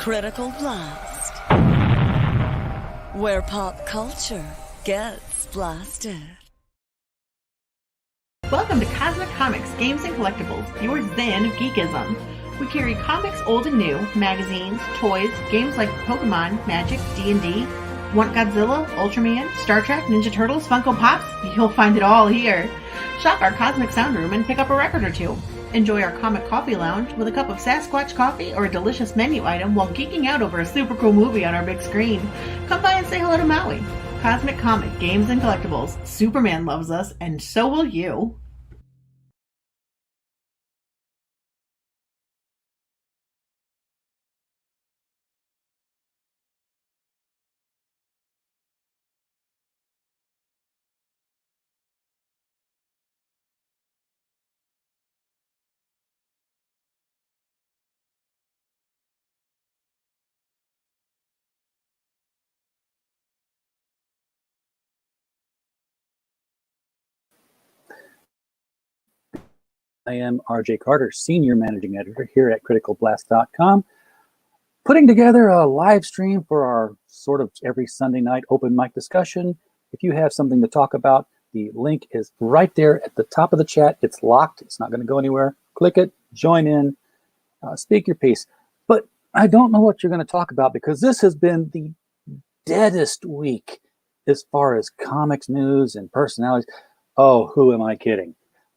Critical Blast, where pop culture gets blasted. Welcome to Cosmic Comics, Games and Collectibles, your zen of geekism. We carry comics old and new, magazines, toys, games like Pokemon, Magic, D&D. Want Godzilla, Ultraman, Star Trek, Ninja Turtles, Funko Pops? You'll find it all here. Shop our Cosmic Sound Room and pick up a record or two. Enjoy our Comic Coffee Lounge with a cup of Sasquatch coffee or a delicious menu item while geeking out over a super cool movie on our big screen. Come by and say hello to Maui. Cosmic Comic, Games and Collectibles. Superman loves us, and so will you. I am RJ Carter, Senior Managing Editor here at CriticalBlast.com, putting together a live stream for our sort of every Sunday night open mic discussion. If you have something to talk about, the link is right there at the top of the chat. It's locked. It's not going to go anywhere. Click it, join in, speak your piece. But I don't know what you're going to talk about because this has been the deadest week as far as comics news and personalities. Oh, who am I kidding?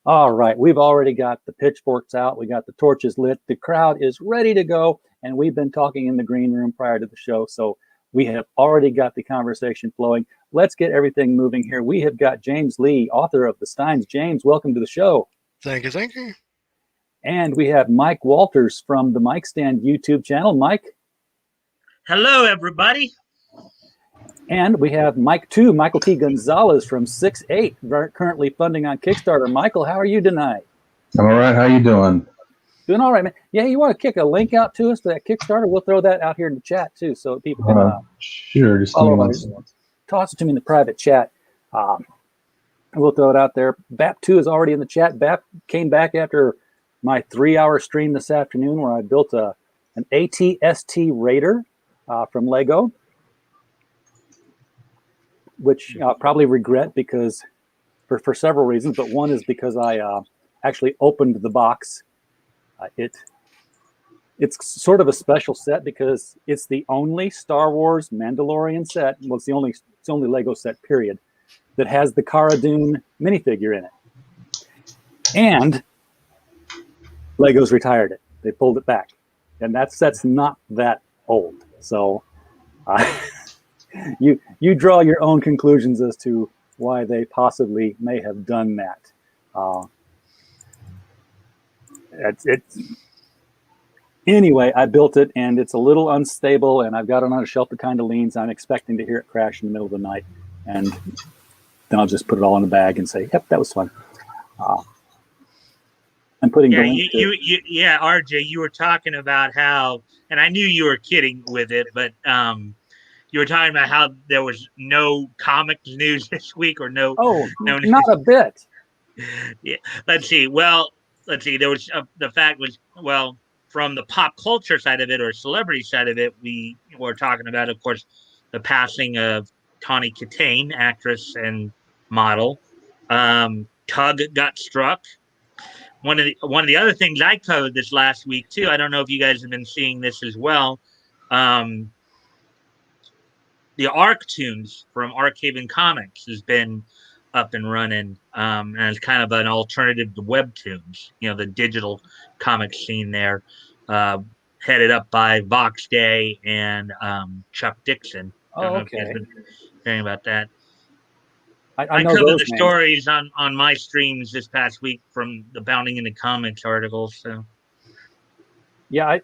All right, we've already got the pitchforks out. We got the torches lit. The crowd is ready to go. And we've been talking in the green room prior to the show. So we have already got the conversation flowing. Let's get everything moving here. We have got James Lee, author of The Steins. James, welcome to the show. Thank you, thank you. And we have Mike Walters from the Mike Stand YouTube channel. Mike. Hello, everybody. And we have Mike 2, Michael T. Gonzalez from 6'8", currently funding on Kickstarter. Michael, how are you tonight? I'm all right. How you doing? Doing all right, man. Yeah, you want to kick a link out to us for that Kickstarter? We'll throw that out here in the chat, too, so people can sure. Just follow us. Toss it to me in the private chat. We'll throw it out there. BAP2 is already in the chat. BAP came back after my 3-hour stream this afternoon where I built an AT-ST Raider from Lego, which I'll probably regret because for several reasons, but one is because I actually opened the box. It's sort of a special set because it's the only Star Wars Mandalorian set. Well, it's the only Lego set, period, that has the Cara Dune minifigure in it. And Lego's retired it. They pulled it back, and that set's not that old. So you draw your own conclusions as to why they possibly may have done that. Anyway, I built it, and it's a little unstable, and I've got it on a shelf that kind of leans. I'm expecting to hear it crash in the middle of the night, and then I'll just put it all in a bag and say, "Yep, that was fun." I'm putting yeah, RJ, you were talking about how, and I knew you were kidding with it, but you were talking about how there was no comics news this week, or no news. Not a bit. Yeah, let's see. There was the fact was, well, from the pop culture side of it or celebrity side of it, we were talking about, of course, the passing of Tawny Kitaen, actress and model. Tug got struck. One of the other things I covered this last week too, I don't know if you guys have been seeing this as well. The Arctoons from Arkhaven Comics has been up and running, and it's kind of an alternative to Webtoons, the digital comic scene there, headed up by Vox Day and Chuck Dixon. I don't know if you guys have been hearing about that. I know covered those the stories on my streams this past week from the Bounding into Comics articles. So, yeah,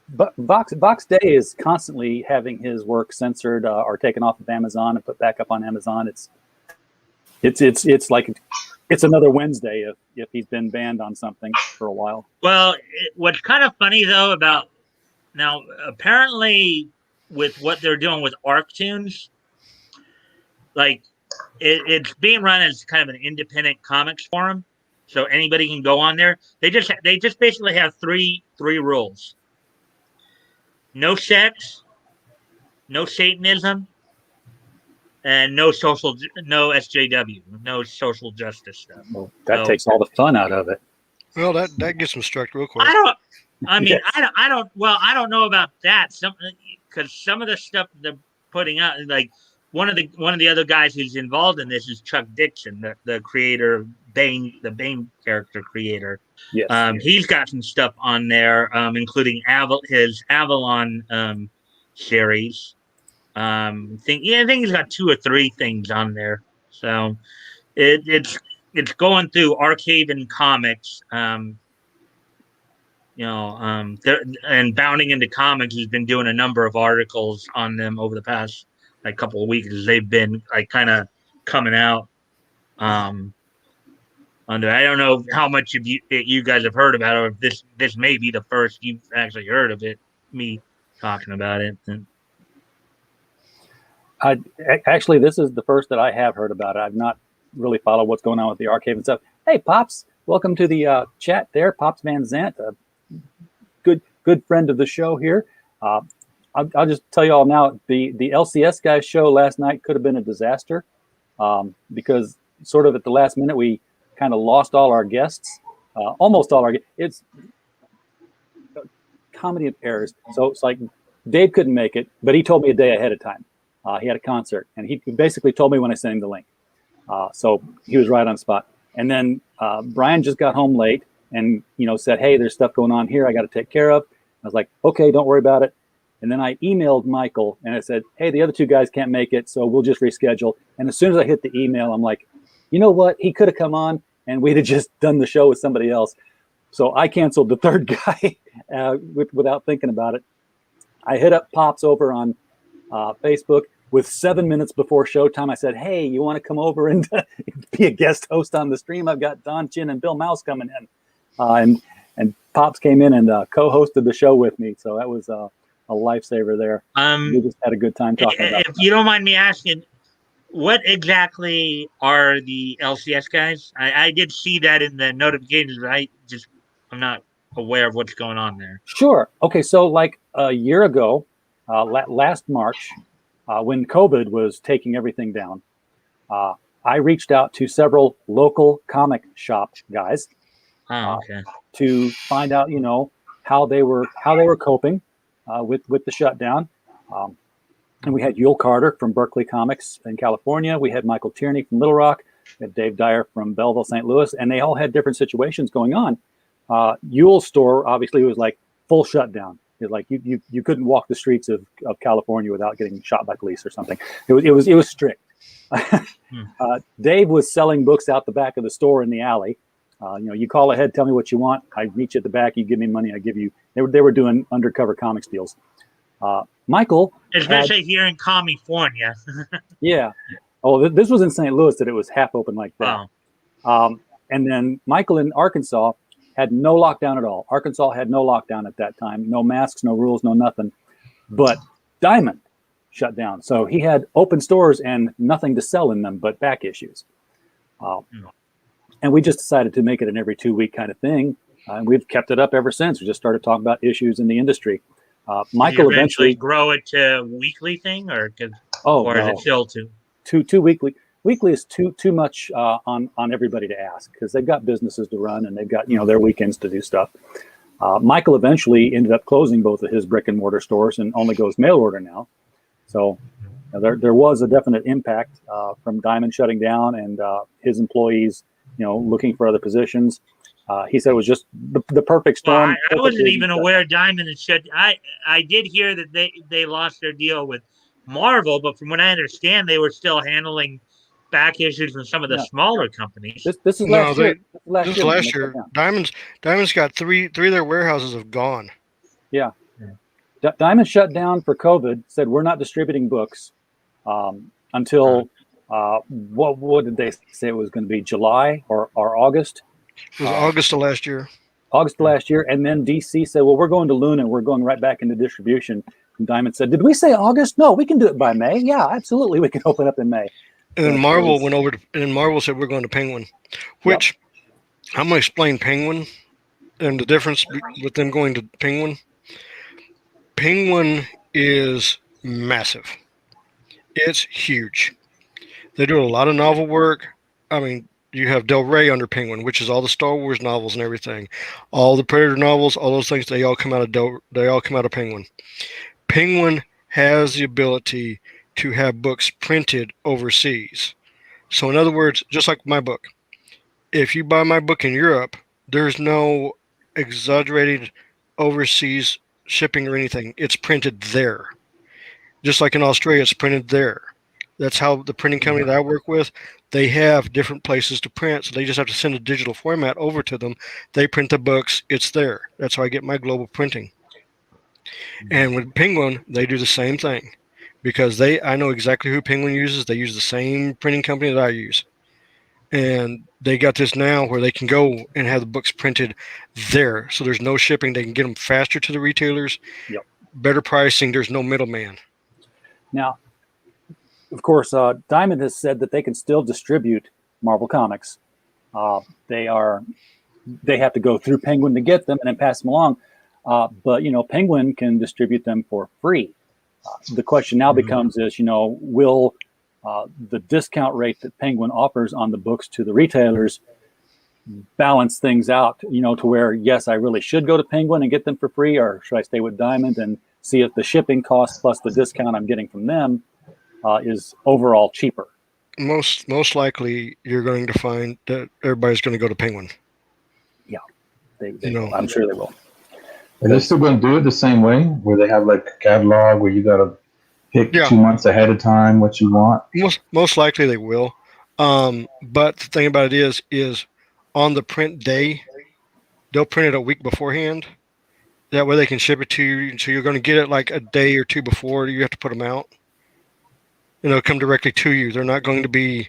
but Vox Day is constantly having his work censored or taken off of Amazon and put back up on Amazon. It's like it's another Wednesday if he's been banned on something for a while. Well, what's kind of funny though about now, apparently with what they're doing with Arctoons, like it's being run as kind of an independent comics forum, so anybody can go on there. They just basically have three rules. no sex, no Satanism, and no SJW, no social justice stuff. Well, that So takes all the fun out of it. Well, that gets them struck real quick. I don't. I mean, Yes. I don't. Well, I don't know about that. Because some of the stuff they're putting out, like one of the other guys who's involved in this is Chuck Dixon, the creator of Bane, the Bane character creator. Yes. He's got some stuff on there, including his Avalon series. I think he's got 2 or 3 things on there. So it's going through Arcaven Comics. And Bounding into Comics has been doing a number of articles on them over the past couple of weeks as they've been kind of coming out. Under I don't know how much of you guys have heard about it, or if this may be the first you've actually heard of it. Me talking about it. Actually, this is the first that I have heard about it. I've not really followed what's going on with the archive and stuff. Hey, Pops, welcome to the chat there. Pops Van Zant, good friend of the show here. I'll just tell you all now, the LCS guys show last night could have been a disaster because sort of at the last minute we kind of lost all our guests, almost all our guests. It's comedy of errors. So it's like Dave couldn't make it, but he told me a day ahead of time. He had a concert, and he basically told me when I sent him the link. So he was right on spot. And then Brian just got home late and, said, hey, there's stuff going on here I got to take care of. I was like, okay, don't worry about it. And then I emailed Michael, and I said, hey, the other 2 guys can't make it, so we'll just reschedule. And as soon as I hit the email, I'm like, you know what? He could have come on, and we'd have just done the show with somebody else. So I canceled the 3rd guy without thinking about it. I hit up Pops over on Facebook with 7 minutes before showtime. I said, hey, you want to come over and be a guest host on the stream? I've got Don Chin and Bill Mouse coming in. And Pops came in and co-hosted the show with me. So that was a lifesaver there. We just had a good time talking about it. If you don't mind me asking, what exactly are the LCS guys? I did see that in the notifications, but I'm not aware of what's going on there. Sure. Okay, so like a year ago, last March, when COVID was taking everything down, I reached out to several local comic shop guys to find out, how they were coping with the shutdown. And we had Yul Carter from Berkeley Comics in California. We had Michael Tierney from Little Rock. We had Dave Dyer from Belleville, St. Louis, and they all had different situations going on. Yul's store obviously was like full shutdown. Like you couldn't walk the streets of California without getting shot by police or something. It was strict. Dave was selling books out the back of the store in the alley. You call ahead, tell me what you want. I reach at the back, you give me money, I give you. They were doing undercover comics deals. Michael, especially here in California. Yeah. Oh, this was in St. Louis that it was half open like that. Wow. And then Michael in Arkansas had no lockdown at all. Arkansas had no lockdown at that time. No masks, no rules, no nothing. But Diamond shut down. So he had open stores and nothing to sell in them but back issues. And we just decided to make it an every 2-week kind of thing. And we've kept it up ever since. We just started talking about issues in the industry. Michael eventually grow it to a weekly thing, or is it still two weekly? Weekly is too much on everybody to ask because they've got businesses to run and they've got their weekends to do stuff. Michael eventually ended up closing both of his brick and mortar stores and only goes mail order now. So there was a definite impact from Diamond shutting down and his employees looking for other positions. He said it was just the perfect storm. Well, I wasn't even aware Diamond had shut. I did hear that they lost their deal with Marvel, but from what I understand, they were still handling back issues from some of the smaller companies. This is last year. This is last year. Diamond's got three of their warehouses have gone. Yeah. Diamond shut down for COVID. Said we're not distributing books until what did they say it was going to be? July or August? It was August of last year. August of last year, and then DC said, "Well, we're going to Luna, and we're going right back into distribution." And Diamond said, "Did we say August? No, we can do it by May. Yeah, absolutely, we can open up in May." And then Marvel went over, and Marvel said, "We're going to Penguin," which I'm going to explain Penguin and the difference with them going to Penguin. Penguin is massive. It's huge. They do a lot of novel work. I mean, you have Del Rey under Penguin, which is all the Star Wars novels and everything. All the Predator novels, all those things, they all come out of Penguin. Penguin has the ability to have books printed overseas. So in other words, just like my book, if you buy my book in Europe, there's no exaggerated overseas shipping or anything. It's printed there. Just like in Australia, it's printed there. That's how the printing company that I work with, they have different places to print, so they just have to send a digital format over to them. They print the books, it's there. That's how I get my global printing. And with Penguin, they do the same thing because I know exactly who Penguin uses. They use the same printing company that I use. And they got this now where they can go and have the books printed there. So there's no shipping. They can get them faster to the retailers, Yep. better pricing. There's no middleman. Now, of course, Diamond has said that they can still distribute Marvel Comics. They have to go through Penguin to get them and then pass them along. But Penguin can distribute them for free. The question now becomes is, will the discount rate that Penguin offers on the books to the retailers balance things out, to where, yes, I really should go to Penguin and get them for free, or should I stay with Diamond and see if the shipping cost plus the discount I'm getting from them is overall cheaper? Most likely, you're going to find that everybody's going to go to Penguin. Yeah, I'm sure they will. Are they still going to do it the same way, where they have like a catalog where you got to pick 2 months ahead of time what you want? Most likely they will. But the thing about it is on the print day, they'll print it a week beforehand. That way they can ship it to you. So you're going to get it like a day or two before you have to put them out. And they'll come directly to you. They're not going to be.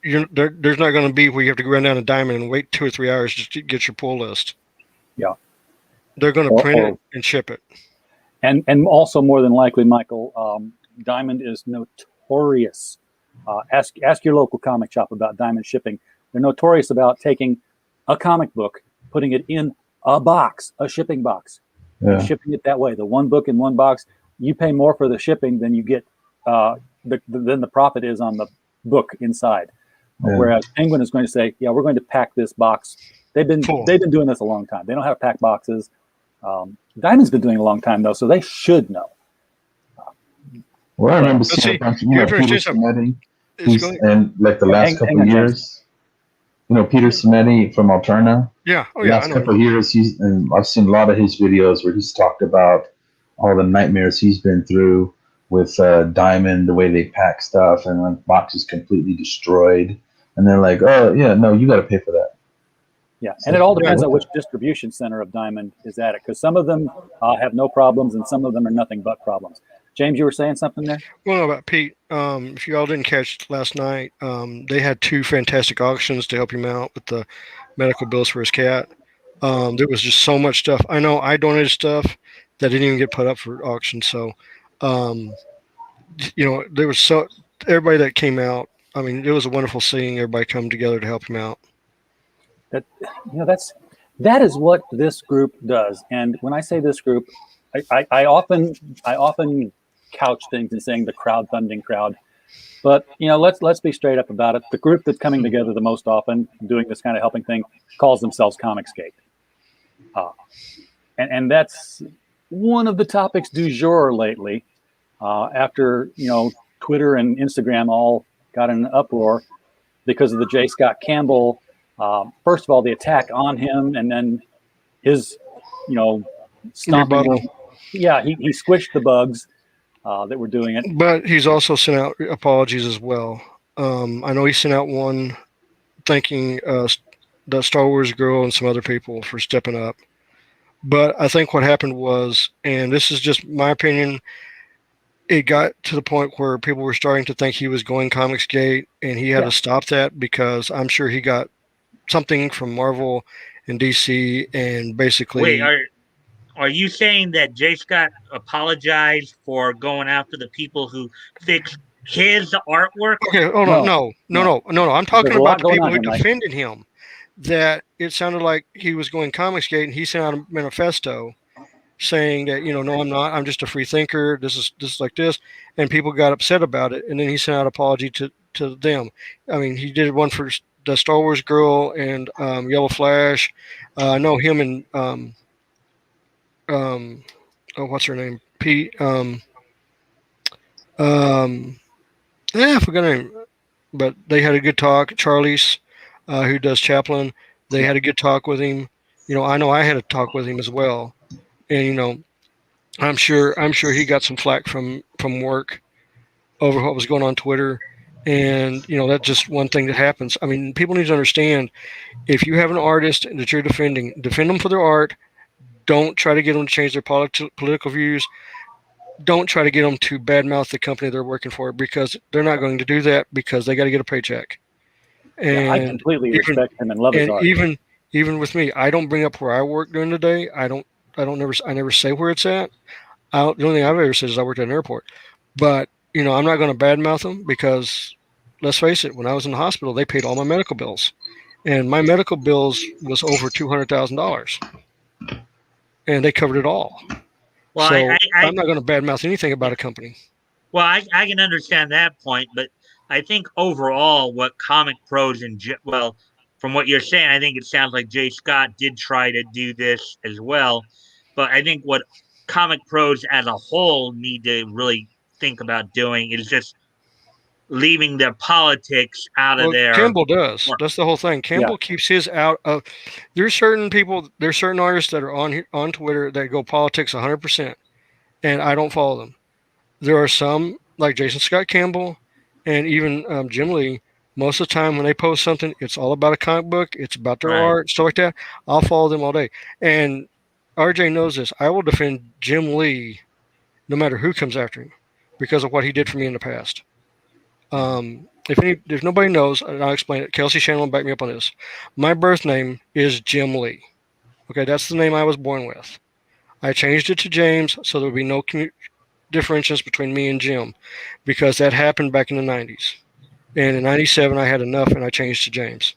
There's not going to be where you have to run down a Diamond and wait 2 or 3 hours just to get your pull list. Yeah. They're going to print it and ship it. And also, more than likely, Michael, Diamond is notorious. Ask your local comic shop about Diamond shipping. They're notorious about taking a comic book, putting it in a box, a shipping box, and shipping it that way. The one book in one box, you pay more for the shipping than you get, than the profit is on the book inside. Yeah. Whereas Penguin is going to say, "Yeah, we're going to pack this box." They've been doing this a long time. They know how to pack boxes. Diamond's been doing it a long time though, so they should know. Well, I remember seeing a bunch of Peter Simetti, and like the last couple of years, Peter Simetti from Alterna. Yeah, last couple of years, I've seen a lot of his videos where he's talked about all the nightmares he's been through with Diamond, the way they pack stuff, and like boxes completely destroyed, and they're like, "Oh yeah, no, you got to pay for that." Yeah, and it all depends on which distribution center of Diamond is at it, because some of them have no problems and some of them are nothing but problems. James, you were saying something there? Well, about Pete, if you all didn't catch last night, they had 2 fantastic auctions to help him out with the medical bills for his cat. There was just so much stuff. I know I donated stuff that didn't even get put up for auction. So, there was everybody that came out. I mean, it was a wonderful seeing everybody come together to help him out. That is what this group does. And when I say this group, I often couch things in saying the crowdfunding crowd. But let's be straight up about it. The group that's coming together the most often doing this kind of helping thing calls themselves Comicsgate. And that's one of the topics du jour lately. After Twitter and Instagram all got in an uproar because of the J. Scott Campbell. First of all, the attack on him, and then his, stomping. Yeah, he squished the bugs that were doing it. But he's also sent out apologies as well. I know he sent out one thanking the Star Wars girl and some other people for stepping up. But I think what happened was, and this is just my opinion, it got to the point where people were starting to think he was going Comicsgate, and he had to stop that because I'm sure he got something from Marvel and DC, and basically. Wait, are you saying that J. Scott apologized for going after the people who fixed his artwork? Okay, hold on. No. I'm talking about the people who defended him. That it sounded like he was going Comicsgate, and he sent out a manifesto saying that, no, I'm not. I'm just a free thinker. This is like this, and people got upset about it. And then he sent out an apology to them. I mean, he did one for the Star Wars girl and Yellow Flash. I know him and um, oh, what's her name? Pete. I forgot her name, but they had a good talk. Charlie's, who does Chaplin, they had a good talk with him. I know I had a talk with him as well, and I'm sure he got some flack from work over what was going on Twitter, and that's just one thing that happens. I mean, people need to understand, if you have an artist that you're defend them for their art. Don't try to get them to change their political views. Don't try to get them to badmouth the company they're working for, because they're not going to do that, because they got to get a paycheck. Yeah, I And completely respect him and love his art. even with me, I don't bring up where I work during the day. I never say where it's at. The only thing I've ever said is I worked at an airport. But I'm not going to badmouth them, because let's face it, when I was in the hospital, they paid all my medical bills, and my medical bills was over $200,000, and they covered it all. Well, So I'm not going to badmouth anything about a company. Well, I can understand that point, but I think overall, what Comic Pros well, from what you're saying, I think it sounds like Jay Scott did try to do this as well. But I think what Comic Pros as a whole need to really think about doing is just leaving their politics out of Well, their Campbell does. work. That's the whole thing. Campbell keeps his out of. There's certain people. There's certain artists that are on Twitter that go politics 100%, and I don't follow them. There are some like Jason Scott Campbell, and even Jim Lee. Most of the time when they post something, it's all about a comic book. It's about their Right. art, stuff like that. I'll follow them all day. And RJ knows this. I will defend Jim Lee no matter who comes after him, because of what he did for me in the past. If nobody knows, and I'll explain it. Kelsey Shannon will back me up on this. My birth name is Jim Lee. Okay, that's the name I was born with. I changed it to James so there would be no differentials between me and Jim, because that happened back in the 90s. And in 97, I had enough, and I changed to James.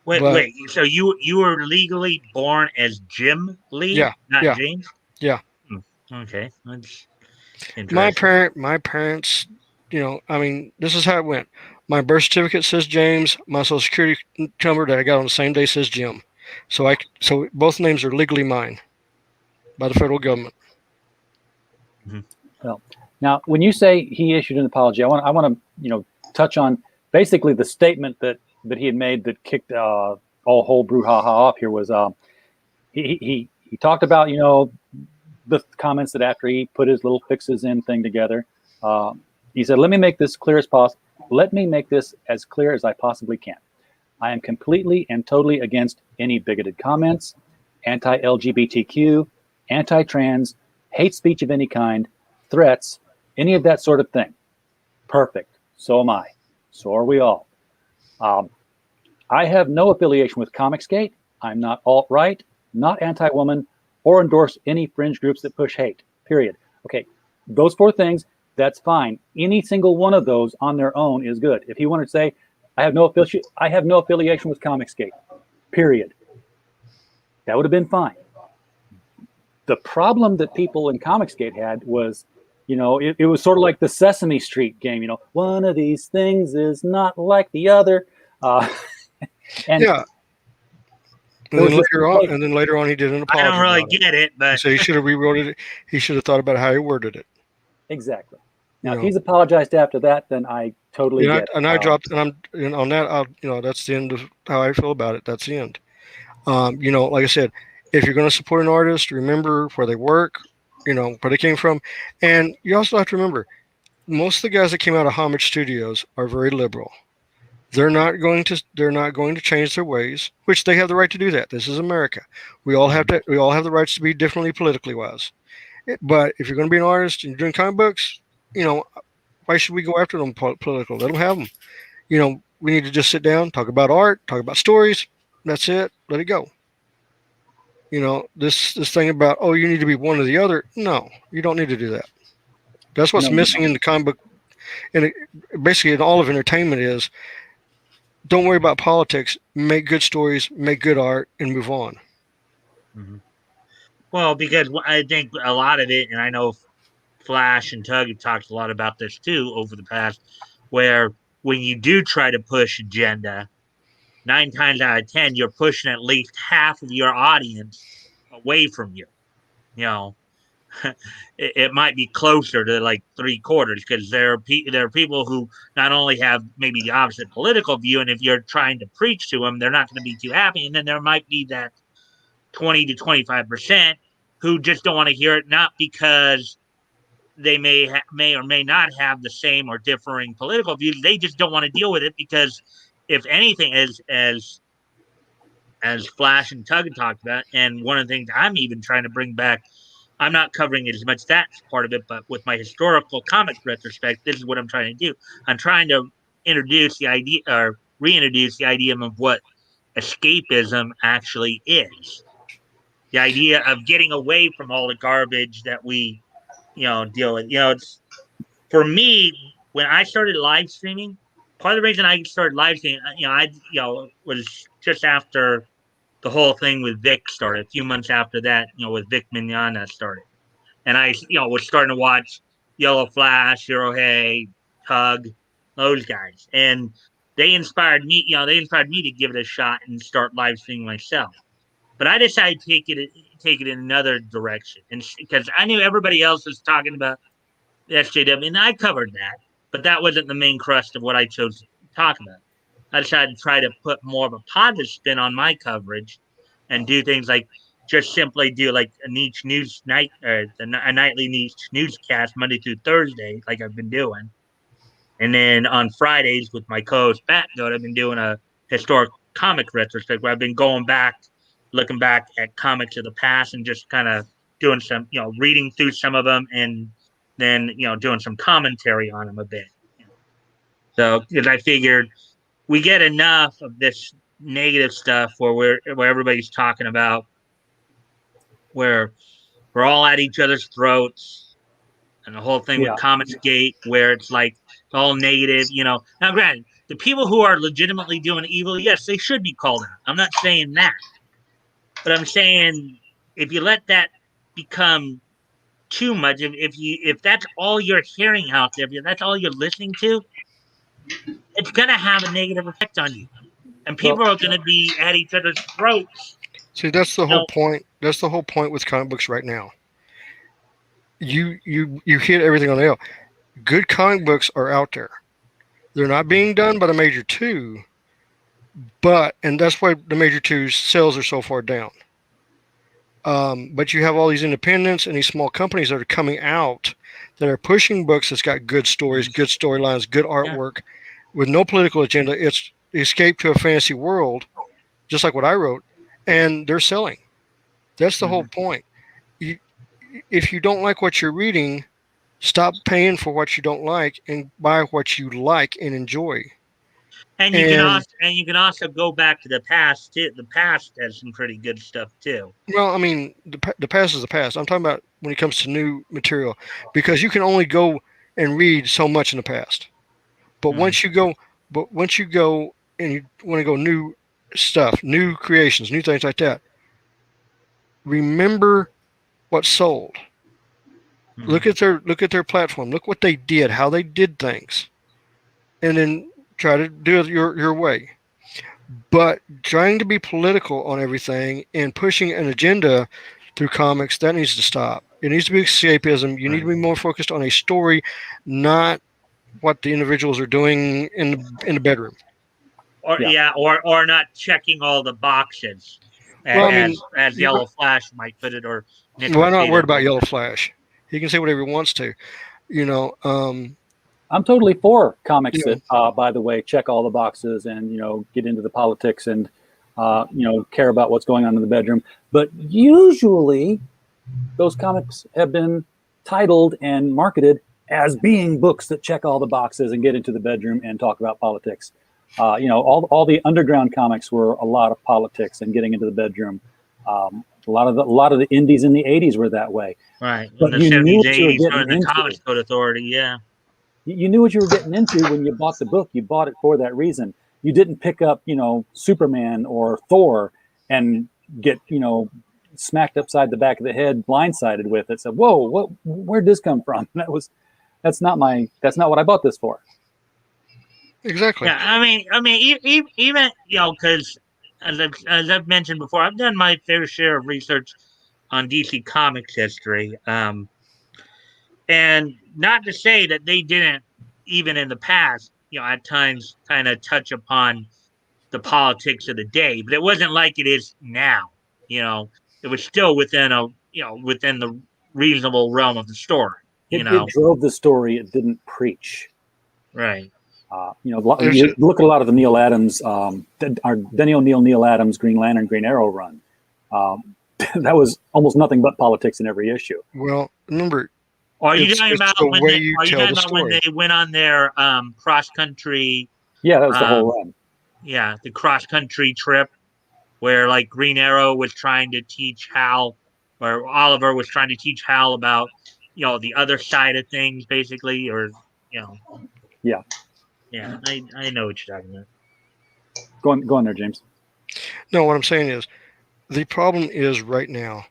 Wait. So you were legally born as Jim Lee, not James? Yeah. Okay, that's interesting. My parents, this is how it went. My birth certificate says James. My social security number that I got on the same day says Jim. So both names are legally mine by the federal government. Mm-hmm. Well, now when you say he issued an apology, I want to touch on basically the statement that he had made that kicked all whole brouhaha off here. Was he talked about the comments that after he put his little fixes in thing together, he said, let me make this as clear as I possibly can. I am completely and totally against any bigoted comments, anti-LGBTQ, anti-trans, hate speech of any kind, threats, any of that sort of thing. Perfect. So am I. So are we all. I have no affiliation with Comicsgate. I'm not alt-right, not anti-woman, or endorse any fringe groups that push hate, period. Okay, those 4 things, that's fine. Any single one of those on their own is good. If he wanted to say, I have no affiliation with Comicsgate, period, that would have been fine. The problem that people in Comicsgate had was, it was sort of like the Sesame Street game, one of these things is not like the other. And yeah. And then later on, he did an apology. I don't really get it, but so he should have rewrote it. He should have thought about how he worded it. Exactly. Now, if he's apologized after that, then I totally get it. And I dropped, and I'm on that. That's the end of how I feel about it. That's the end. Like I said, if you're going to support an artist, remember where they work, where they came from, and you also have to remember, most of the guys that came out of Homage Studios are very liberal. They're not going to change their ways, which they have the right to do that. This is America. We all have the rights to be differently politically wise. But if you're going to be an artist and you're doing comic books, why should we go after them political? Let them have them. We need to just sit down, talk about art, talk about stories. That's it. Let it go. This thing about, you need to be one or the other. No, you don't need to do that. That's what's missing in the comic book, and basically in all of entertainment is, don't worry about politics. Make good stories, make good art, and move on. Mm-hmm. Well, because I think a lot of it, and I know Flash and Tug have talked a lot about this too over the past, where when you do try to push agenda, 9 times out of 10, you're pushing at least half of your audience away from you. You know, it might be closer to like 3/4 because there are people who not only have maybe the opposite political view, and if you're trying to preach to them, they're not going to be too happy. And then there might be that 20 to 25% who just don't want to hear it, not because they may or may not have the same or differing political views. They just don't want to deal with it because, if anything, as Flash and Tug talked about, and one of the things I'm even trying to bring back, I'm not covering it as much that part of it, but with my historical comics retrospect, this is what I'm trying to do. I'm trying to introduce the idea or reintroduce the idea of what escapism actually is. The idea of getting away from all the garbage that we, deal with. It's for me when I started live streaming. Part of the reason I started live streaming, was just after the whole thing with Vic started. A few months after that, with Vic Mignogna started, and I, was starting to watch Yellow Flash, Zero Hay, Tug, those guys, and they inspired me. They inspired me to give it a shot and start live streaming myself. But I decided to take it in another direction, and because I knew everybody else was talking about the SJW, and I covered that, but that wasn't the main crust of what I chose to talk about. I decided to try to put more of a positive spin on my coverage, and do things like just simply do like a niche news night or a nightly niche newscast Monday through Thursday, like I've been doing, and then on Fridays with my co-host Batgoat, I've been doing a historic comic retrospect where I've been going back, looking back at comics of the past and just kind of doing some, reading through some of them and then, doing some commentary on them a bit. So, because I figured we get enough of this negative stuff where everybody's talking about where we're all at each other's throats and the whole thing with Yeah. Comics Gate, where it's like all negative, Now, granted, the people who are legitimately doing evil, yes, they should be called out. I'm not saying that, but I'm saying if you let that become too much, if that's all you're hearing out there, if that's all you're listening to, it's gonna have a negative effect on you, and Well, people are gonna be at each other's throats. See, that's the whole So, point. That's the whole point with comic books right now. You hit everything on the nail. Good comic books are out there. They're not being done by the major two, and that's why the major two sales are so far down. But you have all these independents and these small companies that are coming out that are pushing books that's got good stories, good storylines, good artwork, with no political agenda. It's escape to a fantasy world, just like what I wrote, and they're selling. That's the whole point. If you don't like what you're reading, stop paying for what you don't like and buy what you like and enjoy. and you can also go back to the past too. The past has some pretty good stuff too. Well, I mean, the past is the past. I'm talking about when it comes to new material, because you can only go and read so much in the past. But once you go, and you want to go new stuff, new creations, new things like that, remember what sold. Look at their platform. Look what they did, how they did things, and then try to do it your way. But trying to be political on everything and pushing an agenda through comics, that needs to stop. It needs to be escapism. You need to be more focused on a story, not what the individuals are doing in the bedroom. Or not checking all the boxes, Well, I mean, as Yellow Flash might put it, or Nick. Well, I'm not worried about Yellow Flash. He can say whatever he wants to. I'm totally for comics Yeah. that, by the way, check all the boxes and get into the politics and care about what's going on in the bedroom. But usually, those comics have been titled and marketed as being books that check all the boxes and get into the bedroom and talk about politics. All the underground comics were a lot of politics and getting into the bedroom. A lot of the indies in the '80s were that way. Right. But In the you knew 70s, what you were 80s, getting during the into. Comics Code Authority, yeah. You knew what you were getting into when you bought the book. You bought it for that reason. You didn't pick up, Superman or Thor and get, smacked upside the back of the head, blindsided with it. Said, "Whoa, where'd this come from?" That's not what I bought this for. Exactly. Yeah, I mean, even because as I've mentioned before, I've done my fair share of research on DC Comics history, and not to say that they didn't, even in the past, at times kind of touch upon the politics of the day, but it wasn't like it is now. It was still within the reasonable realm of the story. It drove the story. It didn't preach. Right. You look at a lot of the Neil Adams, our Denny O'Neil, Neil Adams, Green Lantern, Green Arrow run. That was almost nothing but politics in every issue. Well, remember, are you talking about when they went on their cross country? Yeah, that was the whole run. Yeah, the cross country trip where like Green Arrow was trying to teach Hal, or Oliver was trying to teach Hal about the other side of things, basically, or Yeah. Yeah, I know what you're talking about. Go on there, James. No, what I'm saying is the problem is right now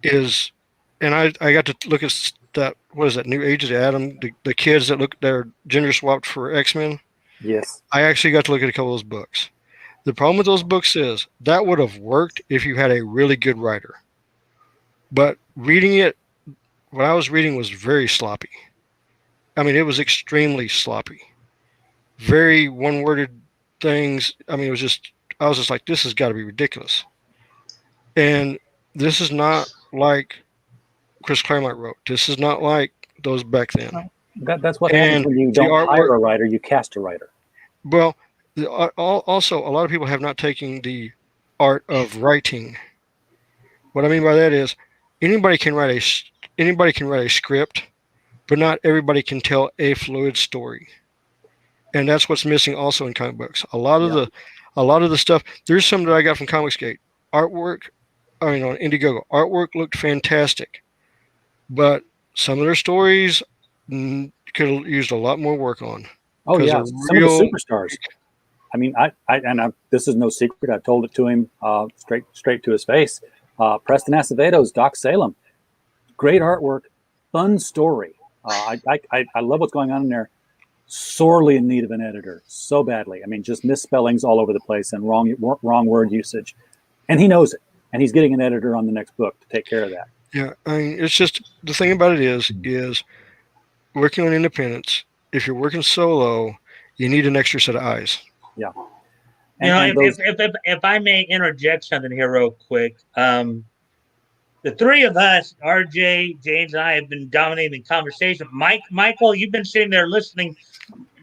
is, and I got to look at that. What is that? New Age of Adam? The kids that they're gender swapped for X-Men. Yes. I actually got to look at a couple of those books. The problem with those books is that would have worked if you had a really good writer. But reading it, what I was reading was very sloppy. I mean, it was extremely sloppy. Very one-worded things. I mean, I was just like, this has got to be ridiculous. And this is not like Chris Claremont wrote. This is not like those back then. That's what happens when you don't hire a writer, you cast a writer. Well, also, a lot of people have not taken the art of writing. What I mean by that is anybody can write a script, but not everybody can tell a fluid story. And that's what's missing also in comic books. A lot of the stuff, there's some that I got from Comicsgate. Artwork, on Indiegogo, artwork looked fantastic, but some of their stories could have used a lot more work on. Oh yeah, some of the superstars. I mean, this is no secret. I told it to him straight to his face. Preston Acevedo's Doc Salem, great artwork, fun story. I love what's going on in there. Sorely in need of an editor, so badly. I mean, just misspellings all over the place and wrong word usage, and he knows it. And he's getting an editor on the next book to take care of that. Yeah, I mean, it's just the thing about it is working on independence. If you're working solo, you need an extra set of eyes. Yeah. If I may interject something here real quick, the three of us, RJ, James, and I, have been dominating the conversation. Michael, you've been sitting there listening.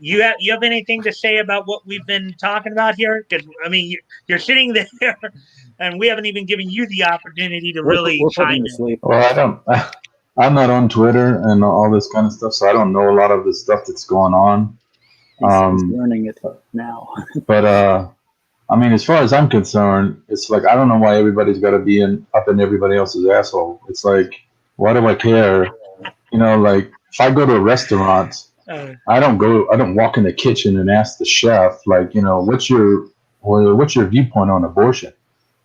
You have anything to say about what we've been talking about here? Because I mean, you're sitting there, and we haven't even given you the opportunity to really chime in. Well, I'm not on Twitter and all this kind of stuff, so I don't know a lot of the stuff that's going on. He's learning it now. But I mean, as far as I'm concerned, it's like I don't know why everybody's got to be up in everybody else's asshole. It's like, why do I care? Like if I go to a restaurant, I don't walk in the kitchen and ask the chef, like, what's your viewpoint on abortion?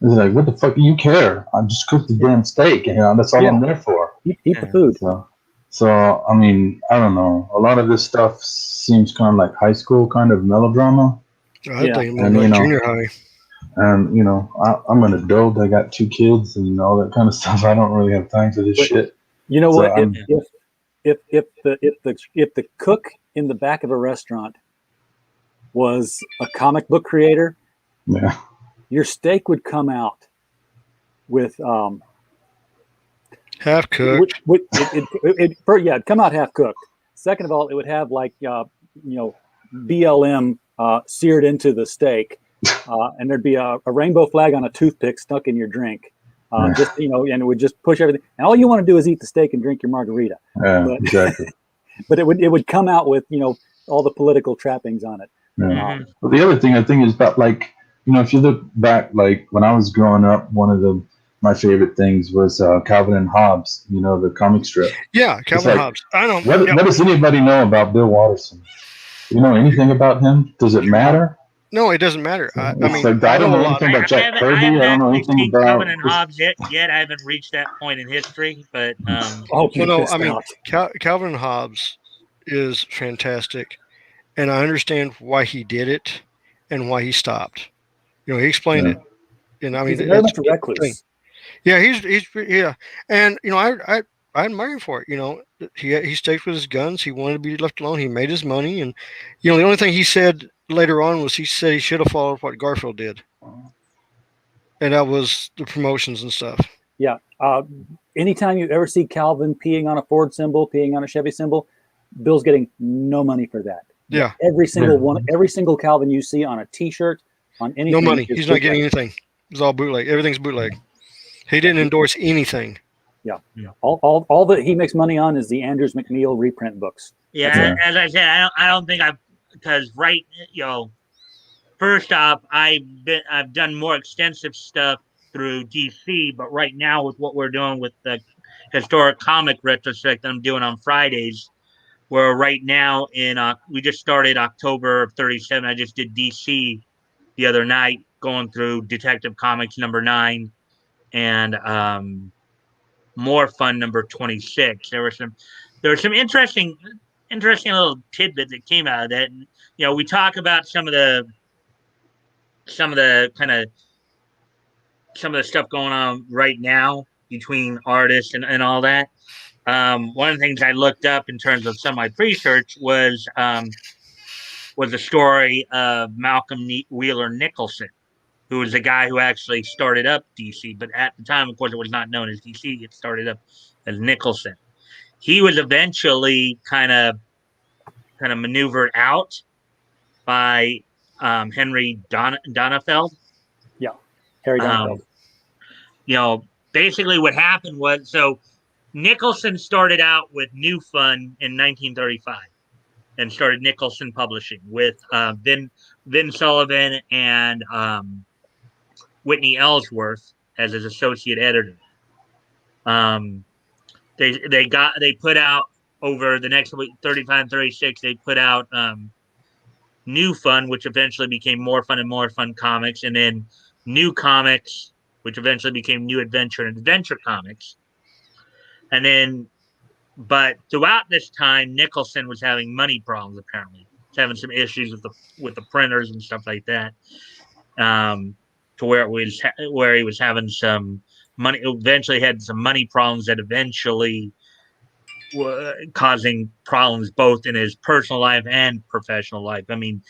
It's like, what the fuck do you care? I just cooked the damn steak, that's all I'm there for. Eat the food. So I mean, I don't know. A lot of this stuff seems kind of like high school kind of melodrama. I think like junior high. And I'm an adult. I got 2 kids and all that kind of stuff. I don't really have time for this shit. You know what? If the cook in the back of a restaurant was a comic book creator, yeah, your steak would come out with half cooked. It'd come out half cooked. Second of all, it would have like BLM seared into the steak, and there'd be a rainbow flag on a toothpick stuck in your drink. And it would just push everything. And all you want to do is eat the steak and drink your margarita. Exactly. But it would come out with all the political trappings on it. Yeah. Well, the other thing I think is about like if you look back, like when I was growing up, one of my favorite things was Calvin and Hobbes. The comic strip. Yeah, Calvin and Hobbes. I don't. What does anybody know about Bill Watterson? You know anything about him? Does it matter? No, it doesn't matter. I mean, So I I don't know a know lot. anything about Jack I Kirby. haven't I don't know actually anything seen about Calvin and Hobbes yet. I haven't reached that point in history, but Oh, So you no, I missed mean, out. Calvin Hobbes is fantastic, and I understand why he did it and why he stopped. He explained Yeah. it, and I mean He's very that's much a the thing. recluse. Yeah, yeah, and I admire him for it. He stayed with his guns. He wanted to be left alone. He made his money, and the only thing he said later on was he said he should have followed what Garfield did, and that was the promotions and stuff. Yeah. Anytime you ever see Calvin peeing on a Ford symbol, peeing on a Chevy symbol, Bill's getting no money for that. Yeah, Every single Yeah. one, every single Calvin you see on a T-shirt, on no anything money. is He's not getting bootleg. anything. It's all bootleg. Everything's bootleg. He didn't Yeah. endorse anything. Yeah. All that he makes money on is the Andrews McNeil reprint books. That's yeah, it. Yeah. as I said, I don't think I've because first off, I've done more extensive stuff through DC, but right now with what we're doing with the historic comic retrospect that I'm doing on Fridays, where right now we just started October of 37. I just did DC the other night, going through Detective Comics number 9 and More Fun number 26. There were some interesting little tidbits that came out of that. And, we talk about some of the kind of some of the stuff going on right now between artists and all that. One of the things I looked up in terms of some of my research was the story of Malcolm Wheeler Nicholson, who was the guy who actually started up DC. But at the time, of course, it was not known as DC. It started up as Nicholson. He was eventually kind of maneuvered out by Henry Donenfeld. Yeah. Harry Donenfeld. Um, Basically what happened was Nicholson started out with New Fun in 1935 and started Nicholson Publishing with Vin Sullivan and Whitney Ellsworth as his associate editor. Um, they put out over the next week 35 and 36 they put out New Fun, which eventually became More Fun and More Fun Comics, and then New Comics, which eventually became New Adventure and Adventure Comics. And then, but throughout this time, Nicholson was having money problems. Apparently, he's having some issues with the printers and stuff like that. To where he was having some money. Eventually, had some money problems that eventually were causing problems both in his personal life and professional life. I mean,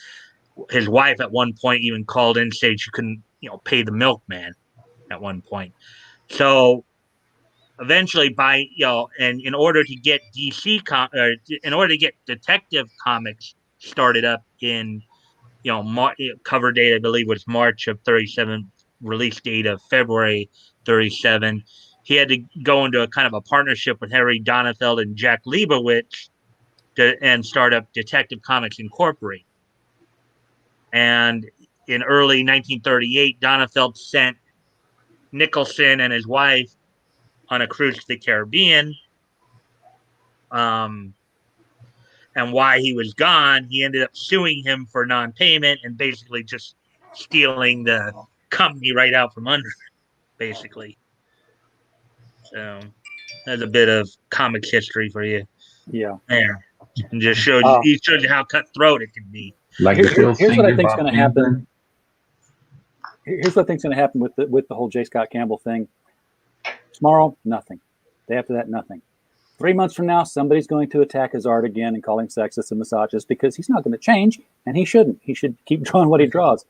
his wife at one point even called in and said she couldn't, pay the milkman at one point. So eventually, and in order to get in order to get Detective Comics started up in, cover date I believe was March of 37, release date of February 37. He had to go into a kind of a partnership with Harry Donenfeld and Jack Leibowitz and start up Detective Comics Incorporated. And in early 1938, Donenfeld sent Nicholson and his wife on a cruise to the Caribbean. And why he was gone, he ended up suing him for non-payment and basically just stealing the company right out from under, basically. So that's a bit of comics history for you Yeah. there, and just shows you how cutthroat it can be. Like the Phil Here's what I Singer, think is Bob going to happen. Kane. Here's what I think is going to happen with the whole J. Scott Campbell thing. Tomorrow, nothing. Day after that, nothing. 3 months from now, somebody's going to attack his art again and call him sexist and misogynist because he's not going to change, and he shouldn't. He should keep drawing what he draws.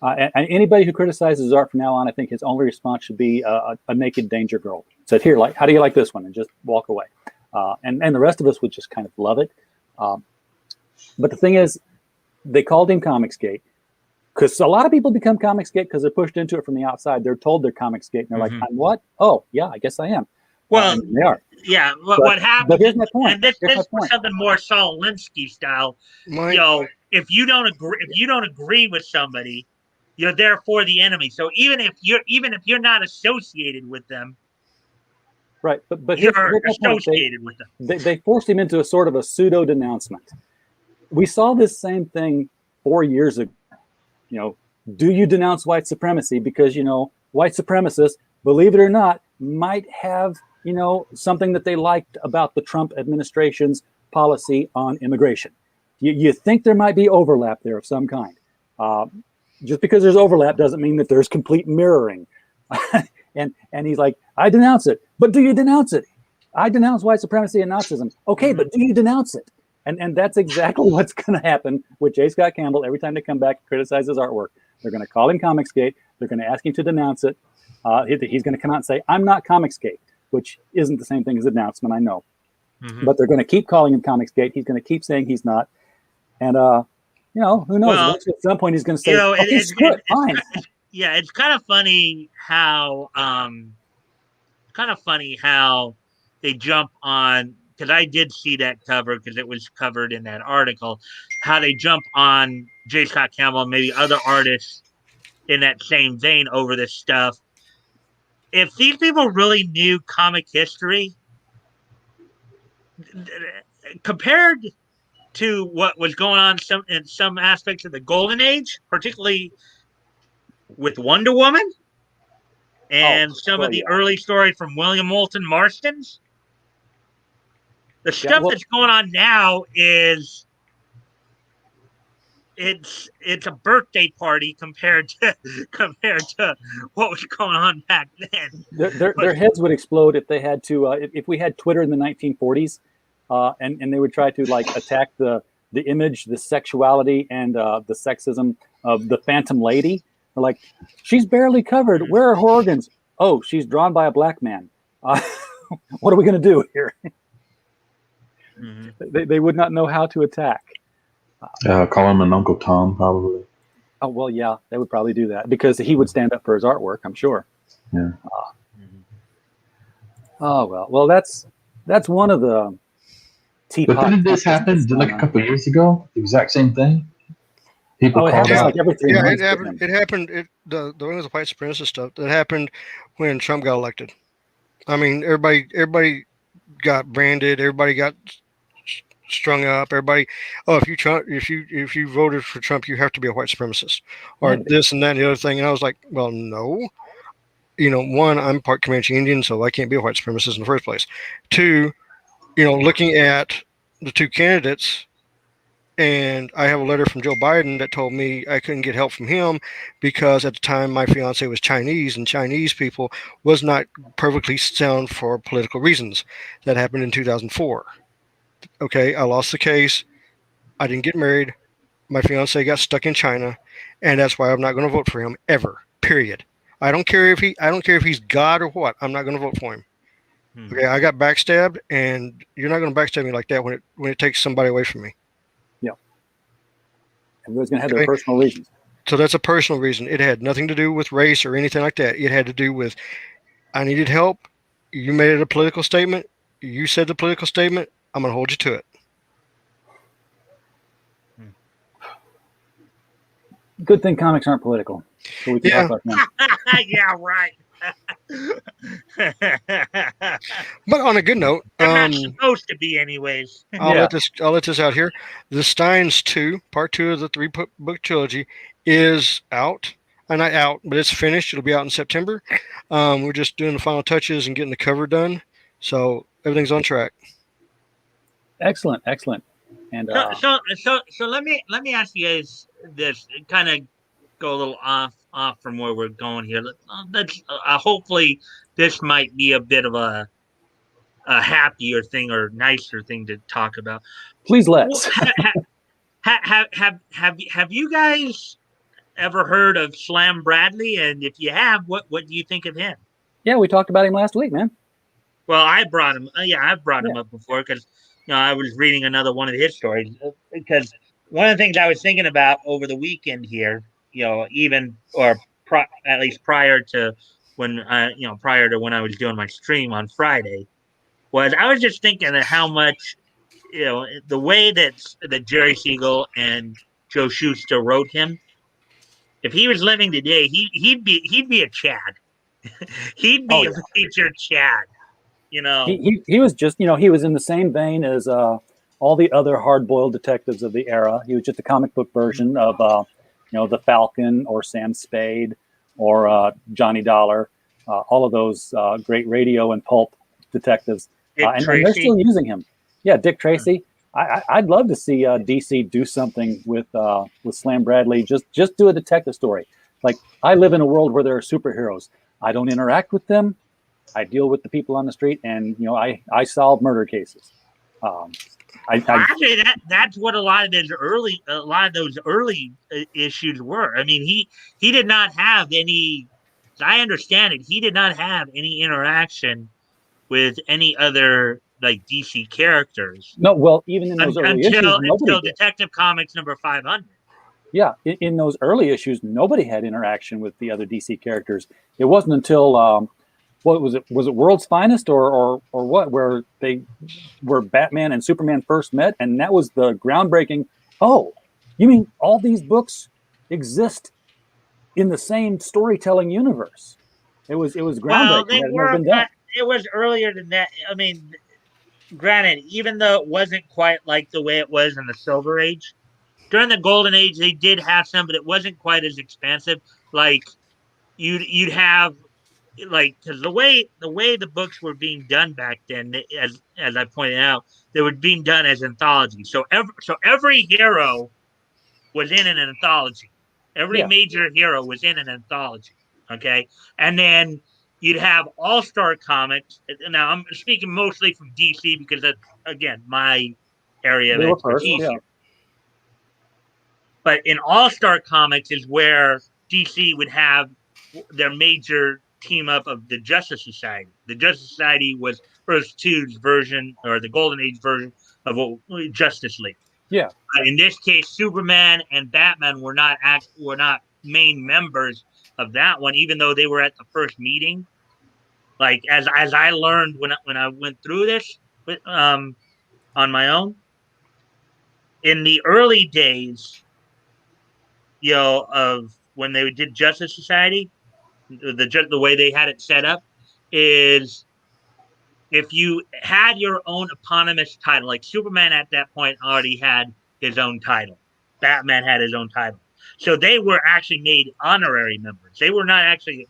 And anybody who criticizes his art from now on, I think his only response should be a naked danger girl. Said, here, how do you like this one? And just walk away. And the rest of us would just kind of love it. But the thing is, they called him Comicsgate because a lot of people become Comicsgate because they're pushed into it from the outside. They're told they're Comicsgate, and they're like, I'm what? Oh, yeah, I guess I am. Well, they are. Yeah, what happened? But here's my point. And this is something more Saul Alinsky style. If you don't agree with somebody, you're therefore the enemy. So even if you're not associated with them, right? But you're here's associated with them. They forced him into a sort of a pseudo denouncement. We saw this same thing 4 years ago do you denounce white supremacy? Because, white supremacists, believe it or not, might have, something that they liked about the Trump administration's policy on immigration. You think there might be overlap there of some kind. Just because there's overlap doesn't mean that there's complete mirroring. and he's like, I denounce it. But do you denounce it? I denounce white supremacy and Nazism. Okay, but do you denounce it? And that's exactly what's going to happen with J. Scott Campbell every time they come back and criticize his artwork. They're going to call him Comicsgate. They're going to ask him to denounce it. He's going to come out and say, I'm not Comicsgate, which isn't the same thing as announcement, I know. Mm-hmm. But they're going to keep calling him Comicsgate. He's going to keep saying he's not. And, who knows? Well, at some point he's going to say, fine. Yeah, it's kind of funny how they jump on, because I did see that cover because it was covered in that article, how they jump on J. Scott Campbell and maybe other artists in that same vein over this stuff. If these people really knew comic history, compared to what was going on in some aspects of the Golden Age, particularly with Wonder Woman and some of the early stories from William Moulton Marston's, the stuff that's going on now is it's a birthday party compared to what was going on back then. Their heads would explode if they had to. If we had Twitter in the 1940s, and they would try to attack the image, the sexuality, and the sexism of the Phantom Lady. They're like, she's barely covered. Where are her organs? Oh, she's drawn by a black man. What are we going to do here? Mm-hmm. They would not know how to attack. Call him an Uncle Tom, probably. Oh, well, yeah, they would probably do that because he would stand up for his artwork, I'm sure. Yeah. Oh, well, that's one of the teapot. But didn't this happen a couple of years ago? The exact same thing? People called out. Like every 3 months. It happened. The one with the white supremacist stuff that happened when Trump got elected. I mean, everybody got branded. Everybody got strung up. Everybody, if you voted for Trump, you have to be a white supremacist, or this and that and the other thing. And I was like, well, no. One, I'm part Comanche Indian, so I can't be a white supremacist in the first place. Two, looking at the two candidates. And I have a letter from Joe Biden that told me I couldn't get help from him because at the time my fiance was Chinese, and Chinese people was not perfectly sound for political reasons. That happened in 2004. Okay, I lost the case. I didn't get married. My fiance got stuck in China, and that's why I'm not going to vote for him ever. Period. I don't care if he's God or what. I'm not going to vote for him. Okay, I got backstabbed, and you're not going to backstab me like that when it takes somebody away from me. Everyone's going to have their personal reasons. So that's a personal reason. It had nothing to do with race or anything like that. It had to do with, I needed help. You made it a political statement. You said the political statement. I'm going to hold you to it. Good thing comics aren't political. So we can talk about them. Yeah, right. But on a good note, they're not supposed to be, anyways. I'll let this out here. The Steins 2, part 2 of the 3-book trilogy, is out. Not out, but it's finished. It'll be out in September. We're just doing the final touches and getting the cover done, so everything's on track. Excellent. And so let me ask you guys this. Kind of go a little off from where we're going here. Let's hopefully this might be a bit of a happier thing or nicer thing to talk about. Please let's. Have you guys ever heard of Slam Bradley? And if you have, what do you think of him? Yeah, we talked about him last week, man. Well, I brought him. I've brought him up before because I was reading another one of his stories. Because one of the things I was thinking about over the weekend here, at least prior to when I was doing my stream on Friday, was I was just thinking of how much, the way that Jerry Siegel and Joe Shuster wrote him. If he was living today, he'd be a Chad. He'd be a featured Chad. He was just he was in the same vein as all the other hard-boiled detectives of the era. He was just a comic book version of the Falcon or Sam Spade or Johnny Dollar, all of those great radio and pulp detectives, and they're still using him. Yeah, Dick Tracy. I'd love to see DC do something with Slam Bradley. Just do a detective story. Like, I live in a world where there are superheroes. I don't interact with them. I deal with the people on the street, and I solve murder cases. Actually, that's what a lot of those early issues were. I mean, he did not have any. As I understand it, he did not have any interaction with any other like DC characters. No, well, even in those early issues, nobody until did. Detective Comics number 500. Yeah, in those early issues, nobody had interaction with the other DC characters. It wasn't until what was it? Was it World's Finest or what? Where Batman and Superman first met, and that was the groundbreaking. Oh, you mean all these books exist in the same storytelling universe? It was groundbreaking. Well, they That had were, never been done. but it was earlier than that. I mean, granted, even though it wasn't quite like the way it was in the Silver Age, during the Golden Age, they did have some, but it wasn't quite as expansive. Like you'd have because the way the books were being done back then, as I pointed out, they were being done as anthologies. So every hero was in an anthology. Every major hero was in an anthology. Okay, and then you'd have All-Star Comics. Now I'm speaking mostly from DC because that's again my area of expertise here. But in All-Star Comics is where DC would have their major team up of the Justice Society. The Justice Society was Earth 2's version, or the Golden Age version of Justice League. Yeah. In this case, Superman and Batman were not main members of that one, even though they were at the first meeting. Like as I learned when I went through this on my own, in the early days, of when they did Justice Society, the way they had it set up is if you had your own eponymous title, like Superman at that point already had his own title, Batman had his own title, so they were actually made honorary members. They were not actually,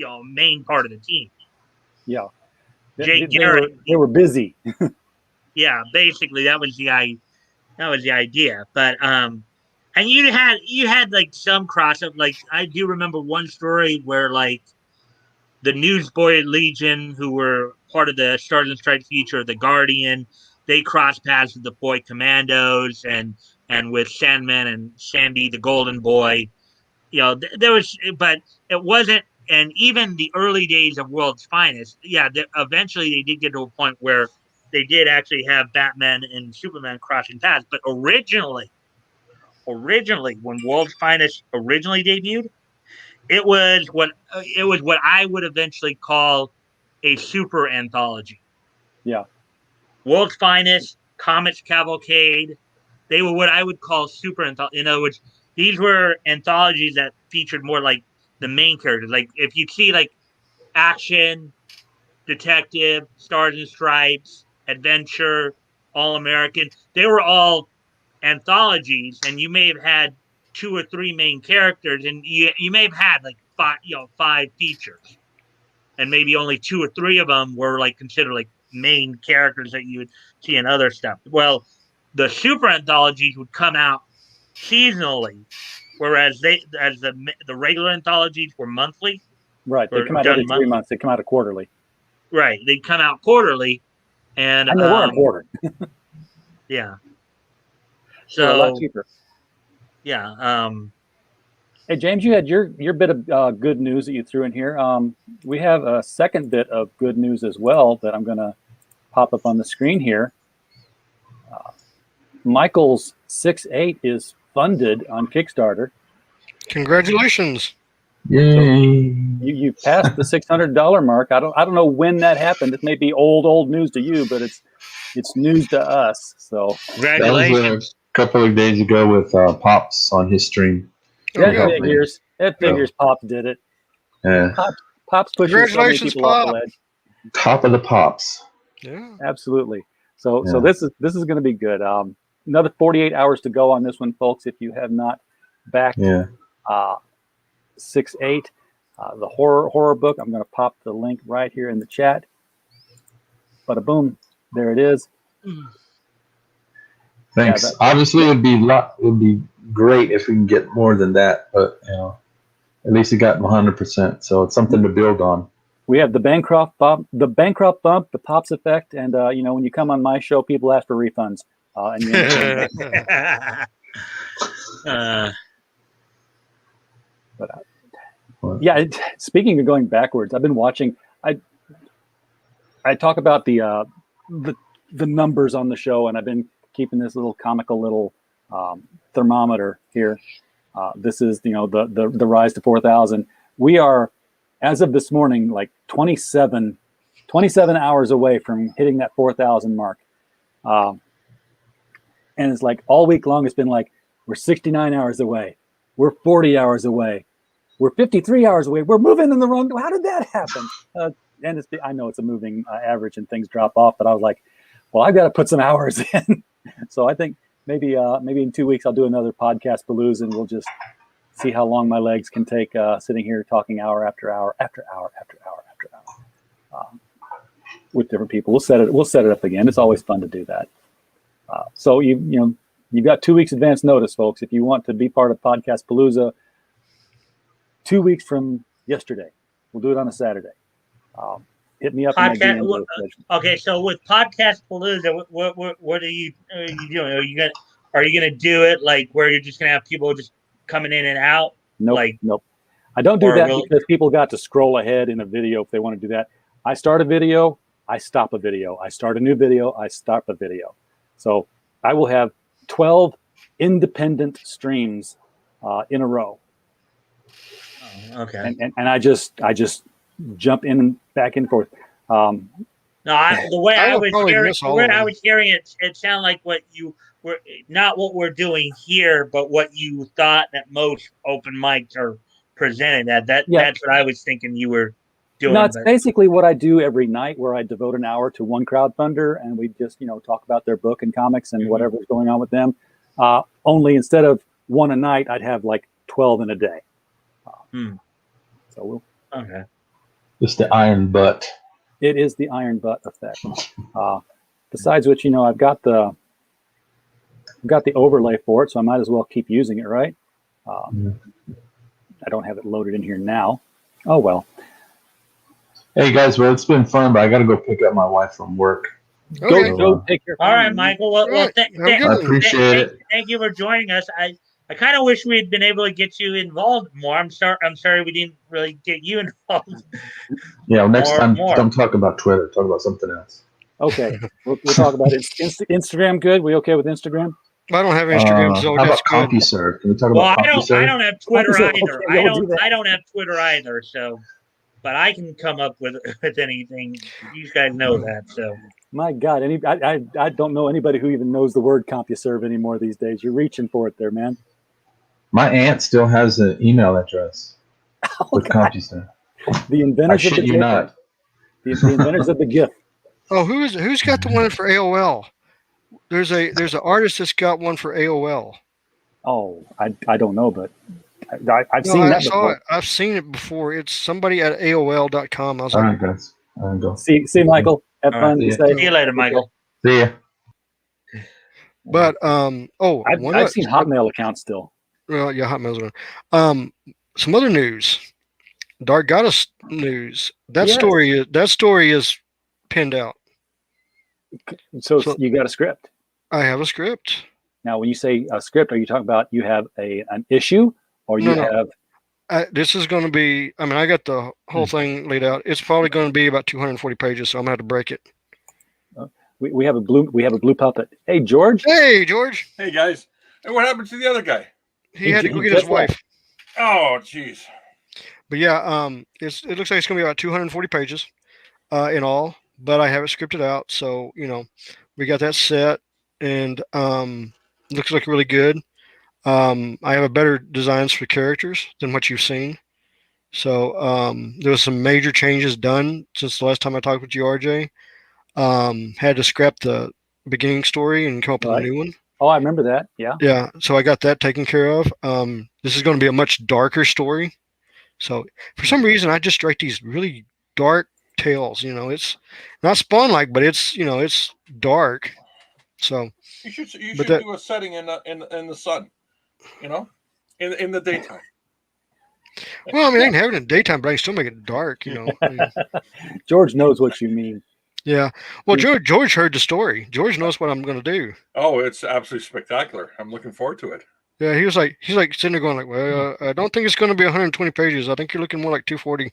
a main part of the team. Yeah, Jake Garrett. They were busy. Yeah, basically that was the idea. But and you had like some crossover. Like I do remember one story where like the Newsboy Legion, who were part of the Stars and Stripes feature of the Guardian, they crossed paths with the Boy Commandos and with Sandman and Sandy the Golden Boy. There was, but it wasn't. And even the early days of World's Finest, eventually they did get to a point where they did actually have Batman and Superman crossing paths. But originally, when World's Finest originally debuted, it was what I would eventually call a super anthology. Yeah. World's Finest, Comics Cavalcade, they were what I would call super anthology. In other words, these were anthologies that featured more like the main characters. Like if you see like action, detective, Stars and Stripes, adventure, All American, they were all anthologies, and you may have had 2 or 3 main characters, and you may have had like 5 features, and maybe only 2 or 3 of them were like considered like main characters that you would see in other stuff. Well, the super anthologies would come out seasonally, whereas the regular anthologies were monthly. Right, they come out every 3 months. They come out quarterly. Right, they come out quarterly, and they were a quarter. Yeah. So a lot cheaper. Yeah. Hey James, you had your bit of good news that you threw in here. We have a second bit of good news as well that I'm going to pop up on the screen here. Michael's 6'8" is funded on Kickstarter. Congratulations! Yay! So you passed the $600 mark. I don't know when that happened. It may be old news to you, but it's news to us. So congratulations! That was a couple of days ago with Pops on his stream. That figures. Pops did it. Yeah. Pops pushes so many people off the ledge. Top of the Pops. Yeah, absolutely. So this is going to be good. Another 48 hours to go on this one, folks. If you have not backed Yeah. 6-8. The horror book. I'm going to pop the link right here in the chat. Bada boom, there it is. Thanks. Yeah, Obviously, it'd be great if we can get more than that, but at least it got 100%. So it's something to build on. We have the Bancroft bump, the Pops effect, and when you come on my show, people ask for refunds. And you yeah. Speaking of going backwards, I've been watching. I talk about the numbers on the show, and I've been keeping this little comical little thermometer here. This is the rise to 4,000. We are, as of this morning, like 27 hours away from hitting that 4,000 mark. And it's like all week long, it's been like, we're 69 hours away. We're 40 hours away. We're 53 hours away. We're moving in the wrong. How did that happen? And I know it's a moving average and things drop off, but I was like, well, I've got to put some hours in. So I think maybe in 2 weeks, I'll do another podcast Palooza, and we'll just see how long my legs can take sitting here talking hour after hour after hour after hour after hour with different people. We'll set it up again. It's always fun to do that. So you've got 2 weeks advance notice, folks. If you want to be part of Podcast Palooza, 2 weeks from yesterday, we'll do it on a Saturday. Hit me up. Okay, so with Podcast Palooza, what are you doing? Are you gonna do it like where you're just gonna have people just coming in and out? Nope. I don't do that because people got to scroll ahead in a video if they want to do that. I start a video, I stop a video. I start a new video, I stop a video. So I will have 12 independent streams in a row. Oh, okay. And I just jump in and back and forth. The way I was hearing it, it sounded like what you were, not what we're doing here, but what you thought that most open mics are presented at. That's what I was thinking you were doing. No, it's basically what I do every night, where I devote an hour to one crowdfunder, and we just talk about their book and comics and whatever's going on with them. Only instead of one a night, I'd have like 12 in a day. So okay. It's the iron butt. It is the iron butt effect. Besides which, I've got the overlay for it, so I might as well keep using it, right? I don't have it loaded in here now. Oh well. Hey guys, well, it's been fun, but I got to go pick up my wife from work. Okay. Go take care. All right, Michael. Well, I appreciate it. Thank you for joining us. I kind of wish we had been able to get you involved more. I'm sorry we didn't really get you involved. Yeah, next time, don't talk about Twitter. Talk about something else. Okay, we'll talk about it. Instagram good? We okay with Instagram? I don't have Instagram, so how that's about good. CompuServe? Can we talk about CompuServe? I don't have Twitter either. Okay, I don't have Twitter either. So, but I can come up with anything. You guys know that. So. My God, I don't know anybody who even knows the word CompuServe anymore these days. You're reaching for it there, man. My aunt still has an email address with CompuServe. The inventors of the GIF. Not. The inventors of the GIF. Oh, who's got the one for AOL? There's an artist that's got one for AOL. Oh, I don't know, but I've seen that before. I've seen it before. It's somebody at AOL.com. I was All like, right, guys. I'm going. See, Michael. Have fun. See you later, Michael. See ya. But I've seen Hotmail accounts still. Well, yeah, Hotmail's one. Some other news. Dark Goddess news. That story is pinned out. So you got a script. I have a script. Now, when you say a script, are you talking about you have an issue, or you have? This is going to be. I mean, I got the whole thing laid out. It's probably going to be about 240 pages, so I'm gonna have to break it. We have a blue puppet. Hey, George. Hey, George. Hey guys. And what happened to the other guy? He had to go get his wife. Oh, jeez. But yeah, it looks like it's going to be about 240 pages in all. But I have it scripted out, so we got that set, and looks like really good. I have a better designs for characters than what you've seen. So there was some major changes done since the last time I talked with you, RJ. Had to scrap the beginning story and come up with a new one. Oh, I remember that. Yeah. Yeah, so I got that taken care of. This is going to be a much darker story. So for some reason, I just write these really dark tales. It's not Spawn-like, but it's dark. So, You but should that do a setting in the sun, you know, in the daytime. well, I mean, I can have it in daytime, but I can still make it dark. I mean, George knows what you mean. yeah. Well, George heard the story. George knows what I'm going to do. Oh, it's absolutely spectacular. I'm looking forward to it. Yeah, he's like sitting there going like, well, I don't think it's going to be 120 pages. I think you're looking more like 240.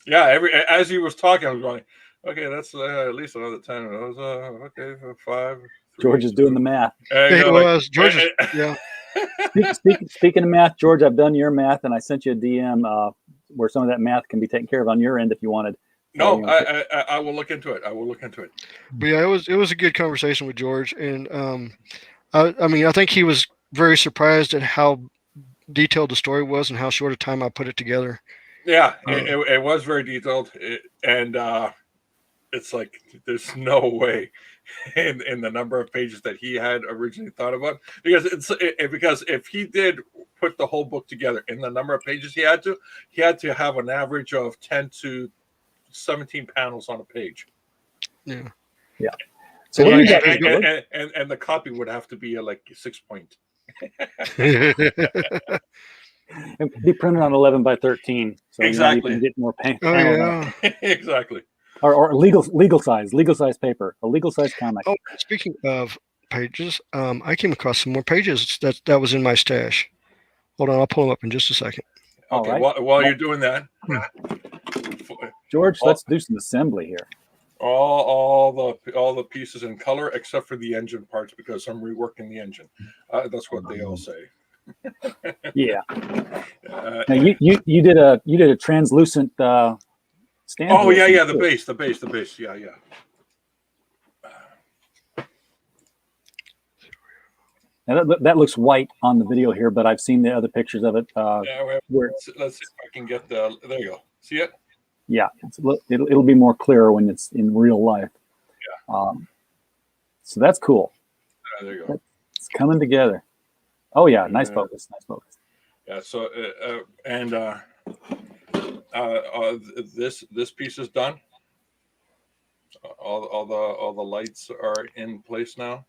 Yeah, as he was talking, I was going, okay, that's at least another 10 of those. Okay, 5. 3, George is 2. doing the math. Yeah, he was. George is, yeah. Speaking of math, George, I've done your math, and I sent you a DM where some of that math can be taken care of on your end if you wanted. No, I will look into it. I will look into it. But yeah, it was a good conversation with George, and I mean, I think he was very surprised at how detailed the story was and how short a time I put it together. Yeah, it was very detailed, and it's like there's no way in the number of pages that he had originally thought about, because if he did put the whole book together in the number of pages he had to have an average of 10 to 17 panels on a page. Yeah. So and, what do you got? and the copy would have to be like 6 point. It'd be printed on 11 by 13, so Exactly. you can get more paint. Oh yeah. Exactly. Or legal size paper, a legal size comic. Oh, speaking of pages, I came across some more pages that was in my stash. Hold on, I'll pull them up in just a second. Okay. Right. While you're doing that, George, let's do some assembly here. all the pieces in color except for the engine parts, because I'm reworking the engine. That's what they all say. Yeah. Now you did a translucent stand. Oh yeah, the base. Yeah. Now that looks white on the video here, but I've seen the other pictures of it. Let's see if I can get the. There you go. See it? Yeah, it'll be more clearer when it's in real life. Yeah. So that's cool. There you go. It's coming together. Oh yeah, nice focus. Yeah. So this piece is done. All the lights are in place now.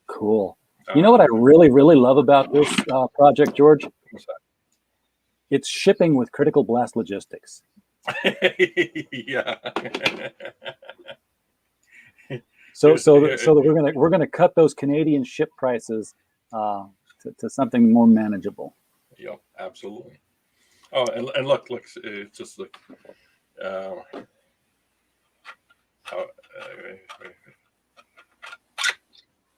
Cool. You know what I really, really love about this project, George? What's that? It's shipping with Critical Blast Logistics. Yeah. So we're gonna cut those Canadian ship prices to something more manageable. Yep, absolutely. Oh, and look, it's just like.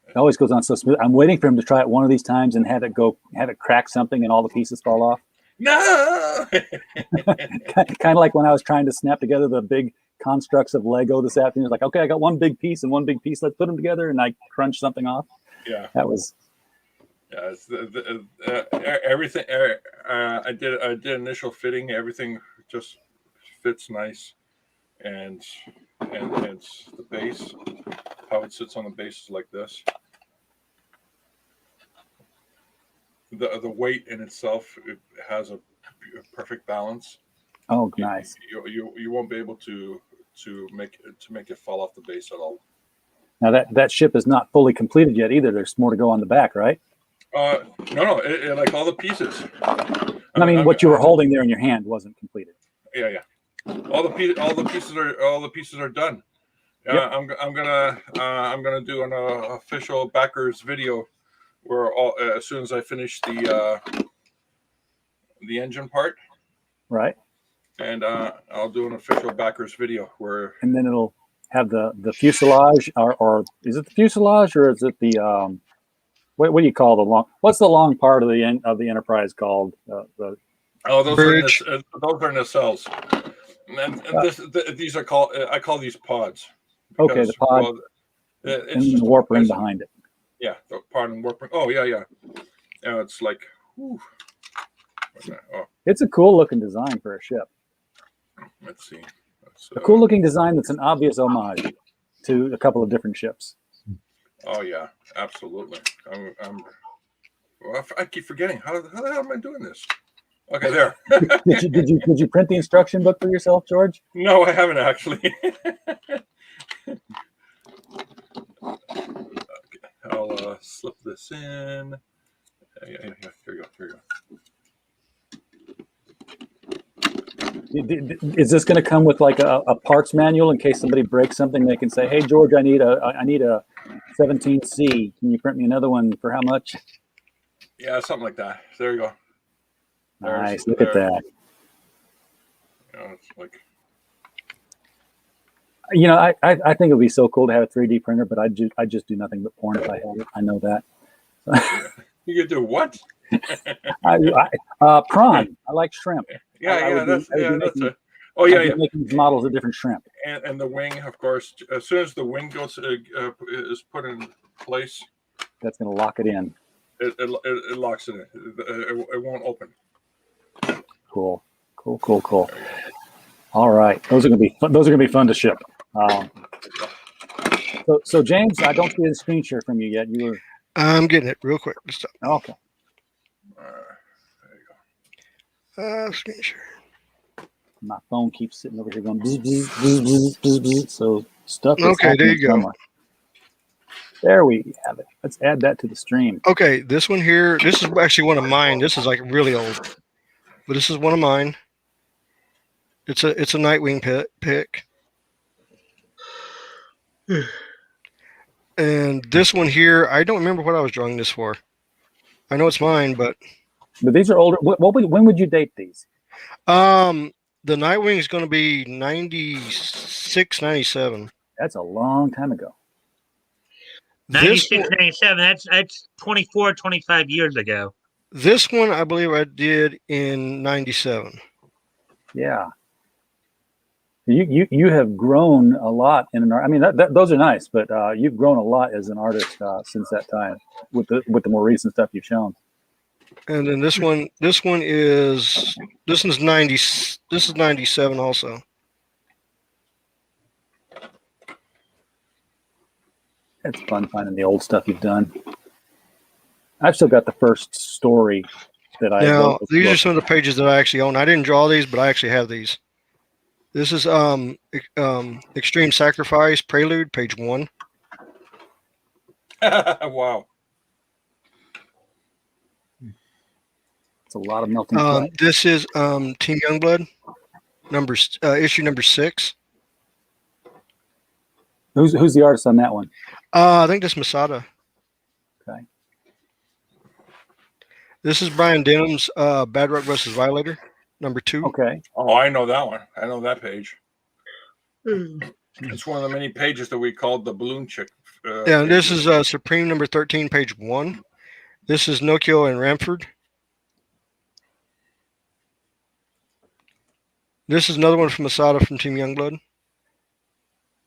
It always goes on so smooth. I'm waiting for him to try it one of these times and have it crack something and all the pieces fall off. No. Kind of like when I was trying to snap together the big constructs of Lego this afternoon. It's like, okay, I got one big piece and one big piece. Let's put them together, and I crunched something off. Yeah, that was. Yeah, it's everything. I did initial fitting. Everything just fits nice, and it's the base. How it sits on the base is like this. The weight in itself, it has a perfect balance. Oh, nice. You won't be able to make it fall off the base at all. Now that ship is not fully completed yet either. There's more to go on the back, right? No, like all the pieces. I mean, what you were holding there in your hand wasn't completed. Yeah. All the pieces are done. Yep. I'm gonna do an official backers video where as soon as I finish the engine part, right, and I'll do an official backers video where, and then it'll have the fuselage, or is it the fuselage, or is it the what do you call the long? What's the long part of the Enterprise called? Those are nacelles. And these are called. I call these pods. Okay, the pod. Well, and the warp ring behind it. Yeah, the pod and warp ring. Oh yeah. Yeah, it's like. Whew. It's a cool looking design for a ship. Let's see. A cool looking design that's an obvious homage to a couple of different ships. Oh yeah, absolutely. Well, I keep forgetting. How the hell am I doing this? Okay, there. Did you print the instruction book for yourself, George? No, I haven't actually. I'll slip this in. Yeah. Here you go. Here you go. Is this going to come with like a parts manual in case somebody breaks something? They can say, "Hey, George, I need a 17C. Can you print me another one for how much?" Yeah, something like that. There you go. Nice. Look at that. It's like, You know, I think it would be so cool to have a 3D printer, but I just do nothing but porn if I had it. I know that. you could do what? Prawn. I like shrimp. That's it. Oh I'd yeah, be yeah. making models of different shrimp. And the wing, of course. As soon as the wing goes is put in place, That's going to lock it in. It locks it in. It won't open. Cool. All right, those are going to be fun. Those are going to be fun to ship. So James, I don't see a screen share from you yet. You were. I'm getting it real quick. Okay. There you go. Screen share. My phone keeps sitting over here going bzz, bzz, bzz, bzz, bzz, bzz. So stuff is Okay, there you go. somewhere. There we have it. Let's add that to the stream. Okay, this one here, this is actually one of mine. This is like really old, but this is one of mine. It's a Nightwing pick. And this one here, I don't remember what I was drawing this for. I know it's mine, but these are older. When would you date these? the Nightwing is going to be 96, 97. That's a long time ago. 96, 97. That's 24, 25 years ago. This one, I believe I did in 97. Yeah. You have grown a lot in an art. I mean, those are nice, but you've grown a lot as an artist since that time with the more recent stuff you've shown. And then this one's 90. This is 97 also. It's fun finding the old stuff you've done. I've still got the first story that I. Now, these are some of the pages that I actually own. I didn't draw these, but I actually have these. This is Extreme Sacrifice Prelude, page 1. Wow. It's a lot of melting clay. This is Team Youngblood, issue number 6. Who's the artist on that one? I think that's Masada. Okay. This is Brian Denham's Bad Rock vs. Violator, number 2. Okay. Oh, I know that one. I know that page. It's one of the many pages that we called the Balloon Chick. Yeah, and this is Supreme number 13, page 1. This is Nokia and Ramford. This is another one from Masada from Team Youngblood.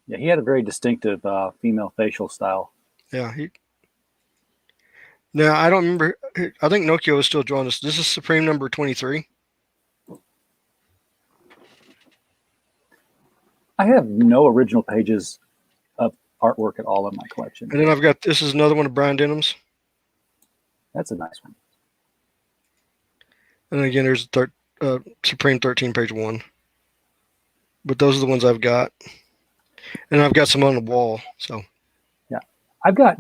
Yeah, he had a very distinctive female facial style. Yeah. Now, I don't remember. I think Nokia was still drawing this. This is Supreme number 23. I have no original pages of artwork at all in my collection. And then I've got, this is another one of Brian Denham's. That's a nice one. And again, there's Supreme 13, page 1. But those are the ones I've got. And I've got some on the wall. So yeah, I've got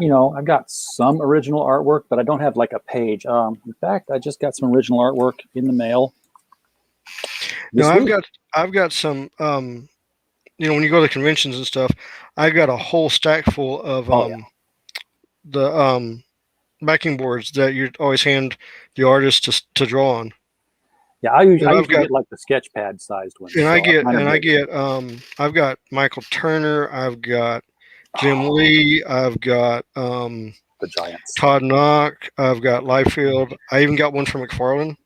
some original artwork, but I don't have like a page. In fact, I just got some original artwork in the mail. No, I've got some. When you go to conventions and stuff, I've got a whole stack full of the backing boards that you always hand the artist to draw on. Yeah, I usually get like the sketch pad sized ones. And I've got Michael Turner, I've got Jim Lee, I've got the Giants, Todd Knock, I've got Liefeld. I even got one from McFarlane.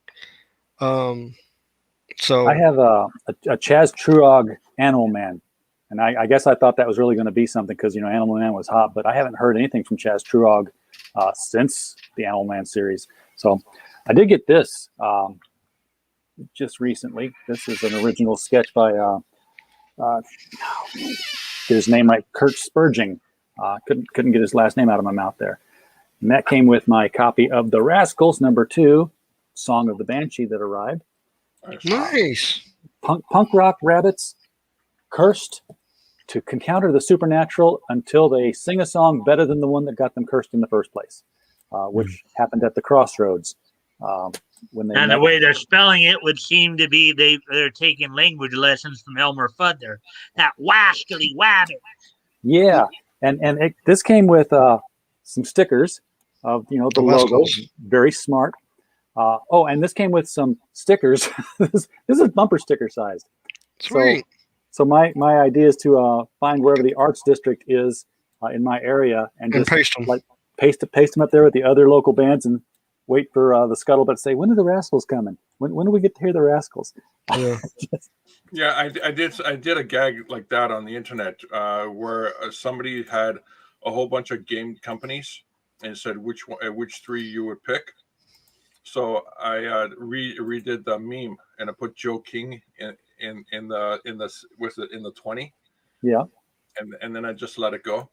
So I have a Chaz Truog Animal Man, and I guess I thought that was really going to be something because Animal Man was hot, but I haven't heard anything from Chaz Truog since the Animal Man series. So I did get this. Just recently. This is an original sketch by get his name right, Kurt Spurging, Couldn't get his last name out of my mouth there. And that came with my copy of The Rascals, #2, Song of the Banshee that arrived. Nice. Punk rock rabbits cursed to encounter the supernatural until they sing a song better than the one that got them cursed in the first place, which happened at the crossroads. When they and the way they're spelling it would seem to be they're taking language lessons from Elmer Fudd. That wascally wabbit. Yeah, and this came with some stickers of the logo, very smart. And this came with some stickers. This is bumper sticker sized. Sweet. So my idea is to find wherever the arts district is in my area and just paste them. Paste them up there with the other local bands and wait for the scuttlebutt to say, when are the Rascals coming? When do we get to hear the Rascals? Yeah. Yeah, I did a gag like that on the internet where somebody had a whole bunch of game companies and said which 3 you would pick. So I redid the meme and I put Joe King in the 20. Yeah. And then I just let it go.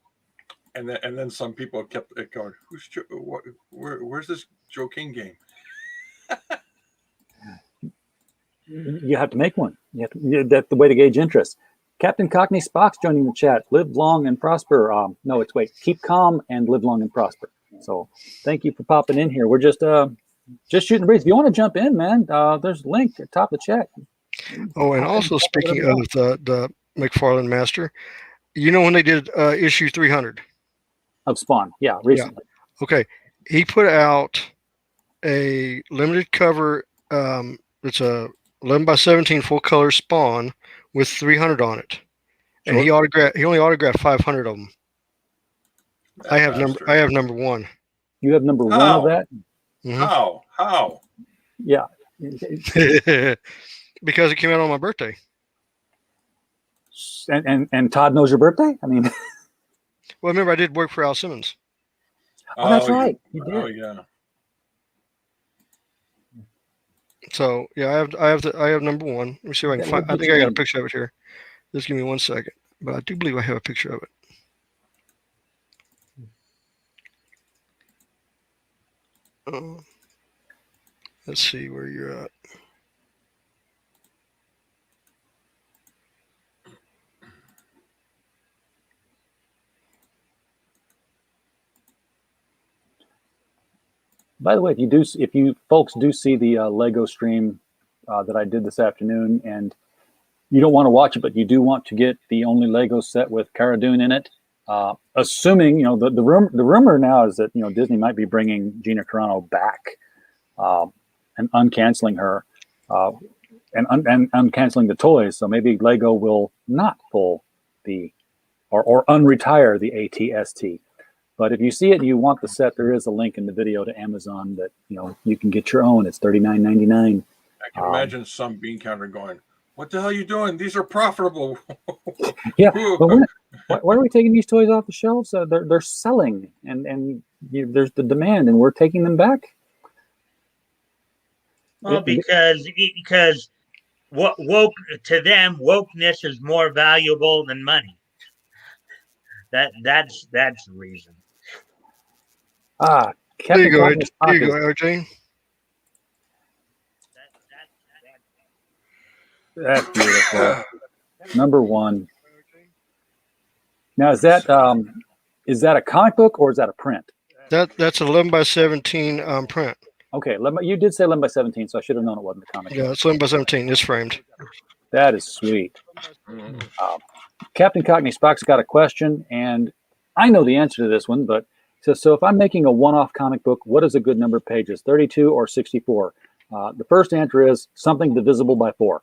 And then some people kept going, where's this Joe King game? You have to make one. That's the way to gauge interest. Captain Cockney Spock's joining the chat. Live long and prosper. Keep calm and live long and prosper. So thank you for popping in here. We're just shooting the breeze. If you want to jump in, man, there's a link at the top of the chat. Oh, and also speaking of the McFarlane Master, when they did issue 300 of Spawn, recently. Yeah. Okay, he put out a limited cover. It's a 11x17 full color Spawn with 300 on it, and he only autographed 500 of them. I have number 1. You have number 1 of that? Mm-hmm. How? Yeah. Because it came out on my birthday. And Todd knows your birthday? I mean, well, remember I did work for Al Simmons. Oh, that's right. You did. Oh, yeah. So yeah, I have number 1. Let me see if I can find. I think I got a picture of it here. Just give me 1 second. But I do believe I have a picture of it. Let's see where you're at. By the way, if you folks do see the Lego stream that I did this afternoon, and you don't want to watch it, but you do want to get the only Lego set with Cara Dune in it, assuming the rumor now is that Disney might be bringing Gina Carano back and uncanceling her and uncanceling the toys. So maybe Lego will not pull or unretire the ATST. But if you see it and you want the set, there is a link in the video to Amazon that you can get your own. It's $39.99. I can imagine some bean counter going, "What the hell are you doing? These are profitable." Yeah, but why are we taking these toys off the shelves? They're selling, and there's the demand, and we're taking them back. Well, because what woke to them, wokeness is more valuable than money. That's the reason. There you go, RJ. That's beautiful. Number 1. Now, is that a comic book or is that a print? That's 11x17 print. Okay, you did say 11x17, so I should have known it wasn't a comic. Yeah, it's 11x17. It's framed. That is sweet. Captain Cockney Spock's got a question, and I know the answer to this one, but so if I'm making a one-off comic book, what is a good number of pages, 32 or 64? The first answer is something divisible by 4.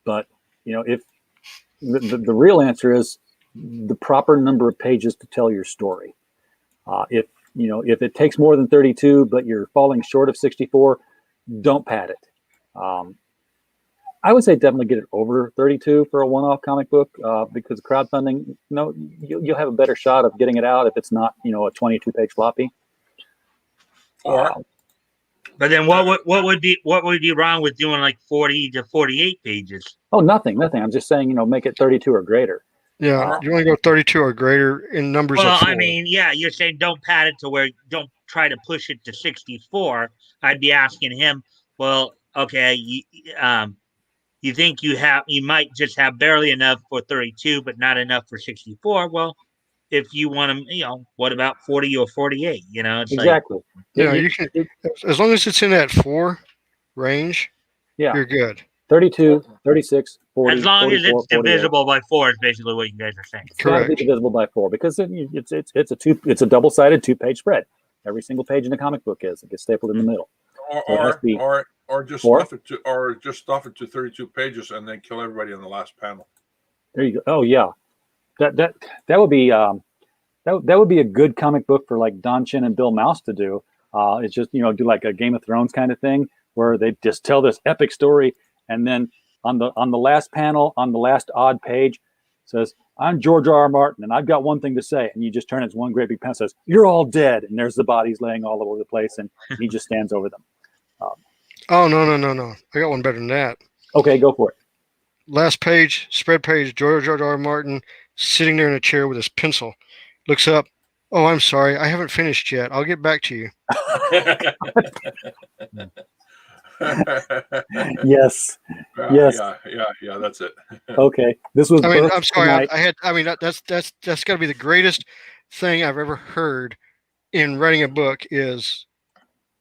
But if the real answer is the proper number of pages to tell your story. If it takes more than 32, but you're falling short of 64, don't pad it. I would say definitely get it over 32 for a one-off comic book because crowdfunding, you'll have a better shot of getting it out if it's not, a 22-page floppy. But then what would be wrong with doing like 40 to 48 pages? Oh, nothing. I'm just saying, make it 32 or greater. Yeah, you want to go 32 or greater in numbers of Well, 4. I mean, yeah, you're saying don't pad it to where don't try to push it to 64. I'd be asking him, well, okay, you think you might just have barely enough for 32, but not enough for 64. Well, if you want to, what about 40 or 48? It's like, Exactly. Yeah, you can, as long as it's in that 4 range, yeah. you're good. 32, 36, 40, as long as 44, it's 48. divisible by 4 is basically what you guys are saying. It's got to be Correct. divisible by 4 because it's a double-sided 2-page spread. Every single page in a comic book is. It gets stapled in the middle. So it has to be or just 4. stuff it to 32 pages and then kill everybody in the last panel. There you go. Oh yeah, that would be that would be a good comic book for like Don Chin and Bill Mouse to do. It's just do like a Game of Thrones kind of thing where they just tell this epic story, and then on the last panel, on the last odd page, says, "I'm George R. R. Martin, and I've got one thing to say." And you just turn it to one great big pen, says, "You're all dead," and there's the bodies laying all over the place, and he just stands over them. Oh, no. I got one better than that. Okay, go for it. Last page, spread page, George R. R. Martin sitting there in a chair with his pencil. Looks up. Oh, I'm sorry. I haven't finished yet. I'll get back to you. Yes. Yes. Yeah, that's it. Okay. This was. I mean, birthed I'm sorry. tonight. That's got to be the greatest thing I've ever heard in writing a book is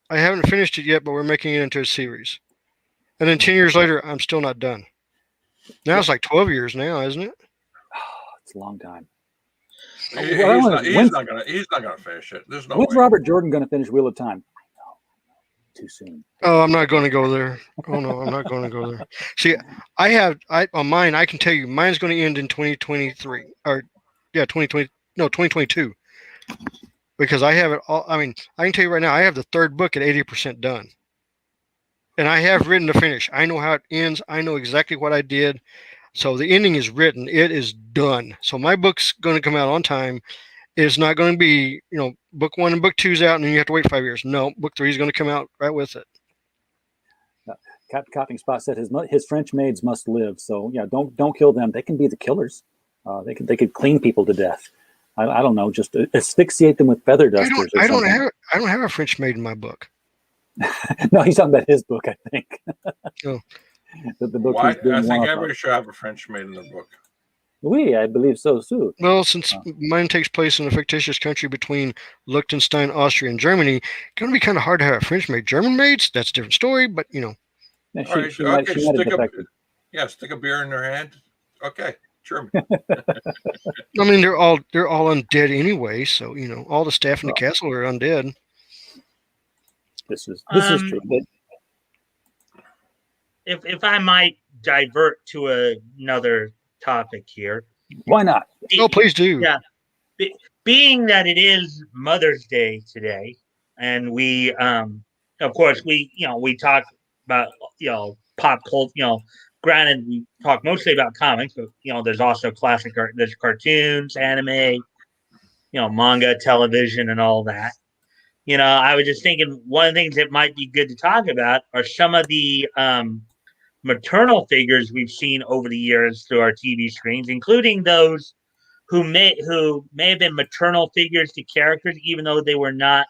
I haven't finished it yet, but we're making it into a series. And then 10 years later, I'm still not done. Now it's like 12 years now, isn't it? It's a long time. He's not gonna finish it. There's no When's way. Robert Jordan going to finish Wheel of Time? Too soon. Oh, I'm not going to go there. Oh no, I'm not going to go there. See, on mine, I can tell you, mine's going to end in 2023 or 2022, because I have it all. I mean, I can tell you right now, I have the third book at 80% done, and I have written the finish. I know how it ends. I know exactly what I did. So the ending is written. It is done. So my book's going to come out on time. It's not going to be, book 1 and book 2's out, and then you have to wait 5 years. No, book 3 is going to come out right with it. Copying Spot said his French maids must live. So yeah, don't kill them. They can be the killers. They could clean people to death. I don't know, just asphyxiate them with feather dusters. I don't have a French maid in my book. No, he's talking about his book, I think. Oh. the book. I think everybody should have a French maid in their book. Oui, I believe so too. Well, since mine takes place in a fictitious country between Liechtenstein, Austria, and Germany, it's going to be kind of hard to have a French maid. German maids, that's a different story, but Yeah, stick a beer in their hand. Okay, sure. I mean, they're all undead anyway, so all the staff in the castle are undead. This is true. If I might divert to another topic here. Why not? Oh, please do. Yeah. Being that it is Mother's Day today, and we, of course, we talk about, pop culture, granted, we talk mostly about comics, but, there's also there's cartoons, anime, manga, television, and all that. I was just thinking one of the things that might be good to talk about are some of the, maternal figures we've seen over the years through our TV screens, including those who may have been maternal figures to characters, even though they were not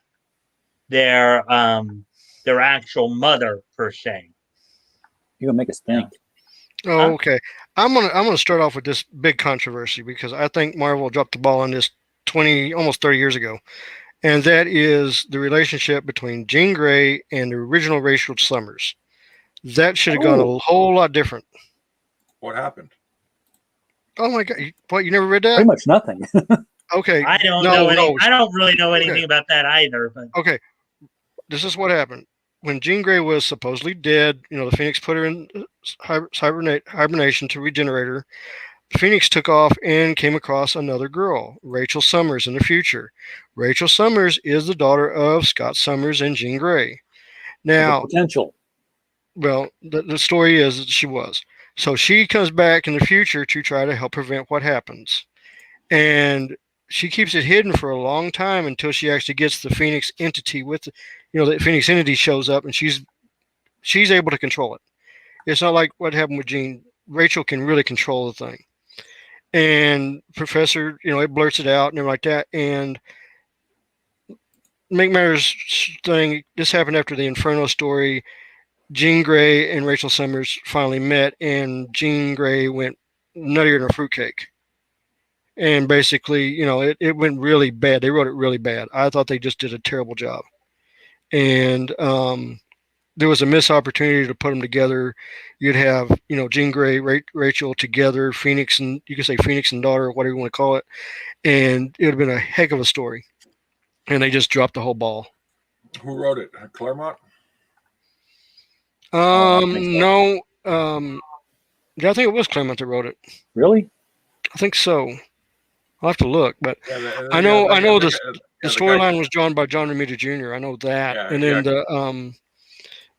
their actual mother per se. You're gonna make us think. Oh, okay. I'm gonna start off with this big controversy because I think Marvel dropped the ball on this almost 30 years ago, and that is the relationship between Jean Grey and the original Rachel Summers. That should have gone a whole lot different. What happened? Oh my God! You never read that? Pretty much nothing. Okay. I don't know. I don't really know anything about that either. But okay, this is what happened when Jean Grey was supposedly dead. The Phoenix put her in hibernation to regenerate her. Phoenix took off and came across another girl, Rachel Summers, in the future. Rachel Summers is the daughter of Scott Summers and Jean Grey. Now, potential. Well, the story is that she was. So she comes back in the future to try to help prevent what happens. And she keeps it hidden for a long time until she actually gets the Phoenix entity the Phoenix entity shows up and she's able to control it. It's not like what happened with Jean. Rachel can really control the thing. and Professor, it blurts it out and everything like that. And make matters thing, this happened after the Inferno story. Jean Grey and Rachel Summers finally met, and Jean Grey went nuttier than a fruitcake. And basically, it went really bad. They wrote it really bad. I thought they just did a terrible job. And there was a missed opportunity to put them together. You'd have, Jean Grey, Rachel together, Phoenix, and you could say Phoenix and daughter, or whatever you want to call it. And it would have been a heck of a story. And they just dropped the whole ball. Who wrote it? Claremont? No. Yeah, I think it was Claremont that wrote it. Really? I think so. I'll have to look, but Yeah, I know the storyline was drawn by John Romita Jr. I know that, Yeah, and then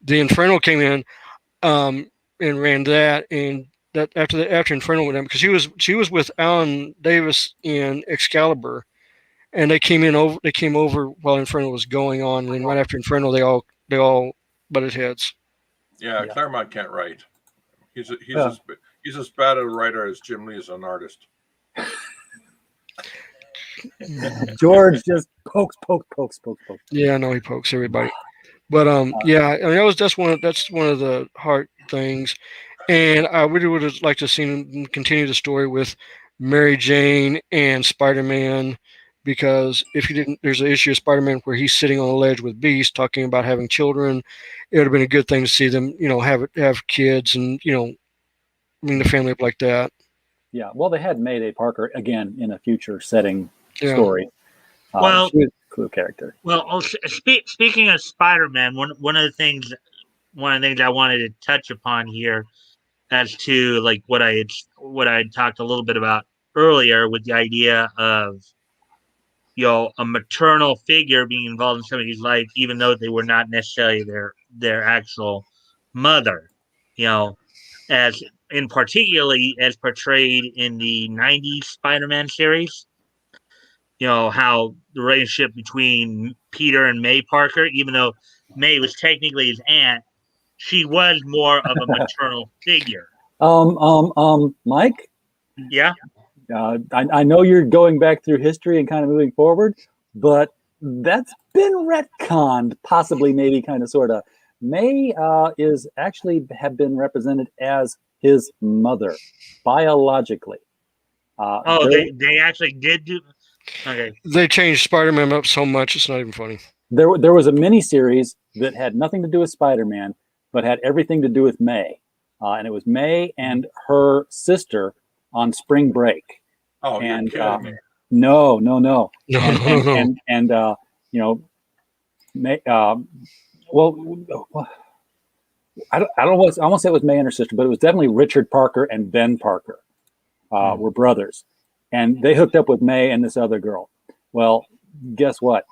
the Inferno came in and ran that, and that after Inferno went in, because she was with Alan Davis in Excalibur, and they came over while Inferno was going on, and then right after Inferno they all butted heads. Yeah, Claremont can't write. He's as bad a writer as Jim Lee is an artist. George just pokes. Yeah, I know he pokes everybody, but yeah, I mean that's one of the hard things, and I really would have liked to see him continue the story with Mary Jane and Spider-Man, because if you didn't, there's an issue of Spider-Man where he's sitting on a ledge with Beast talking about having children. It would have been a good thing to see them, have kids and bring the family up like that. Yeah, well, they had Mayday Parker again in a future setting story. Well, she was a cool character. Well, speaking of Spider-Man, one of the things I wanted to touch upon here, as to like what I had talked a little bit about earlier, with the idea of a maternal figure being involved in somebody's life, even though they were not necessarily their actual mother, as in particularly as portrayed in the 90s Spider-Man series. How the relationship between Peter and May Parker, even though May was technically his aunt, she was more of a maternal figure. Mike? Yeah? I know you're going back through history and kind of moving forward, but that's been retconned, possibly, maybe, kind of, sort of. May is actually have been represented as his mother, biologically. They actually did do... Okay. They changed Spider-Man up so much, it's not even funny. There was a mini-series that had nothing to do with Spider-Man, but had everything to do with May. And it was May and her sister on spring break. Oh, and you're kidding me. No. And May, well, I won't say it was May and her sister, but it was definitely Richard Parker and Ben Parker were brothers. And they hooked up with May and this other girl. Well, guess what?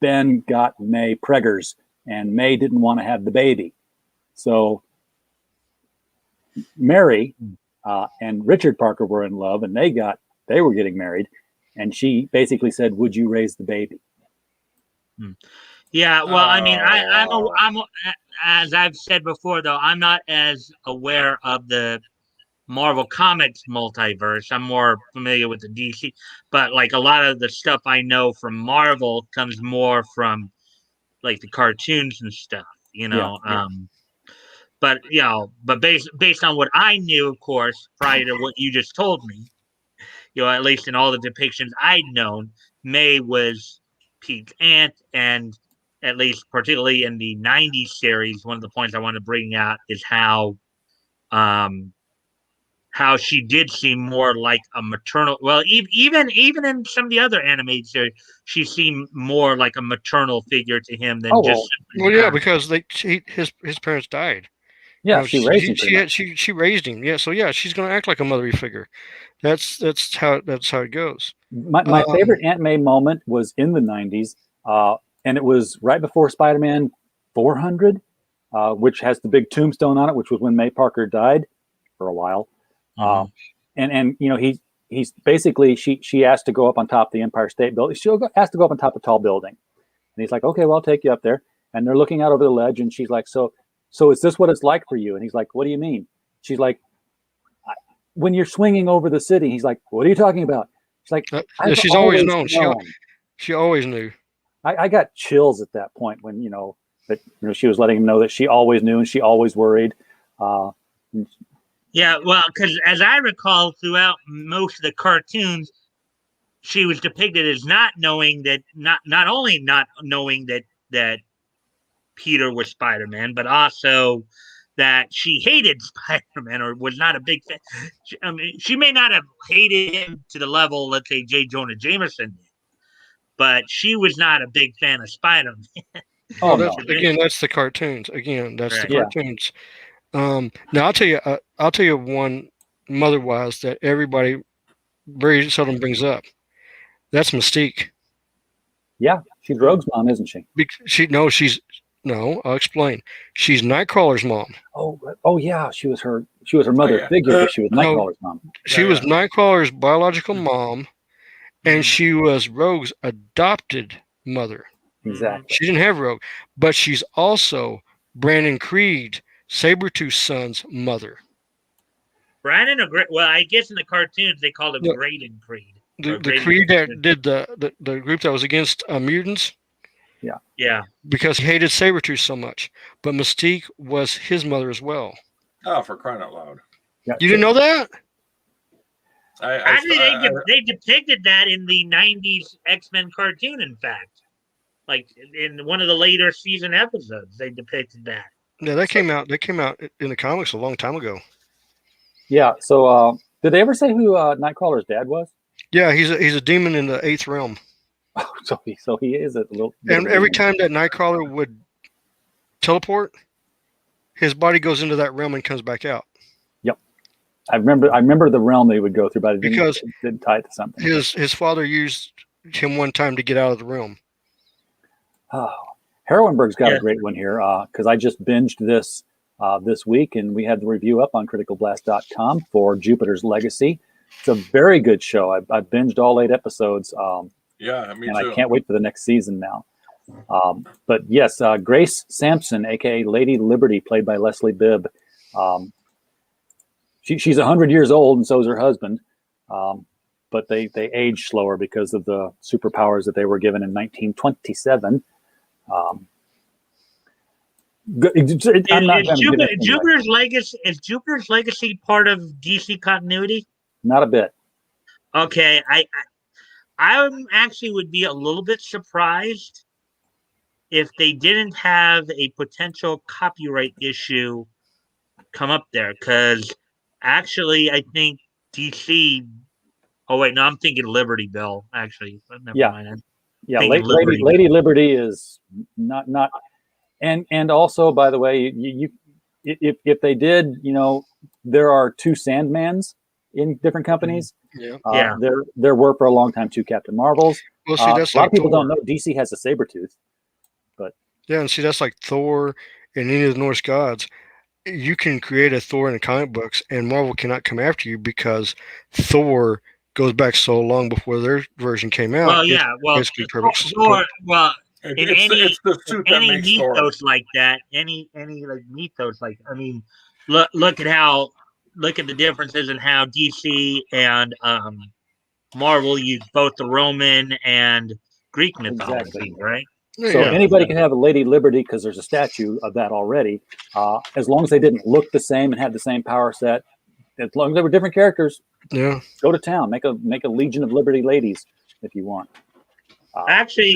Ben got May preggers, and May didn't want to have the baby. So Mary and Richard Parker were in love, and they were getting married. And she basically said, "Would you raise the baby?" Yeah, well, I mean, I'm as I've said before, though, I'm not as aware of the Marvel Comics multiverse. I'm more familiar with the DC, but like a lot of the stuff I know from Marvel comes more from like the cartoons and stuff, But based on what I knew, of course, prior to what you just told me, at least in all the depictions I'd known, May was Pete's aunt, and at least particularly in the 90s series, one of the points I want to bring out is how she did seem more like a maternal. Well, even in some of the other animated series, she seemed more like a maternal figure to him than just. Well, yeah, because his parents died. Yeah, she raised him. She raised him. Yeah, so yeah, she's going to act like a motherly figure. That's how it goes. My favorite Aunt May moment was in the 90s, and it was right before Spider-Man 400, which has the big tombstone on it, which was when May Parker died for a while. And he's basically, she asked to go up on top of the Empire State Building. She asked to go up on top of a tall building, and he's like, "Okay, well, I'll take you up there." And they're looking out over the ledge, and she's like, "So is this what it's like for you?" And he's like, "What do you mean?" She's like, when you're swinging over the city, he's like, "What are you talking about?" She's like, Yeah, "I've she's always known. known." She always knew. I got chills at that point when that she was letting him know that she always knew and she always worried. Uh, Yeah, well, because as I recall, throughout most of the cartoons, she was depicted as not knowing that, not only not knowing that Peter was Spider-Man, but also that she hated Spider-Man or was not a big fan. I mean, she may not have hated him to the level, let's say, J. Jonah Jameson did, but she was not a big fan of Spider-Man. oh That's no, again, that's the cartoons. Again, that's the Right. Yeah. cartoons. Now I'll tell you one mother-wise that everybody very seldom brings up. That's Mystique. yeah, she's Rogue's mom, isn't she? No, I'll explain. She's Nightcrawler's mom. Oh yeah, she was her mother yeah. figure, but she was No. Nightcrawler's mom. She Yeah, was yeah. Nightcrawler's biological mom, and Mhm. she was Rogue's adopted mother. Exactly. She didn't have Rogue, but she's also Brandon Creed, Sabretooth's son's mother. Brandon, well, I guess in the cartoons they called him Yeah. Graydon Creed. The Graydon Creed that did the group that was against mutants Yeah. because he hated Sabretooth so much. But Mystique was his mother as well. Oh, for crying out loud! Yeah, You didn't know that? Actually, they depicted that in the '90s X-Men cartoon. In fact, like in one of the later season episodes, they depicted that. Yeah, that came out. That came out in the comics a long time ago. Yeah. So, did they ever say who Nightcrawler's dad was? Yeah, he's a demon in the eighth realm. So he is a little. bit And of a every demon. time that Nightcrawler would teleport, his body goes into that realm and comes back out. I remember the realm they would go through, but it Because didn't tie it to something. his father used him one time to get out of the realm. Oh, Heroinberg's got Yeah. a great one here because I just binged this week, and we had the review up on criticalblast.com for Jupiter's Legacy. It's a very good show. I binged all 8 episodes, Yeah, me and too. I can't wait for the next season now. But yes, Grace Sampson, aka Lady Liberty, played by Leslie Bibb. She's 100 years old, and so is her husband. But they age slower because of the superpowers that they were given in 1927. I'm not Is Jupiter's Legacy Jupiter's Legacy part of DC continuity? Not a bit. Okay, I actually would be a little bit surprised if they didn't have a potential copyright issue come up there, because actually I think DC. Oh wait, no, I'm thinking Liberty Bell. Actually, never Yeah. mind. Yeah, Thinking Liberty. Lady Liberty is not, and also, by the way, you if they did, there are 2 Sandmans in different companies. Yeah. Yeah. There were for a long time 2 Captain Marvels. Well, see, that's a lot like of people Thor. don't know DC has a Sabretooth. Yeah, and see, that's like Thor and any of the Norse gods. You can create a Thor in the comic books, and Marvel cannot come after you because Thor goes back so long before their version came out. Well, yeah. Well, basically perfect. well, in It's the suit that any makes Thor. mythos like that, any like mythos like, I mean, look at the differences in how DC and Marvel use both the Roman and Greek mythology, Exactly. right? So Yeah. anybody can have a Lady Liberty because there's a statue of that already. As long as they didn't look the same and had the same power set, as long as they were different characters, Yeah. go to town. Make a Legion of Liberty ladies if you want. Actually,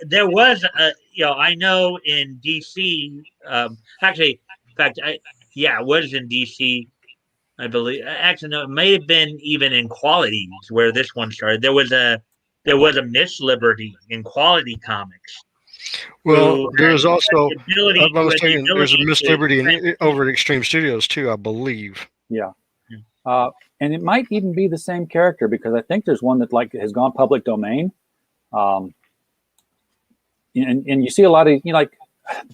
there was I know in DC. Actually, in fact, it was in DC. I believe. Actually, no, it may have been even in Qualities where this one started. There was a Miss Liberty in Quality Comics. Well, there's also there's a Miss Liberty over at Extreme Studios too, I believe. Yeah. And it might even be the same character because I think there's one that has gone public domain. And you see a lot of, like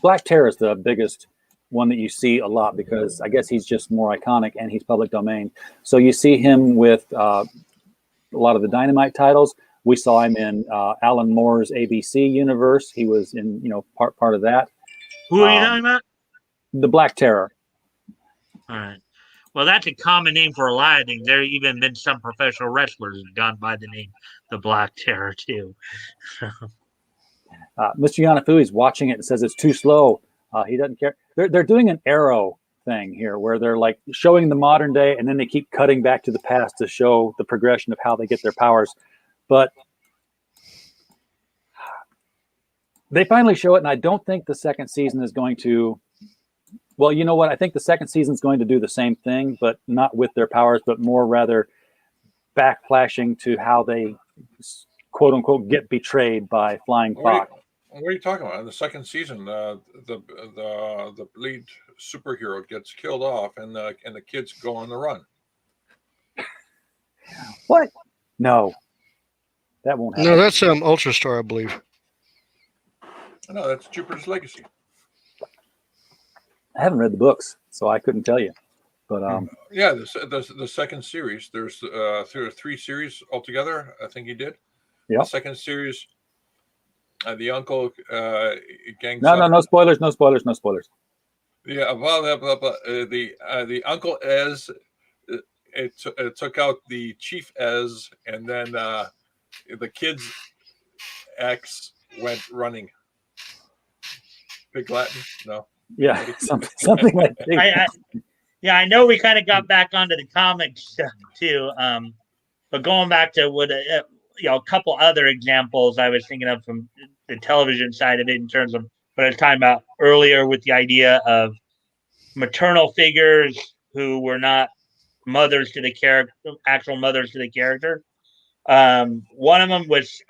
Black Terror is the biggest one that you see a lot because I guess he's just more iconic and he's public domain. So you see him with a lot of the Dynamite titles. We saw him in Alan Moore's ABC universe. He was in, part of that. Who are you talking about? The Black Terror. All right. Well, that's a common name for a lot of things. There even been some professional wrestlers who've gone by the name the Black Terror too. Mr. Yanafui is watching it and says it's too slow. He doesn't care. They're doing an Arrow thing here where they're like showing the modern day and then they keep cutting back to the past to show the progression of how they get their powers. But they finally show it, and I don't think the second season is going to. Well, you know what? I think the second season is going to do the same thing, but not with their powers, but more rather backflashing to how they, quote unquote, get betrayed by Flying Fox. What are you talking about? In the second season, the lead superhero gets killed off, and the kids go on the run. What? No, that won't happen. No, that's Ultra Star, I believe. No, that's Jupiter's Legacy. I haven't read the books, so I couldn't tell you. But yeah, the second series. There's 3 series altogether. I think he did. Yeah. The second series, the uncle gangs. No spoilers. No spoilers. No spoilers. Yeah, well, the uncle Ez, it took out the chief Ez, and then the kids X went running. Big Latin? No. Yeah, something like that. I know we kind of got back onto the comics stuff too, but going back to what a couple other examples I was thinking of from the television side of it in terms of what I was talking about earlier with the idea of maternal figures who were not mothers to the character, actual mothers to the character. One of them was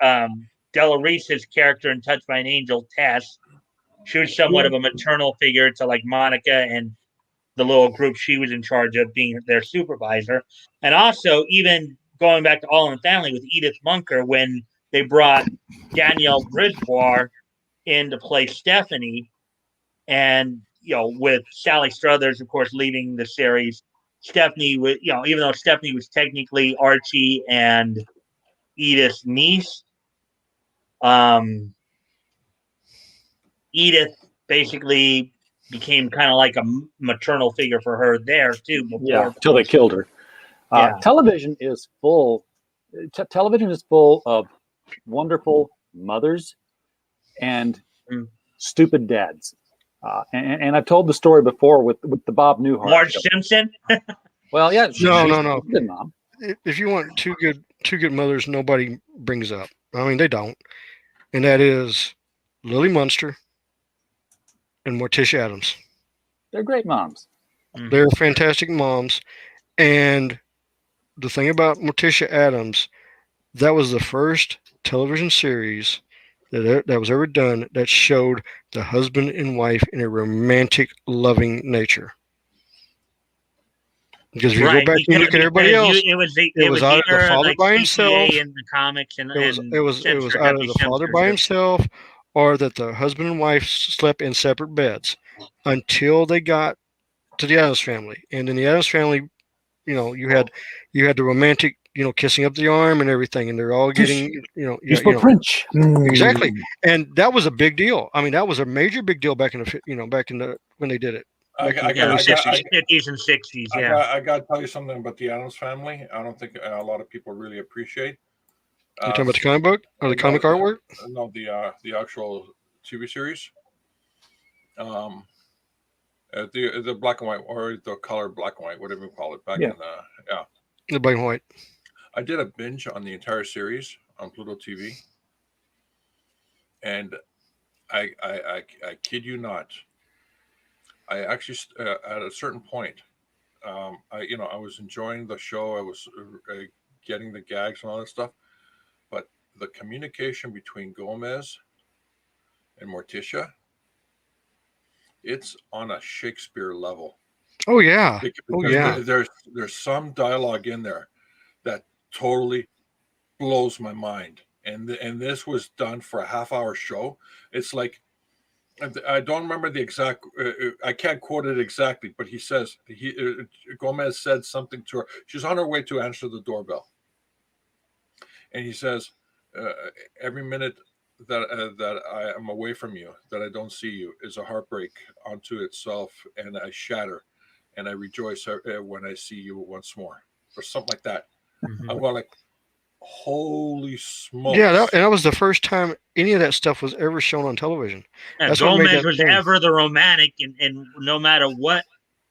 Della Reese's character in Touched by an Angel, Tess. She was somewhat of a maternal figure to like Monica and the little group she was in charge of being their supervisor. And also even going back to All in the Family with Edith Bunker when they brought Danielle Bridgewater in to play Stephanie. And, with Sally Struthers, of course, leaving the series, Stephanie, even though Stephanie was technically Archie and Edith's niece, Edith basically became kind of like a maternal figure for her there too. Until they killed her. Television is full. Television is full of wonderful mothers and stupid dads. And I've told the story before with the Bob Newhart. Marge Simpson. Well, yeah. No. Good mom. If you want two good mothers, nobody brings up. I mean, they don't, and that is Lily Munster and Morticia Addams. They're great moms. They're fantastic moms. And the thing about Morticia Addams, that was the first television series that was ever done that showed the husband and wife in a romantic, loving nature. Because if you go back and look at everybody else, it was either the father by himself in the comics, and it was either the father by himself or that the husband and wife slept in separate beds until they got to the Addams Family. And in the Addams Family, you had the romantic, kissing up the arm and everything, and they're all getting, you spoke French. Exactly. And that was a big deal. I mean, that was a major big deal back in the when they did it. I got 50s and 60s. Yeah, I got to tell you something about the Addams Family. I don't think a lot of people really appreciate. You talking about the comic book or the comic artwork? No, the actual TV series. The black and white or the color black and white, whatever you call it, back in the black and white. I did a binge on the entire series on Pluto TV, and I kid you not. I actually at a certain point, I was enjoying the show. I was getting the gags and all that stuff, but the communication between Gomez and Morticia, it's on a Shakespeare level. Oh yeah. There's some dialogue in there that totally blows my mind. And this was done for a half-hour show. It's like, I don't remember the exact. I can't quote it exactly, but he says Gomez said something to her. She's on her way to answer the doorbell, and he says, "Every minute that I am away from you, that I don't see you, is a heartbreak unto itself, and I shatter. and I rejoice when I see you once more, or something like that. Mhm. I'm going like, holy smokes! Yeah, and that was the first time any of that stuff was ever shown on television. Yeah, That's what made Gomez that was thing. ever the romantic, and no matter what,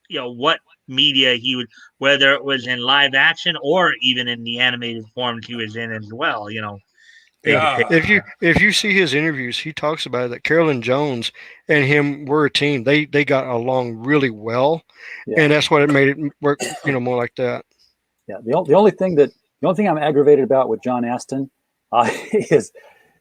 what media he would, whether it was in live action or even in the animated forms he was in as well. They Yeah. depict. If you see his interviews, he talks about it, that Carolyn Jones and him were a team. They got along really well, Yeah. and that's what it made it work. More like that. Yeah. The only thing I'm aggravated about with John Aston is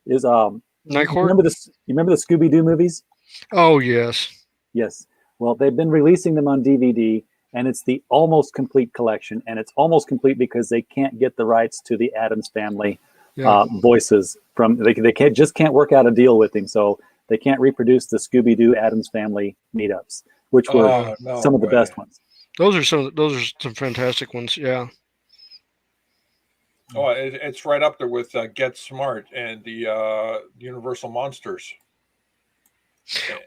Night you Court. remember this? You remember the Scooby Doo movies? Oh yes. Yes. Well, they've been releasing them on DVD, and it's the almost complete collection, and it's almost complete because they can't get the rights to the Addams Family Yeah. voices from. They can't work out a deal with him, so they can't reproduce the Scooby Doo Addams Family meetups, which were Oh, no some of the way. best ones. Those are some fantastic ones. Yeah. Oh, it's right up there with Get Smart and the Universal Monsters.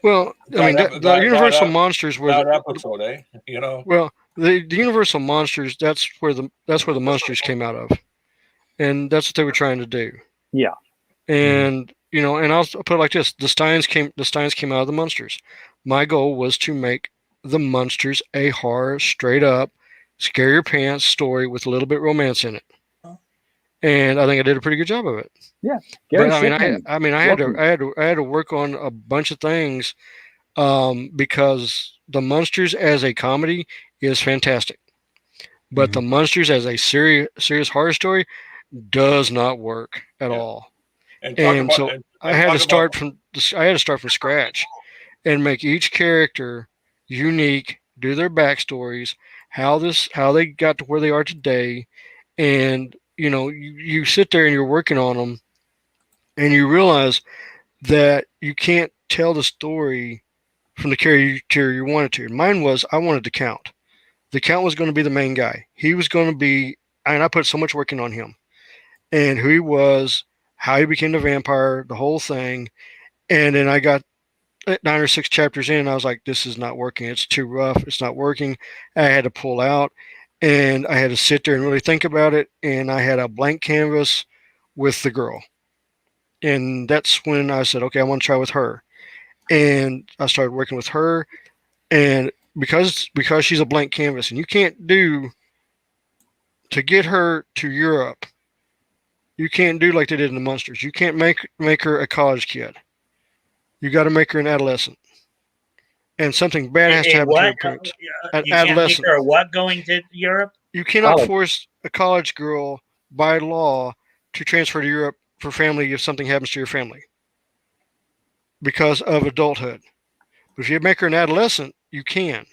Well, I mean, the Universal Monsters were that episode, eh? well, the Universal Monsters. That's where the monsters came out of, and that's what they were trying to do. Yeah. And and I'll put it like this: the Steins came out of the Munsters. My goal was to make the Munsters a horror, straight up, scare your pants story with a little bit of romance in it. And I think I did a pretty good job of it. Yeah. Gary But Shipman, I had to work on a bunch of things because the Munsters as a comedy is fantastic, but the Munsters as a serious horror story does not work at all. And so I had to start from scratch and make each character unique, do their backstories, how they got to where they are today, and you sit there and you're working on them, and you realize that you can't tell the story from the character you wanted to. Mine was, I wanted the Count. The Count was going to be the main guy. He was going to be, and I put so much work in on him and who he was, how he became the vampire, the whole thing. And then I got 9 or 6 chapters in, and I was like, this is not working. It's too rough. It's not working. I had to pull out, and I had to sit there and really think about it. And I had a blank canvas with the girl. And that's when I said, okay, I want to try with her. And I started working with her. And because she's a blank canvas, and you can't do, to get her to Europe, you can't do like they did in the Munsters. You can't make her a college kid. You got to make her an adolescent, and something bad has to happen to her parents. An You can't make adolescent. her what going to Europe? You cannot force a college girl by law to transfer to Europe for family if something happens to your family because of adulthood. But if you make her an adolescent, you can.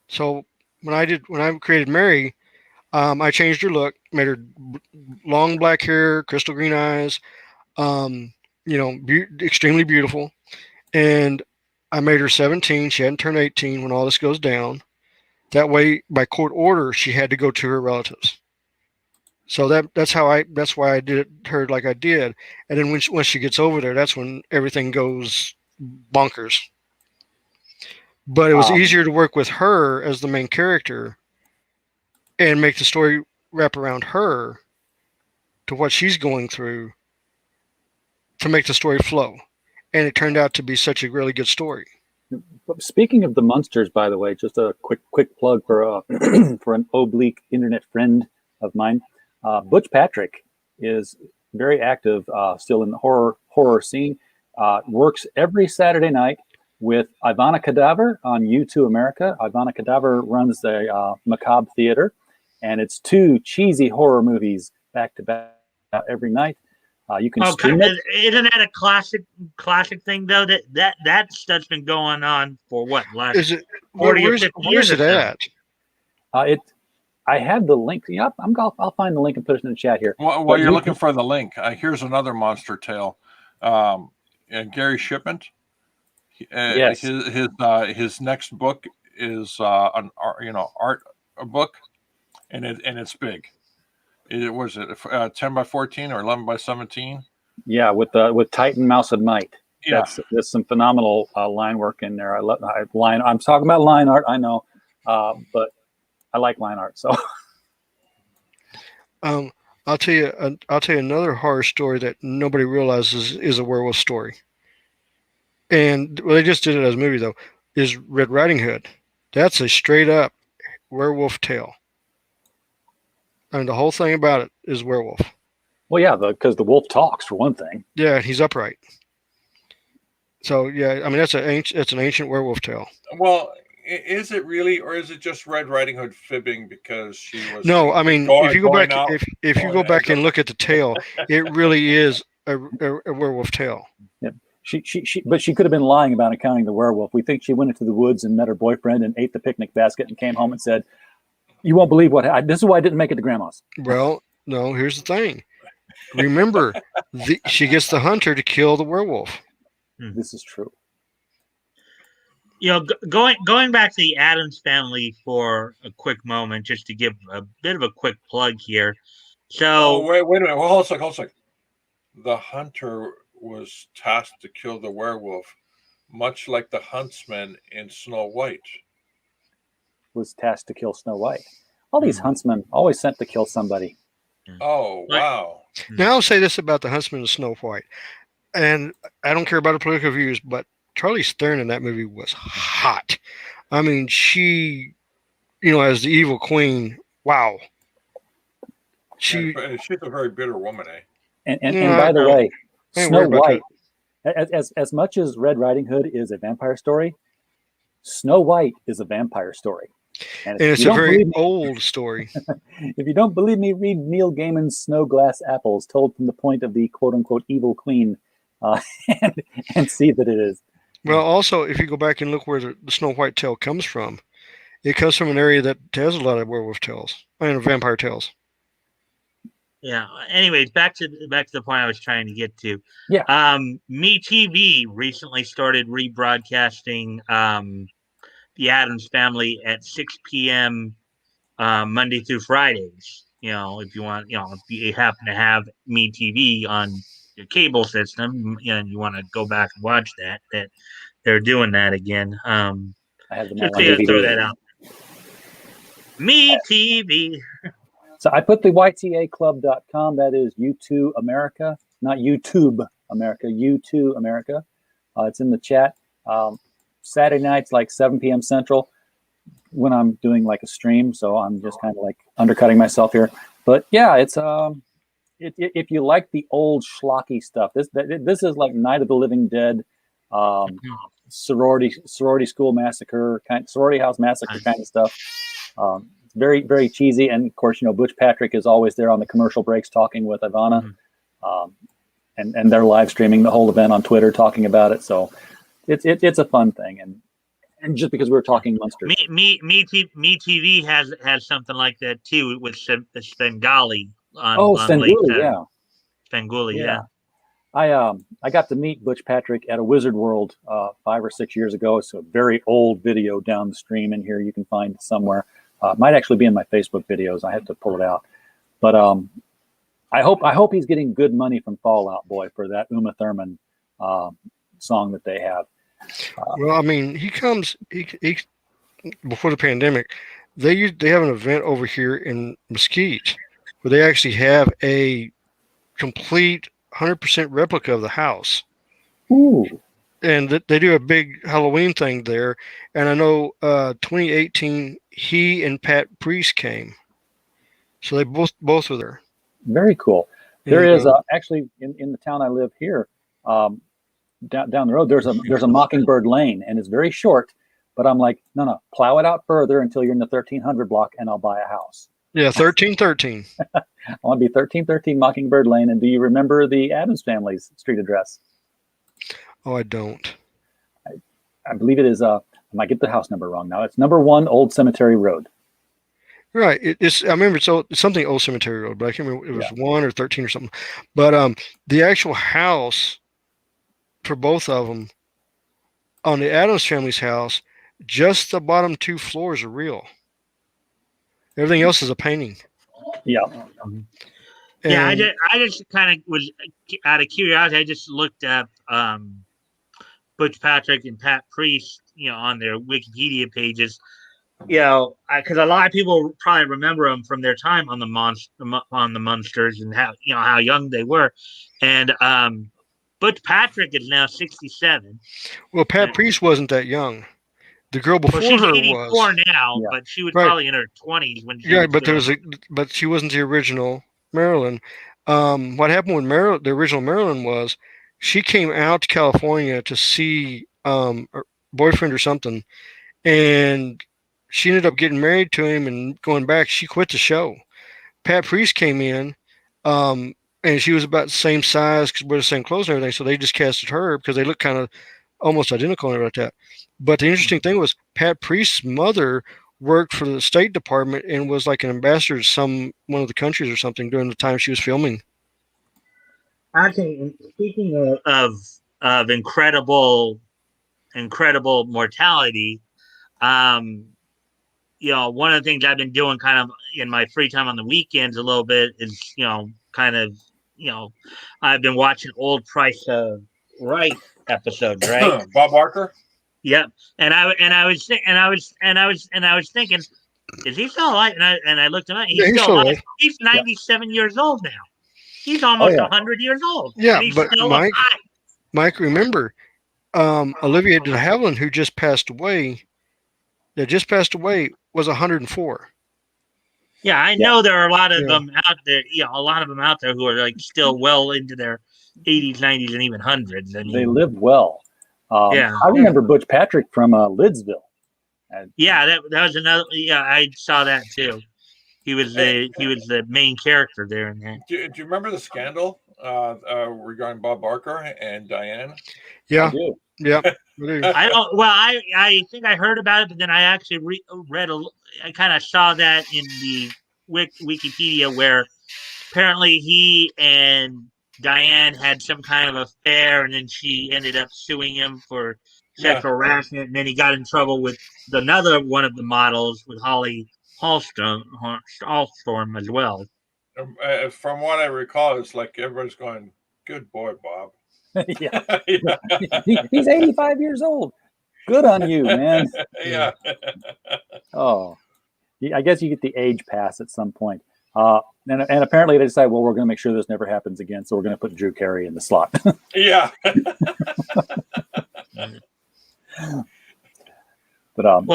So when I created Mary, I changed her look, made her long black hair, crystal green eyes, extremely beautiful. And I made her 17. She hadn't turned 18 when all this goes down. That way, by court order, she had to go to her relatives. So that's why I did her like I did. And then once she gets over there, that's when everything goes bonkers. But it was easier to work with her as the main character and make the story wrap around her to what she's going through to make the story flow. And it turned out to be such a really good story. Speaking of the Munsters, by the way, just a quick plug for for an oblique internet friend of mine. Butch Patrick is very active still in the horror scene. Works every Saturday night with Ivana Cadaver on U2 America. Ivana Cadaver runs the Macabre Theater, and it's 2 cheesy horror movies back to back every night. You can stream it. Isn't that a classic thing though? That stuff's been going on for what, last Is it 40 or 50 years? Where's it at? I have the link. Yeah, I'll find the link and put it in the chat here. While you're looking for the link, here's another monster tale. Gary Shipman. Yes. His next book is an art book, and it's big. It was 10 by 14 or 11 by 17. Yeah, with Titan, Mouse, and Might. Yeah. there's some phenomenal line work in there. I'm talking about line art, I know, but I like line art. So I'll tell you another horror story that nobody realizes is a werewolf story. And well, they just did it as a movie though. Is Red Riding Hood? That's a straight up werewolf tale. I mean, the whole thing about it is werewolf. well, yeah, because the wolf talks for one thing. Yeah, he's upright. So yeah, I mean that's an ancient werewolf tale. Well, is it really, or is it just Red Riding Hood fibbing because she was? No, I mean if you go back if you go back and look at the tale, it really is a werewolf tale. Yeah. But she could have been lying about accounting the werewolf. We think she went into the woods and met her boyfriend and ate the picnic basket and came home and said, "You won't believe this is why I didn't make it to Grandma's." Well, no, here's the thing. Remember, she gets the hunter to kill the werewolf. This is true. You know, going back to the Addams Family for a quick moment, just to give a bit of a quick plug here. So wait a minute. Well, hold a second. The hunter was tasked to kill the werewolf, much like the huntsman in Snow White Was tasked to kill Snow White. All these huntsmen always sent to kill somebody. Oh, wow. Now I'll say this about the huntsman in Snow White, and I don't care about her political views, but Charlize Theron in that movie was hot. I mean, she, as the evil queen, wow. She's a very bitter woman, eh? And by the way, Snow White, as much as Red Riding Hood is a vampire story, Snow White is a vampire story. And it's a very old story. If you don't believe me, read Neil Gaiman's Snow Glass Apples, told from the point of the quote-unquote evil queen, and see that it is. Well, also, if you go back and look where the Snow White tale comes from, it comes from an area that has a lot of werewolf tales, vampire tales. Yeah. Anyways, back to the point I was trying to get to. Yeah. MeTV recently started rebroadcasting the Addams Family at 6 p.m. Monday through Fridays. If you want, if you happen to have MeTV on your cable system, and you want to go back and watch that they're doing that again. I have them just all on DVD. throw that out. MeTV. So I put the YTAclub.com, that is U2 America, not YouTube America, U2 America. It's in the chat. Saturday nights, like 7 p.m. Central, when I'm doing like a stream. So I'm just kind of like undercutting myself here. But yeah, it's if you like the old schlocky stuff, this is like Night of the Living Dead, sorority school massacre, sorority house massacre kind of stuff. Very, very cheesy. And of course, Butch Patrick is always there on the commercial breaks talking with Ivana. And they're live streaming the whole event on Twitter talking about it. So it's a fun thing. And just because we were talking monsters. MeTV has something like that too with Svengali. Svengoolie, yeah. Svengoolie, yeah. I got to meet Butch Patrick at a Wizard World 5 or 6 years ago. It's a very old video down the stream in here. You can find it somewhere. Might actually be in my Facebook videos. I have to pull it out. But I hope he's getting good money from Fall Out Boy for that Uma Thurman song that they have. Well, I mean, he before the pandemic, they have an event over here in Mesquite where they actually have a complete 100% replica of the house. Ooh. And they do a big Halloween thing there. And I know 2018, he and Pat Priest came. So they both were there. Very cool. There is actually in the town I live here, down the road, there's a Mockingbird Lane, and it's very short. But I'm like, no, plow it out further until you're in the 1300 block, and I'll buy a house. Yeah, 1313. I want to be 1313 Mockingbird Lane. And do you remember the Addams Family's street address? Oh, I don't. I believe it is. I might get the house number wrong now. It's number 1 Old Cemetery Road. Right. I remember it's something Old Cemetery Road, but I can't remember. It was 1 or 13 or something. But the actual house for both of them on the Addams Family's house, just the bottom 2 floors are real. Everything else is a painting. Yeah. I just kind of was out of curiosity. I just looked up Butch Patrick and Pat Priest, on their Wikipedia pages. Because a lot of people probably remember them from their time on the Munsters and how young they were, and Butch Patrick is now 67. Well, Pat Priest wasn't that young. The girl before she's her 84 was now, Yeah. but she was Right. probably in her 20s when she Yeah, was but she wasn't the original Marilyn. What happened with the original Marilyn was she came out to California to see her boyfriend or something, and she ended up getting married to him and going back. She quit the show. Pat Priest came in, and she was about the same size because we're the same clothes and everything. So they just casted her because they look kind of almost identical and everything like that. But the interesting thing was Pat Priest's mother worked for the State Department and was like an ambassador to one of the countries or something during the time she was filming. Actually, speaking of incredible mortality, one of the things I've been doing kind of in my free time on the weekends a little bit is, I've been watching old Price Right episodes, right? Bob Barker. Yep. And I was thinking, is he still alive? And I looked him up. He's still alive. He's 97 years old now. He's almost 100 years old. Yeah, and he's but still alive. Mike, remember, Olivia de Havilland, who just passed away, was 104. Yeah, I know there are a lot of them out there. A lot of them out there who are like still well into their 80s, 90s, and even hundreds. I mean, they lived well. I remember Butch Patrick from Lidsville. That was another. Yeah, I saw that too. He was the main character there in that. Do you remember the scandal regarding Bob Barker and Diane? Yeah, I do. Yeah. I don't. Well, I think I heard about it, but then I actually read I kind of saw that in the Wikipedia where apparently he and Diane had some kind of affair, and then she ended up suing him for sexual harassment, and then he got in trouble with another one of the models, with Holly Hallstorm as well. From what I recall, it's like everybody's going, "Good boy, Bob." Yeah. He's 85 years old. Good on you, man. Yeah. Oh, I guess you get the age pass at some point. And apparently they decide, well, we're going to make sure this never happens again, so we're going to put Drew Carey in the slot. Yeah. But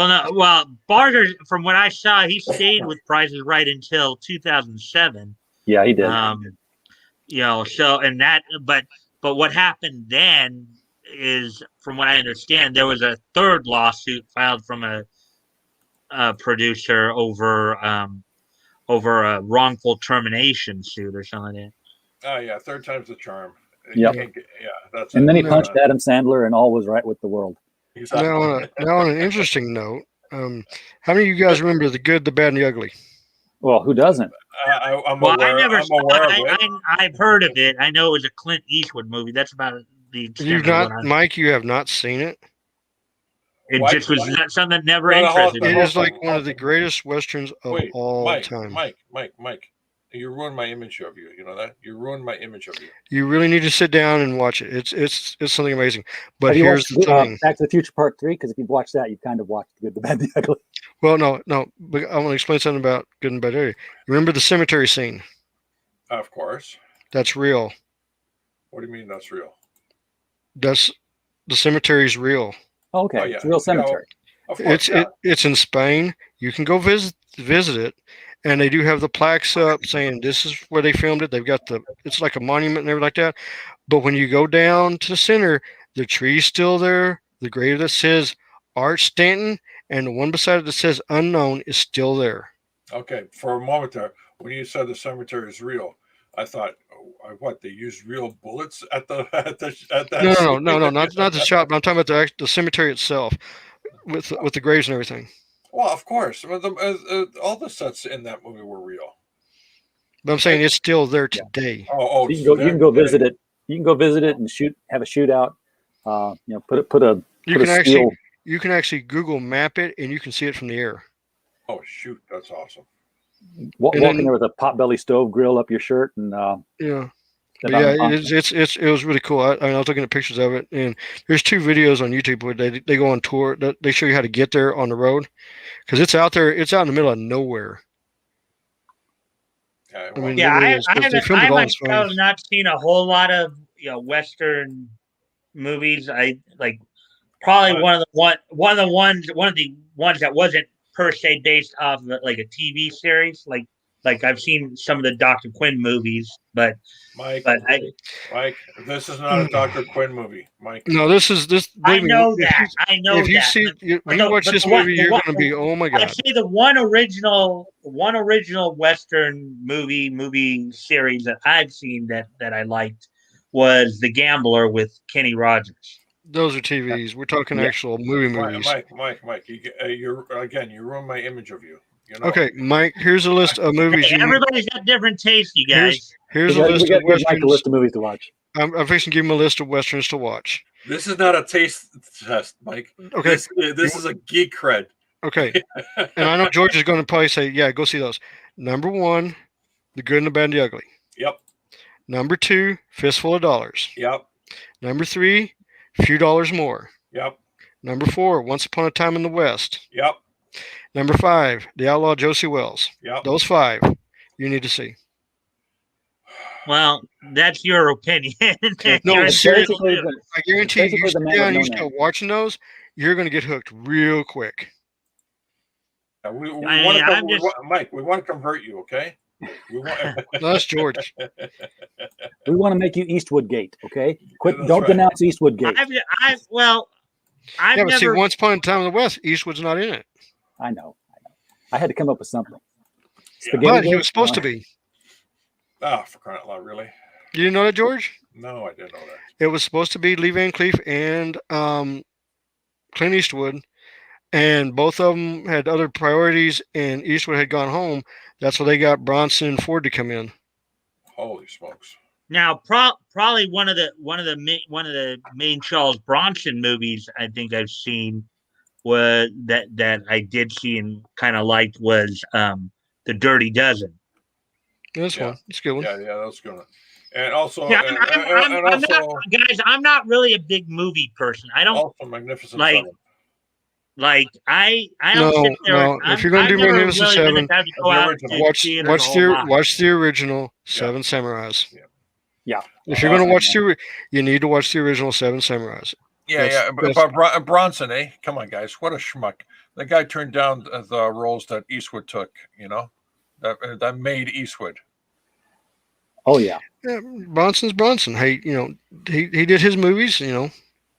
Barter, from what I saw, he stayed with Price is Right until 2007. Yeah, he did. But what happened then is, from what I understand, there was a third lawsuit filed from a producer over a wrongful termination suit or something like that. Oh yeah, third time's the charm. Yep. That's. And then he punched Adam Sandler, and all was right with the world. Now on an interesting note, how many of you guys remember The Good, the Bad, and the Ugly? Well, who doesn't? I'm aware of it. I've heard of it. I know it was a Clint Eastwood movie. That's about the extent. Mike, you have not seen it? It just was something that never interested me. It is like one of the greatest westerns of all time. Mike, you ruined my image of you. You know that? You ruined my image of you. You really need to sit down and watch it. It's something amazing. But here's the thing: Back to the Future Part 3, because if you've watched that, you've kind of watched The Good, the Bad, the Ugly. Well, no. But I want to explain something about Good and Bad. Remember the cemetery scene? Of course. That's real. What do you mean that's real? The cemetery is real. Oh, okay, it's a real cemetery. Of course, it's in Spain. You can go visit it, and they do have the plaques up saying this is where they filmed it. They've got it's like a monument and everything like that. But when you go down to the center, the tree's still there. The grave that says Art Stanton and the one beside it that says unknown is still there. Okay, for a moment there, when you said the cemetery is real, I thought, what, they used real bullets at that? No, not the shop. But I'm talking about the cemetery itself, with the graves and everything. Well, of course, all the sets in that movie were real. But I'm saying it's still there today. So you can go visit it. You can go visit it and have a shootout. You can actually Google map it, and you can see it from the air. Oh shoot, that's awesome. Walking there with a potbelly stove grill up your shirt, and that But yeah, I'm- it was really cool. I was looking at pictures of it, and there's 2 videos on YouTube where they go on tour. They show you how to get there on the road, because it's out there. It's out in the middle of nowhere. Okay, I well, mean, Yeah, literally, I they haven't. filmed I it all on his myself phone. have not seen a whole lot of Western movies. I like probably What? one of the ones that wasn't per se based off of like a TV series. Like I've seen some of the Dr. Quinn movies, but Mike, I Mike, this is not a Dr. Quinn movie, Mike. No, this. I Believe me, know that. I know if you that. see But when you watch but this the one, movie, the you're one, going to be, oh my I'd god. say the one original Western movie series that I've seen that I liked was The Gambler with Kenny Rogers. Those are TVs. We're talking Yeah. actual movies. Mike, you're again. You ruined my image of you. You know. Okay, Mike. Here's a list of movies. Hey, everybody's got different tastes, you guys. Here's we a got list to of give Mike a westerns. list of movies to watch. I'm fixing to give him a list of westerns to watch. This is not a taste test, Mike. Okay. This is a geek cred. Okay. And I know George is going to probably say, yeah, go see those. Number 1, The Good and the Bad and the Ugly. Yep. Number 2, Fistful of Dollars. Yep. Number 3, Few Dollars More. Yep. Number 4, Once Upon a Time in the West. Yep. Number 5, The Outlaw Josie Wells. Yep. Those 5 you need to see. Well, that's your opinion. No, You're seriously, entitled to. I guarantee you, basically you the sit man down with and no you start name. watching those, you're going to get hooked real quick. We I want mean, to I'm just- Mike. We want to convert you. Okay. We want. No, that's George. We want to make you Eastwood Gate, okay? Quit! That's Don't right. denounce Eastwood Gate. I've Yeah, but see, never. Once Upon a Time in the West, Eastwood's not in it. I know. I had to come up with something. Yeah. Spaghetti But he Gate? was supposed to be. Ah, for crying out loud! Really? You didn't know that, George? No, I didn't know that. It was supposed to be Lee Van Cleef and Clint Eastwood, and both of them had other priorities, and Eastwood had gone home. That's why they got Bronson and Ford to come in. Holy smokes! Now, probably one of the main Charles Bronson movies I think I've seen was that I did see and kind of liked was The Dirty Dozen. That's Yeah. one. It's a good one. Yeah, that's good. And also, Yeah, and I'm also, not, guys. I'm not really a big movie person. I don't also Magnificent like- Seven. like. I don't No, sit there. no. I'm, If you're gonna I've do never Magnificent really been Seven, the type to go the out original. to theaters a whole lot. watch the original Seven Samurais. Yeah. If you're gonna watch you need to watch the original Seven Samurais. Yeah, but Bronson, eh? Come on, guys, what a schmuck! The guy turned down the roles that Eastwood took. You know, that made Eastwood. Oh yeah. Yeah, Bronson's Bronson. Hey, he did his movies.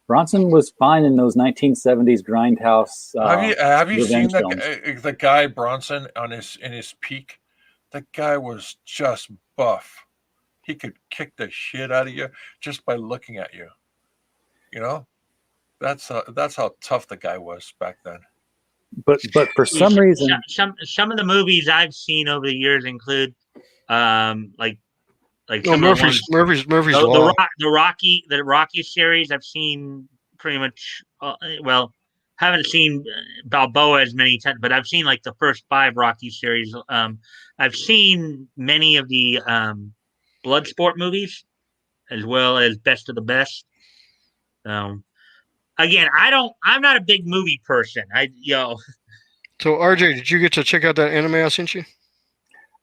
Bronson was fine in those 1970s grindhouse. Have you seen revenge the guy Bronson in his peak? The guy was just buff. He could kick the shit out of you just by looking at you. You know, that's how tough the guy was back then. But for some reason, some of the movies I've seen over the years include like Oh, some of the ones, Murphy's the Law. the Rocky series. I've seen pretty much. Haven't seen Balboa as many times, but I've seen like the first 5 Rocky series. I've seen many of the Bloodsport movies, as well as Best of the Best. Again, I'm not a big movie person. So RJ, did you get to check out that anime I sent you?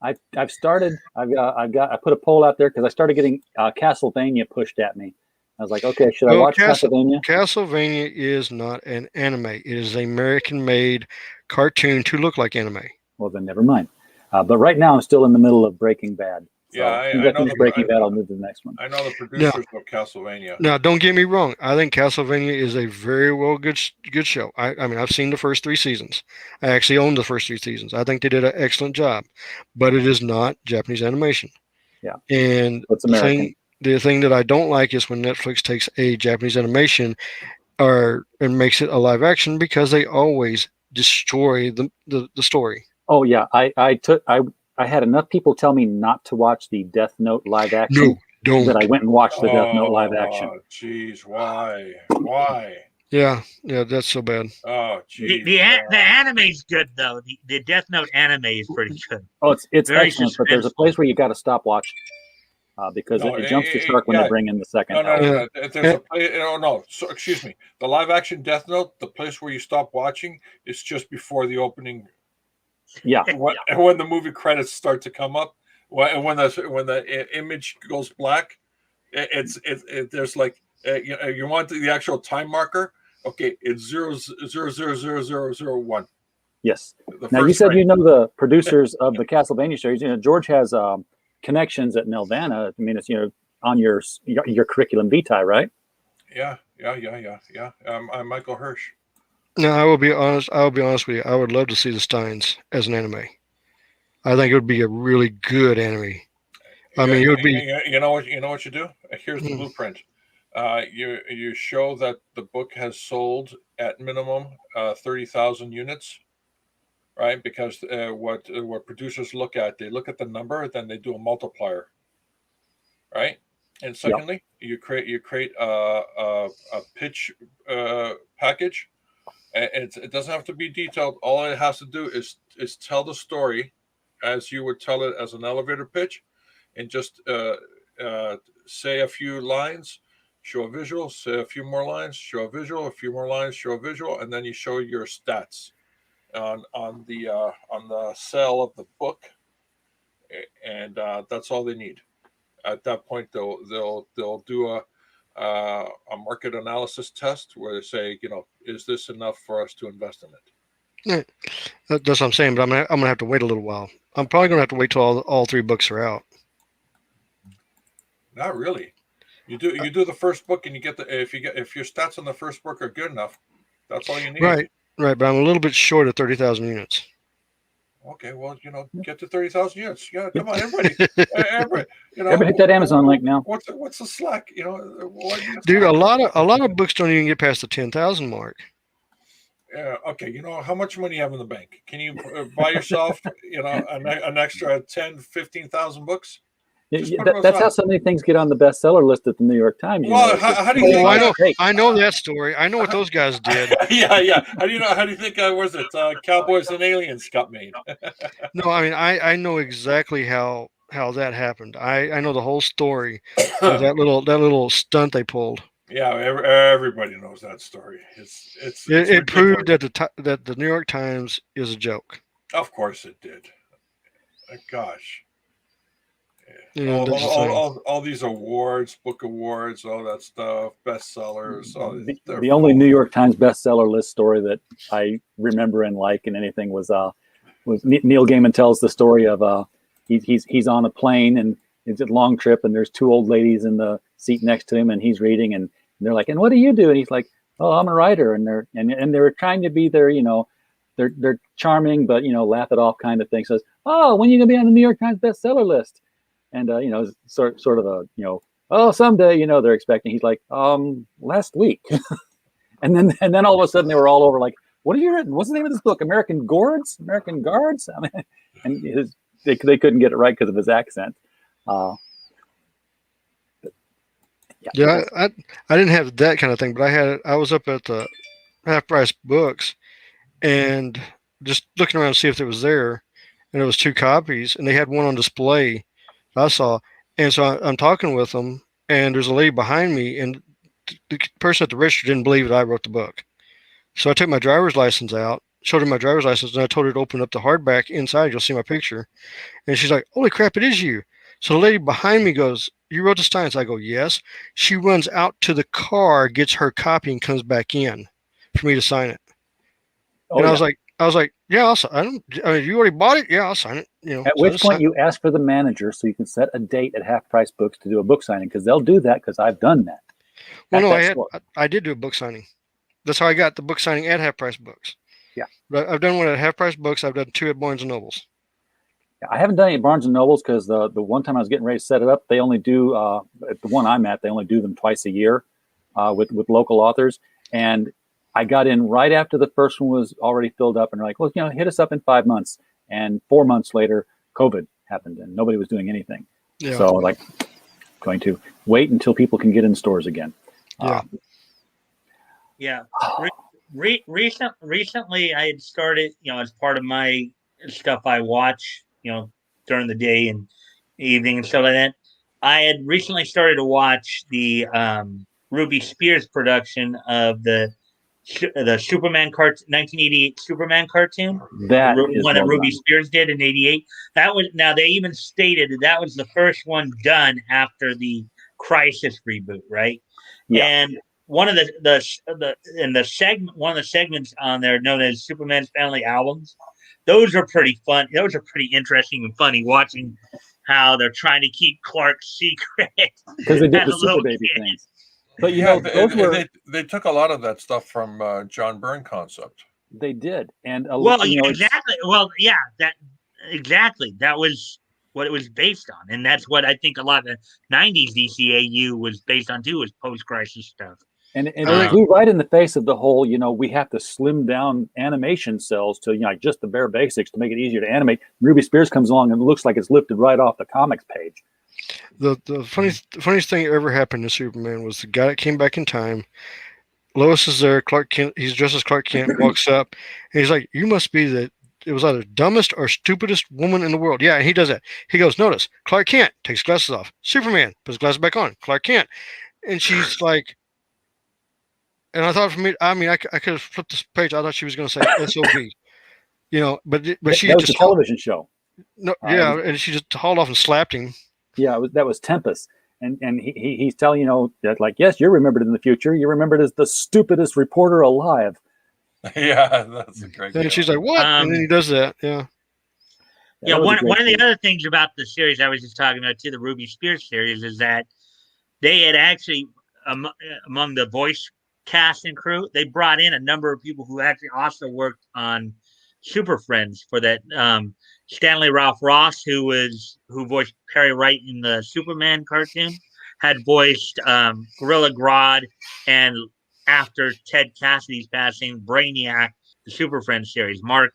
I've started. I put a poll out there because I started getting Castlevania pushed at me. I was like, okay, should I watch Castlevania? Castlevania is not an anime. It is an American-made cartoon to look like anime. Well, then never mind. But right now, I'm still in the middle of Breaking Bad. So Yeah, as soon as I finish Breaking Bad, I'll move to the next one. I know the producers of Castlevania. Now, don't get me wrong. I think Castlevania is a very good show. I mean, I've seen the first 3 seasons. I actually own the first 3 seasons. I think they did an excellent job, but it is not Japanese animation. Yeah, and it's American. The thing that I don't like is when Netflix takes a Japanese animation and makes it a live action, because they always destroy the story. Oh yeah, I had enough people tell me not to watch the Death Note live action. No, don't. That I went and watched the Death Note live action. Oh, jeez, why? Yeah, that's so bad. Oh, jeez. The anime's good though. The Death Note anime is pretty good. Oh, it's Very excellent, but there's a place where you got to stop watching. because No, it jumps the shark when yeah. they bring in the second. No. There's a place. No. So excuse me. The live action Death Note, the place where you stop watching is just before the opening. Yeah. When the movie credits start to come up, when the image goes black, there's like you want the actual time marker. Okay, it's 0000001. Yes. Now you said frame. you know the producers of the Castlevania series. You know George has connections at Nelvana. I mean, it's on your curriculum vitae, right? Yeah. I'm Michael Hirsch. No, I will be honest. With you. I would love to see the Steins as an anime. I think it would be a really good anime. I mean, it would be. You know what you do? Here's the blueprint. You show that the book has sold at minimum 30,000 units, right? Because what producers look at, they look at the number, then they do a multiplier, right? And secondly, you create a pitch package. It doesn't have to be detailed. All it has to do is tell the story as you would tell it as an elevator pitch, and just say a few lines, show a visual, say a few more lines, show a visual, a few more lines, show a visual, and then you show your stats on the sale of the book, and that's all they need. At that point, they'll do a market analysis test where they say, is this enough for us to invest in it? Yeah, that's what I'm saying. But I'm gonna have to wait a little while. I'm probably gonna have to wait till all 3 books are out. Not really. You do the first book, and you get if your stats on the first book are good enough, that's all you need. Right. But I'm a little bit short of 30,000 units. Okay, well, get to 30,000 units. Yeah, come on, everybody, everybody hit that Amazon link now. What's the slack? Dude, a lot of books don't even get past the 10,000 mark. Yeah. Okay. How much money you have in the bank? Can you buy yourself, an extra 10, 15,000 books? That's how so many things get on the bestseller list at the New York Times. Well, how do you think? I know that story. I know what those guys did. Yeah. How do you think? Was it Cowboys and Aliens got made? No, I mean I know exactly how that happened. I know the whole story of that little stunt they pulled. Yeah, everybody knows that story. It proved that the New York Times is a joke. Of course it did. Gosh. Yeah, all these awards, book awards, all that stuff, bestsellers. The only New York Times bestseller list story that I remember and like and anything was Neil Gaiman tells the story of he's on a plane and it's a long trip and there's 2 old ladies in the seat next to him and he's reading and they're like, and what do you do? And he's like, oh, I'm a writer. And they're trying to be their, they're charming but laugh it off kind of thing. Says, oh, when are you gonna be on the New York Times bestseller list? And sort of a oh, someday they're expecting. He's like, last week, and then all of a sudden they were all over like, what have you written? What's the name of this book? American Guards? I mean, and they couldn't get it right because of his accent. Yeah, I didn't have that kind of thing, but I was up at the Half Price Books and just looking around to see if it was there, and it was 2 copies, and they had one on display. I saw, and so I'm talking with them, and there's a lady behind me, and the person at the register didn't believe that I wrote the book. So I took my driver's license out, showed her my driver's license, and I told her to open up the hardback inside. You'll see my picture. And she's like, holy crap, it is you. So the lady behind me goes, you wrote the Steins? I go, yes. She runs out to the car, gets her copy, and comes back in for me to sign it. Oh, and yeah. I was like, yeah, I'll sign it. I mean, you already bought it? Yeah, I'll sign it. At which point you ask for the manager so you can set a date at Half Price Books to do a book signing because they'll do that because I've done that. Well, no, I did do a book signing. That's how I got the book signing at Half Price Books. Yeah. But I've done one at Half Price Books. I've done 2 at Barnes & Nobles. I haven't done any at Barnes & Nobles because the one time I was getting ready to set it up, they only do, at the one I'm at, they only do them twice a year with local authors. And I got in right after the first one was already filled up and they're like, well, hit us up in 5 months. And 4 months later, COVID happened and nobody was doing anything. Yeah. So like going to wait until people can get in stores again. Yeah. Recently I had started, as part of my stuff I watch, during the day and evening and stuff like that. I had recently started to watch the Ruby Spears production of the Superman 1988 Superman cartoon, That the is one that well Ruby done. Spears did in '88. That was now they even stated that was the first one done after the Crisis reboot, right? Yeah. And one of the segment one of the segments on there known as Superman's Family Albums. Those are pretty fun. Those are pretty interesting and funny watching how they're trying to keep Clark's secret Because they did as the a super little baby kid. things. But you Yeah, know, those were they took a lot of that stuff from John Byrne concept. they did, and Well, you yeah, know, it's exactly. Well, yeah, that exactly. That was what it was based on, and that's what I think a lot of the '90s DCAU was based on too, was post-crisis stuff. and it I think flew right in the face of the whole, you know, we have to slim down animation cells to, you know, just the bare basics to make it easier to animate. Ruby Spears comes along and it looks like it's lifted right off the comics page. the funniest thing that ever happened to Superman was the guy that came back in time. Lois is there. Clark Kent. He's dressed as Clark Kent. Walks up, and he's like, "You must be the." It was either dumbest or stupidest woman in the world. Yeah, and he does that. He goes, "Notice, Clark Kent takes glasses off. Superman puts his glasses back on. Clark Kent." And she's like, and I thought for me, I mean, I could have flipped this page. I thought she was going to say SOB, you know, but she That was the just television show. no, It yeah, was, and she just hauled off and slapped him. yeah, that was Tempest, and he's telling, you know, that, like, yes, you're remembered in the future. You're remembered as the stupidest reporter alive. Yeah, that's a great. And she's like, "What?" And then he does that. Yeah. Yeah, Yeah, that was a one great one of the scene. other things about the series I was just talking about too, the Ruby Spears series, is that they had actually among the voice cast and crew, they brought in a number of people who actually also worked on Super Friends for that. Stanley Ralph Ross, who voiced Perry Wright in the Superman cartoon, had voiced Gorilla Grodd, and after Ted Cassidy's passing, Brainiac, the Super Friends series. Mark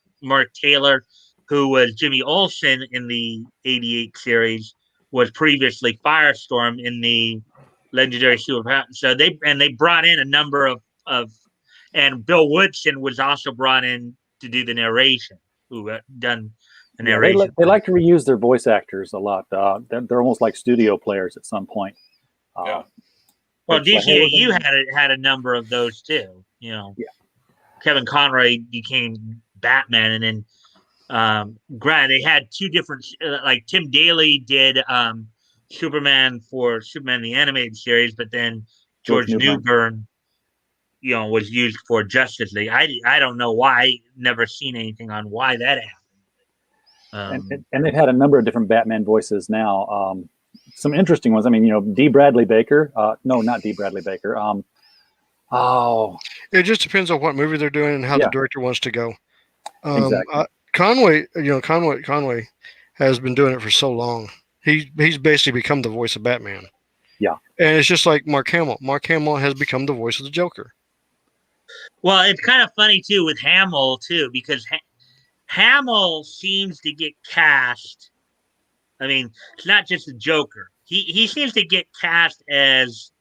Taylor, who was Jimmy Olsen in the '88 series, was previously Firestorm in the legendary Super. So they brought in a number of and Bill Woodson was also brought in to do the narration, who had done the Yeah, narration. they like to reuse their voice actors a lot. They're almost like studio players at some point. Yeah. Well, It's like, hey, we're DCAU gonna- had a number of those too. You know, Yeah. Kevin Conroy became Batman, and then granted, they had two different. Like Tim Daly did Superman for Superman the animated series, but then George Newbern, you know, was used for Justice League. I don't know why. I never seen anything on why that happened. and they've had a number of different Batman voices now. Some interesting ones. I mean, you know, D. Bradley Baker. No, not D. Bradley Baker. Oh, It just depends on what movie they're doing and how the Yeah. director wants to go. exactly. Conway, you know, Conway has been doing it for so long. He's basically become the voice of Batman. Yeah. And it's just like Mark Hamill. Mark Hamill has become the voice of the Joker. Well, it's kind of funny too with Hamill too, because Hamill seems to get cast. I mean, it's not just the Joker. He seems to get cast as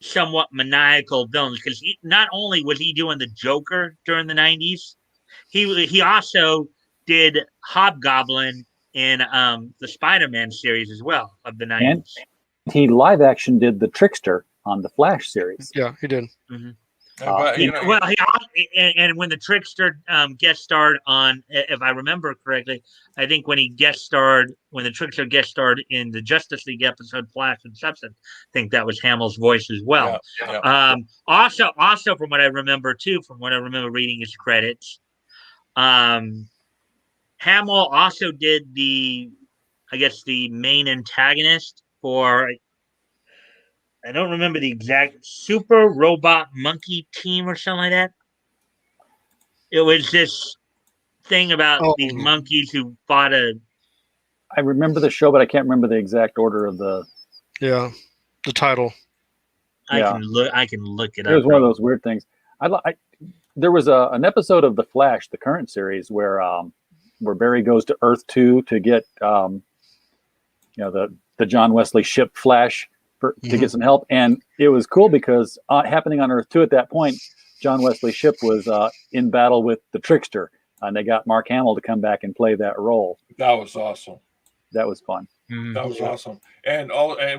somewhat maniacal villains, because not only was he doing the Joker during the '90s, he also did Hobgoblin in the Spider-Man series as well of the '90s. And he live action did the Trickster on the Flash series. Yeah, he did. Mm-hmm. But, you know, Well, and when the Trickster guest starred on, if I remember correctly, I think when the Trickster guest starred in the Justice League episode Flash and Substance, I think that was Hamill's voice as well. yeah. Also from what I remember too, from what I remember reading his credits, Hamill also did the main antagonist for, I don't remember the exact, Super Robot Monkey Team or something like that. It was this thing about these monkeys who fought I remember the show, but I can't remember the exact order of the. Yeah, the title. I can look it up. It was one of those weird things. There was an episode of the Flash, the current series, where Barry goes to Earth 2 to get you know, the John Wesley ship Flash to get some help, and it was cool because happening on Earth 2 at that point, John Wesley's ship was in battle with the Trickster, and they got Mark Hamill to come back and play that role. That was awesome. That was fun. That was awesome, and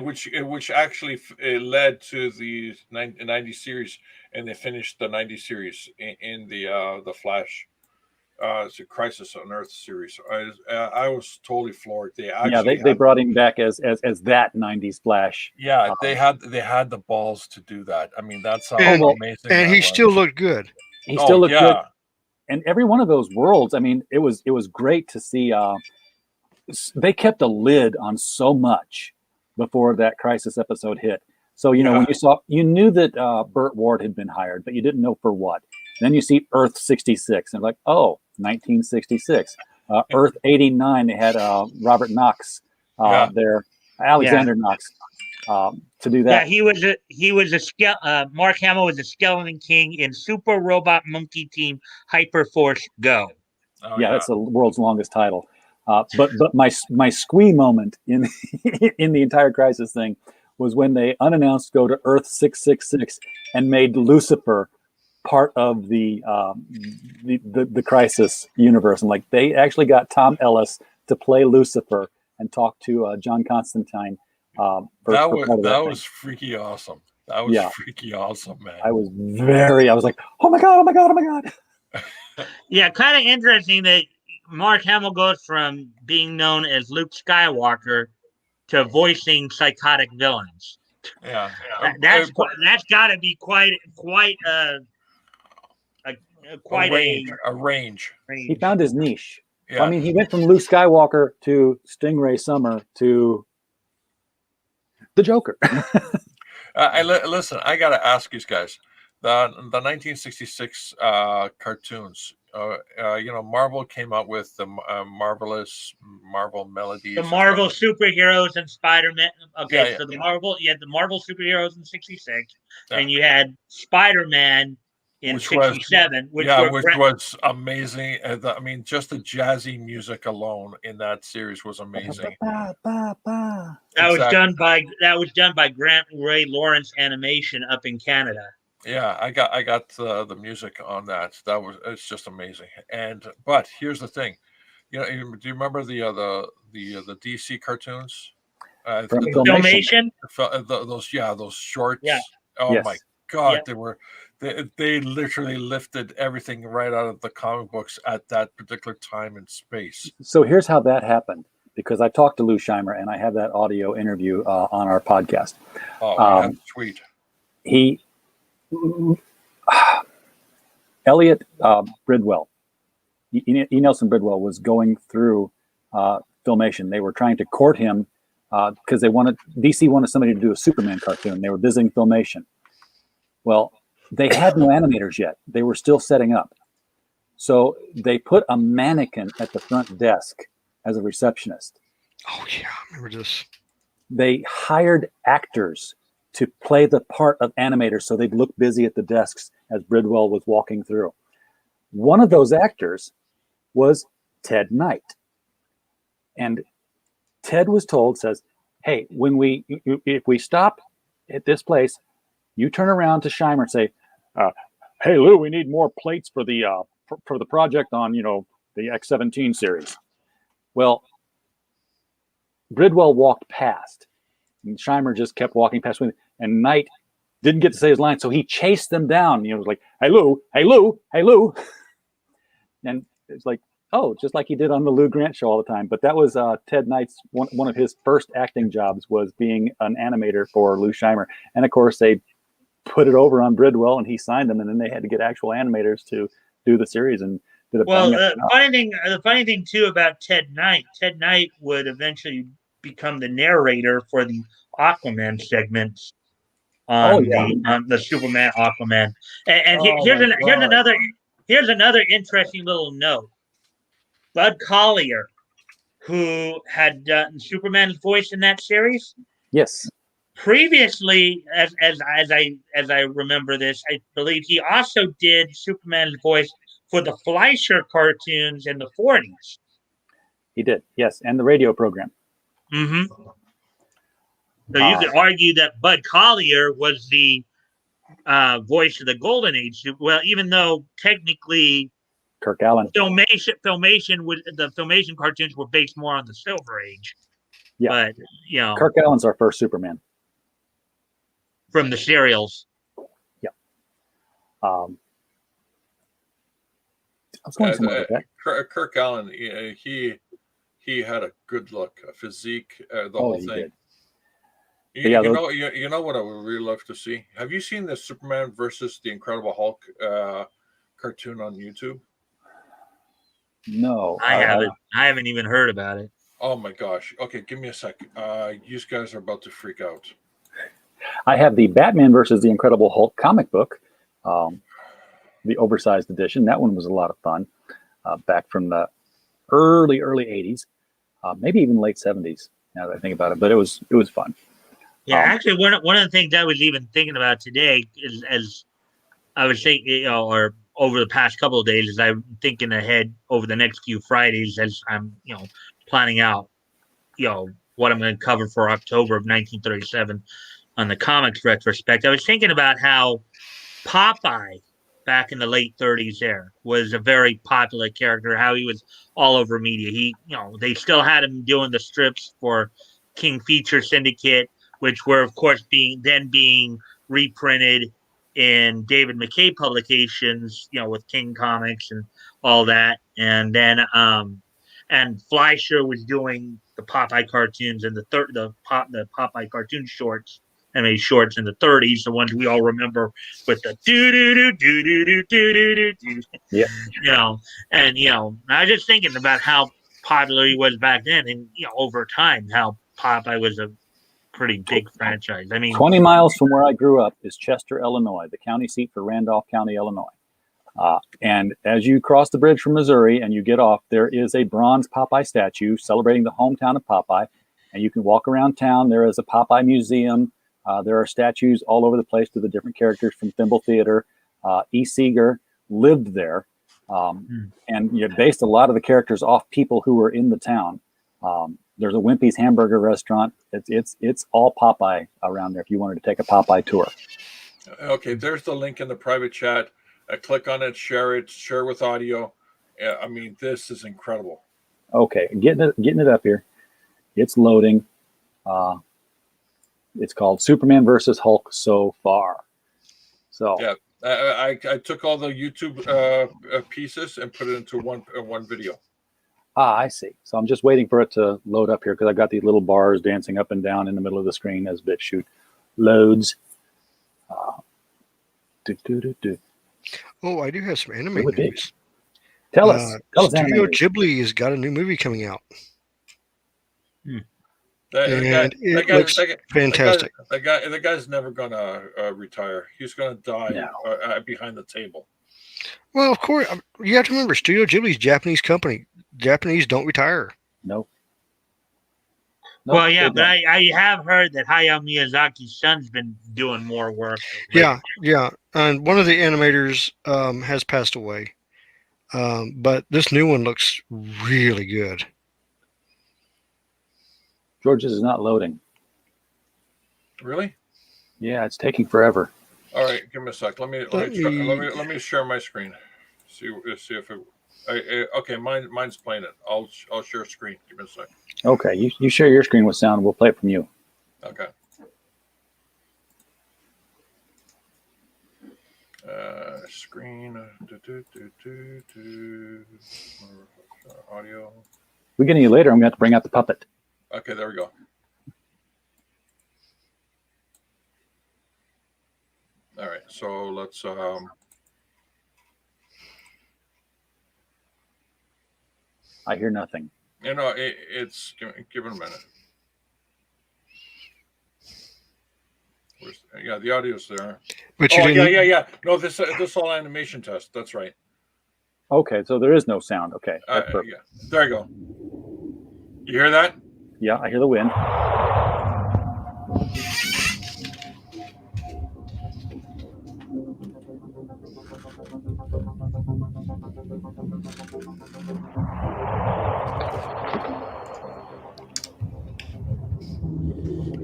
which actually led to the 90 series, and they finished the 90 series in the Flash. It's a Crisis on Earth series. I was totally floored. They actually they brought him back as that '90s Flash. Yeah, they had the balls to do that. I mean, that's how And, amazing. and that he was. still looked good. He still looked good. Yeah. And every one of those worlds, I mean, it was great to see. They kept a lid on so much before that Crisis episode hit. So when you knew that Burt Ward had been hired, but you didn't know for what. Then you see Earth 66, and like, oh, 1966. Earth 89, they had Robert Knox there, Alexander Knox, to do that. Yeah, he was a Mark Hamill was a Skeleton King in Super Robot Monkey Team Hyperforce Go. That's the world's longest title. But my squee moment in in the entire Crisis thing was when they unannounced go to Earth 666 and made Lucifer part of the Crisis universe. And like they actually got Tom Ellis to play Lucifer and talk to John Constantine. That was freaky awesome. That was freaky awesome, man. I was like, oh my god. Yeah, kind of interesting that Mark Hamill goes from being known as Luke Skywalker to voicing psychotic villains. Yeah, that's got to be quite a range. He found his niche. Yeah. I mean, he went from Luke Skywalker to Stingray Summer to the Joker. Listen, I got to ask you guys, the 1966 cartoons. Marvel came out with the marvelous Marvel Melodies. The Marvel superheroes and Spider-Man. Okay, so the Marvel superheroes in '66, and you had Spider-Man in '67, which was amazing. I mean, just the jazzy music alone in that series was amazing. That was done by Grant Ray Lawrence Animation up in Canada. Yeah, I got the music on that. It's just amazing. But here's the thing, do you remember the DC cartoons? From Filmation. Those shorts. Yeah. Oh my God, they literally lifted everything right out of the comic books at that particular time in space. So here's how that happened, because I talked to Lou Scheimer and I have that audio interview on our podcast. Oh, sweet. Elliot Bridwell, E. Nelson Bridwell, was going through Filmation. They were trying to court him because DC wanted somebody to do a Superman cartoon. They were visiting Filmation. Well, they had no animators yet. They were still setting up. So they put a mannequin at the front desk as a receptionist. Oh yeah, I remember this. They hired actors to play the part of animators so they'd look busy at the desks as Bridwell was walking through. One of those actors was Ted Knight. And Ted was told, says, hey, if we stop at this place, you turn around to Scheimer and say, hey, Lou, we need more plates for the project on, the X-17 series. Well, Bridwell walked past, and Scheimer just kept walking past with him, and Knight didn't get to say his line, so he chased them down. Was like, hey, Lou, hey, Lou, hey, Lou. And it's like, oh, just like he did on the Lou Grant show all the time. But that was Ted Knight's one of his first acting jobs, was being an animator for Lou Scheimer. And of course, they put it over on Bridwell, and he signed them, and then they had to get actual animators to do the series. And did the funny thing too about Ted Knight would eventually become the narrator for the Aquaman segments on the Superman Aquaman. And here's another interesting little note. Bud Collyer, who had done Superman's voice in that series. Yes. Previously, as I remember this, I believe he also did Superman's voice for the Fleischer cartoons in the 40s. He did, yes, and the radio program. Mm-hmm. So you could argue that Bud Collyer was the voice of the Golden Age. Well, even though technically Kirk Allen. Filmation cartoons were based more on the Silver Age. Yeah. But Kirk Allen's our first Superman. from the serials. I was going somewhere with that. Kirk Allen, he had a good look, a physique, the whole thing. You know what I would really love to see? Have you seen the Superman versus the Incredible Hulk cartoon on YouTube? No, I haven't. I haven't even heard about it. Oh my gosh. Okay, give me a sec. You guys are about to freak out. I have the Batman versus the Incredible Hulk comic book, the oversized edition. That one was a lot of fun, back from the early 80s, maybe even late 70s. Now that I think about it, but it was fun. Yeah, actually, one of the things I was even thinking about today is, as I was thinking, or over the past couple of days, as I'm thinking ahead over the next few Fridays, as I'm, planning out, what I'm going to cover for October of 1937 on the comics retrospect. I was thinking about how Popeye, back in the late 30s, there was a very popular character. How he was all over media. He, they still had him doing the strips for King Feature Syndicate, which were, of course, being reprinted in David McKay publications, with King Comics and all that. And then, and Fleischer was doing the Popeye cartoons and the Popeye cartoon shorts, animated shorts in the 30s, the ones we all remember with the do do do do do do do do do. Yeah. And I was just thinking about how popular he was back then, and over time, how Popeye was a pretty big franchise. I mean, 20 miles from where I grew up is Chester, Illinois, the county seat for Randolph County, Illinois. And as you cross the bridge from Missouri and you get off, there is a bronze Popeye statue celebrating the hometown of Popeye. And you can walk around town. There is a Popeye museum. There are statues all over the place to the different characters from Thimble Theater. E. Seeger lived there. And you based a lot of the characters off people who were in the town. There's a Wimpy's hamburger restaurant. It's all Popeye around there if you wanted to take a Popeye tour. Okay, there's the link in the private chat. Click on it, share with audio. I mean, this is incredible. Okay, getting it up here. It's loading. It's called Superman versus Hulk so far. So yeah, I took all the YouTube pieces and put it into one video. I see. So I'm just waiting for it to load up here because I've got these little bars dancing up and down in the middle of the screen as BitChute loads. Oh, I do have some anime news. Tell us. Studio Ghibli has got a new movie coming out. It looks fantastic. The guy's never gonna retire. He's gonna die behind the table. Well, of course, you have to remember, Studio Ghibli's a Japanese company. Japanese don't retire. Nope. Well, yeah, but I have heard that Hayao Miyazaki's son's been doing more work. Yeah. And one of the animators has passed away. But this new one looks really good. George's is not loading. Really? Yeah, it's taking forever. All right, give me a sec. Let me share my screen. See if it. Okay, mine's playing it. I'll share screen. Give me a sec. Okay, you share your screen with sound. We'll play it from you. Okay. Screen. Audio. We're getting you later. I'm going to have to bring out the puppet. Okay, there we go. All right, so let's. I hear nothing. It's give it a minute. The audio's there. But yeah. No, this all animation test. That's right. Okay, so there is no sound. Okay, yeah. There you go. You hear that? Yeah, I hear the wind.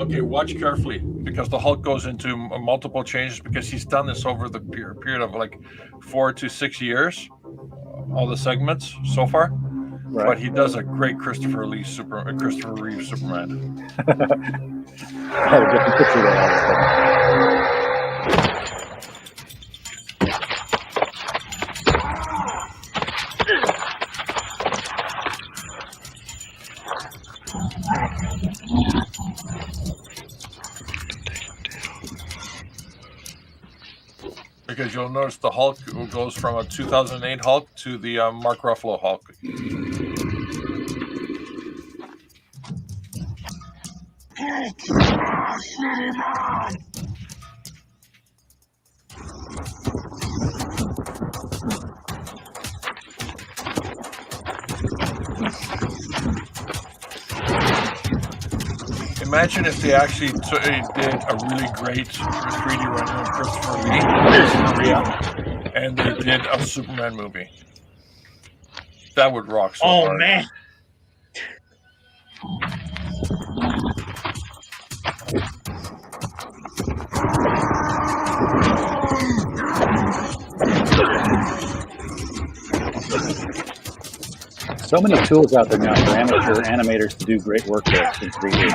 Okay, watch carefully because the Hulk goes into multiple changes because he's done this over the period of like 4 to 6 years, all the segments so far. but he does a great Christopher Reeve Superman. I had a different picture there all of a sudden. Because you'll notice the Hulk goes from a 2008 Hulk to the Mark Ruffalo Hulk. Imagine if they actually did a really great 3D render of Christopher Reeve, and they did a Superman movie. That would rock so hard. Oh man. So many tools out there now for amateur animators to do great work there in 3D.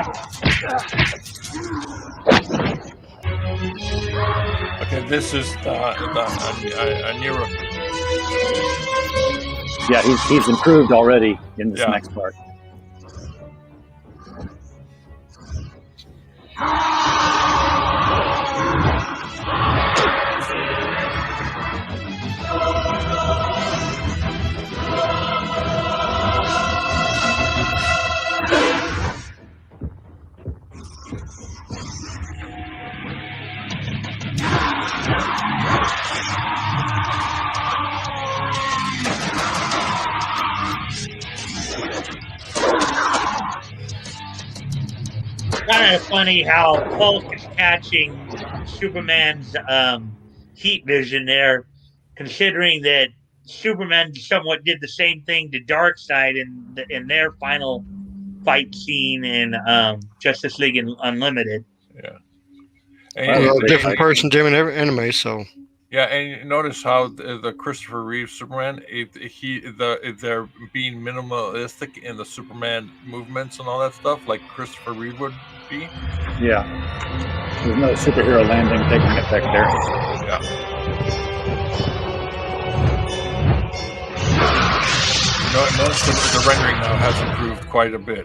Okay, this is a newer. Yeah, he's improved already in this next part. Kind of funny how Hulk is catching Superman's heat vision there, considering that Superman somewhat did the same thing to Darkseid in their final fight scene in Justice League Unlimited. Yeah. Well, a different person, different anime, so. Yeah, and notice how the Christopher Reeve Superman, they're being minimalistic in the Superman movements and all that stuff, like Christopher Reeve would be. Yeah, there's no superhero landing taking effect there. Yeah. Notice the rendering now has improved quite a bit.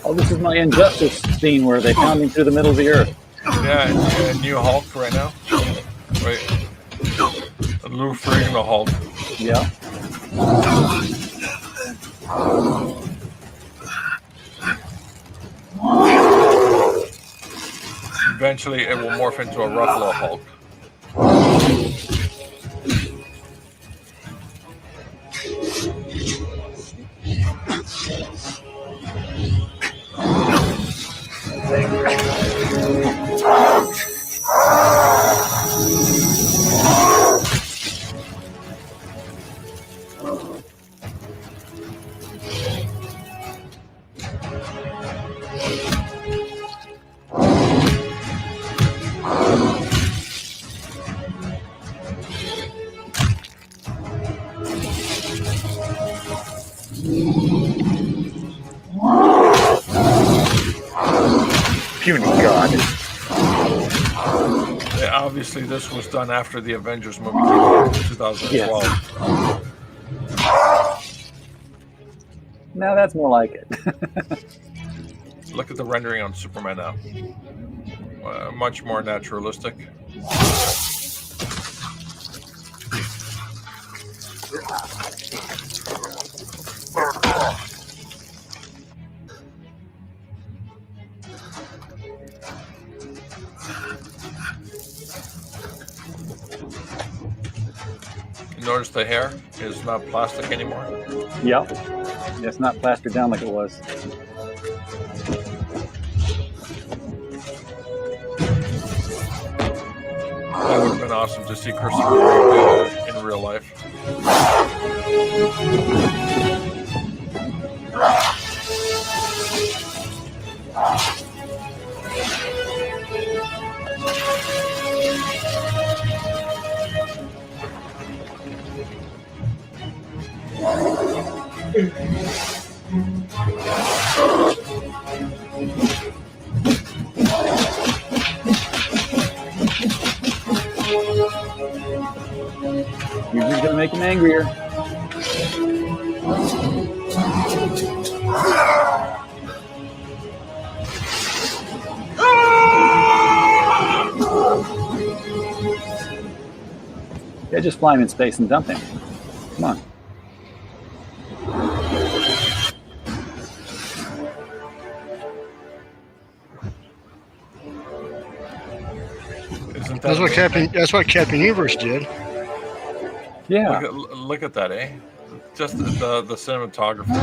Oh, this is my Injustice scene where they found him through the middle of the earth. Yeah, new Hulk right now. Right. Lou Ferrigno Hulk. Yeah. Eventually, it will morph into a Ruffalo Hulk. Puny God. Yeah, obviously, this was done after the Avengers movie came out in 2012. Yes. Now that's more like it. Look at the rendering on Superman now. Much more naturalistic. notice the hair is not plastic anymore? Yep. Yeah, it's not plastered down like it was. That would have been awesome to see Christopher Reeve in real life. You're just gonna make him angrier. Yeah, just fly him in space and dump him. Come on. Isn't that That's what amazing? Captain Universe did. Yeah. Look at that, eh? Just the cinematography.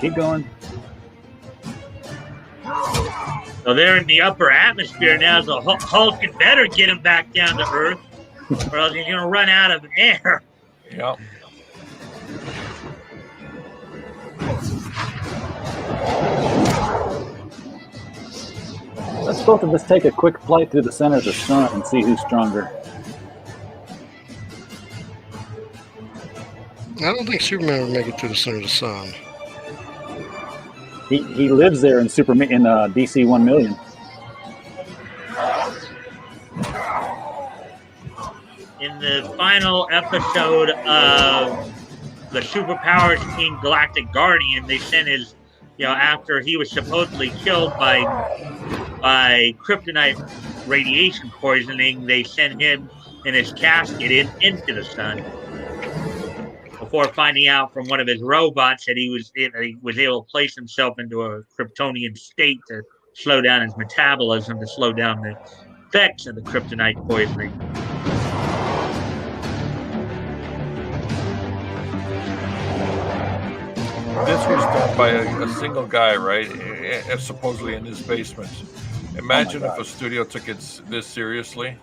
Keep going. So they're in the upper atmosphere now, so Hulk had better get him back down to Earth, or else he's going to run out of air. Yeah. Let's both of us take a quick flight through the center of the sun and see who's stronger. I don't think Superman would make it to the center of the sun. He lives there in Superman in DC 1 million. In the final episode of the Superpowers Team Galactic Guardian, they sent his, after he was supposedly killed by kryptonite radiation poisoning, they sent him in his casket into the sun before finding out from one of his robots that he was able to place himself into a Kryptonian state to slow down his metabolism, to slow down the effects of the kryptonite poisoning. This was done by a single guy, right? Supposedly in his basement. Imagine if a studio took it this seriously,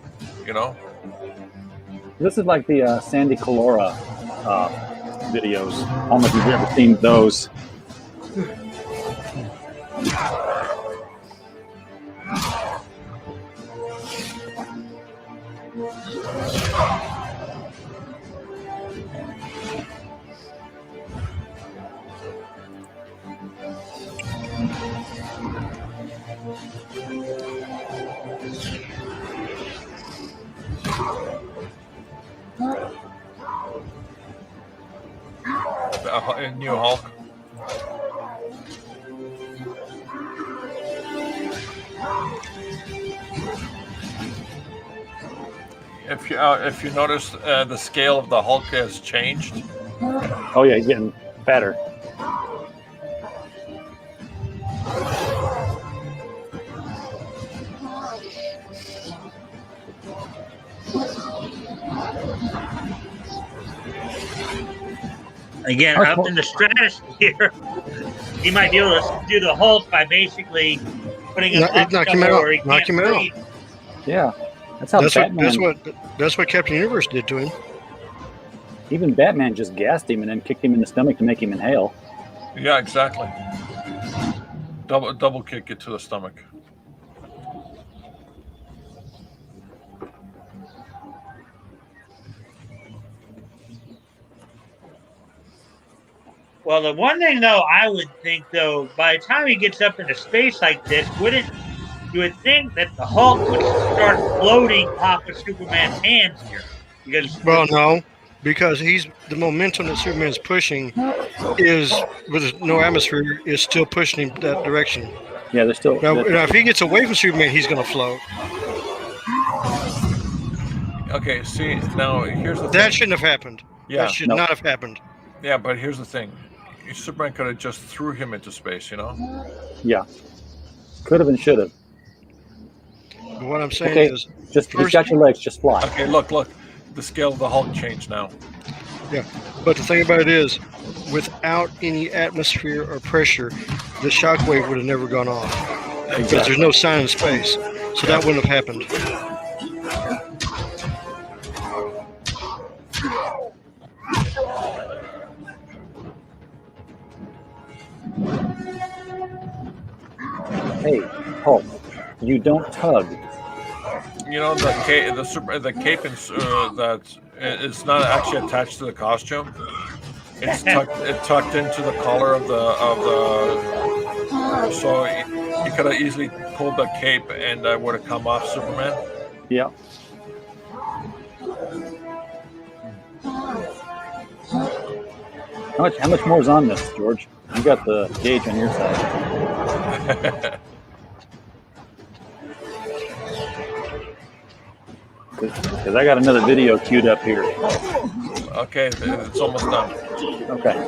This is like the Sandy Calora videos. I don't know if you've ever seen those. A new Hulk. If you notice, the scale of the Hulk has changed. Oh yeah, he's getting fatter. Again, up in the stratosphere, he might be able to do the Hulk by basically putting him up somewhere where he can't breathe. Yeah, that's how Batman. That's what Captain Universe did to him. Even Batman just gassed him and then kicked him in the stomach to make him inhale. Yeah, exactly. Double kick it to the stomach. Well, the one thing, though, I would think, though, by the time he gets up into space like this, you would think that the Hulk would start floating off of Superman's hands here. No, because the momentum that Superman's pushing is, with no atmosphere, is still pushing him that direction. Yeah, they're still. Now, if he gets away from Superman, he's going to float. Okay, see, now here's the thing. That shouldn't have happened. Yeah. That should not have happened. Yeah, but here's the thing. Superman could have just threw him into space, Yeah. Could have and should have. But what I'm saying Okay, is, just he's first, got your legs. Just fly. Okay, look. The scale of the Hulk changed now. yeah. But the thing about it is, without any atmosphere or pressure, the shockwave would have never gone off because there's no sign in space, so that wouldn't have happened. Hey, Hulk, you don't tug. You know the cape that it's not actually attached to the costume. It's tucked into the collar of the. So he could have easily pulled the cape and would have come off Superman. Yeah. How much more is on this, George? You got the gauge on your side. Because I got another video queued up here. Okay, it's almost done. Okay.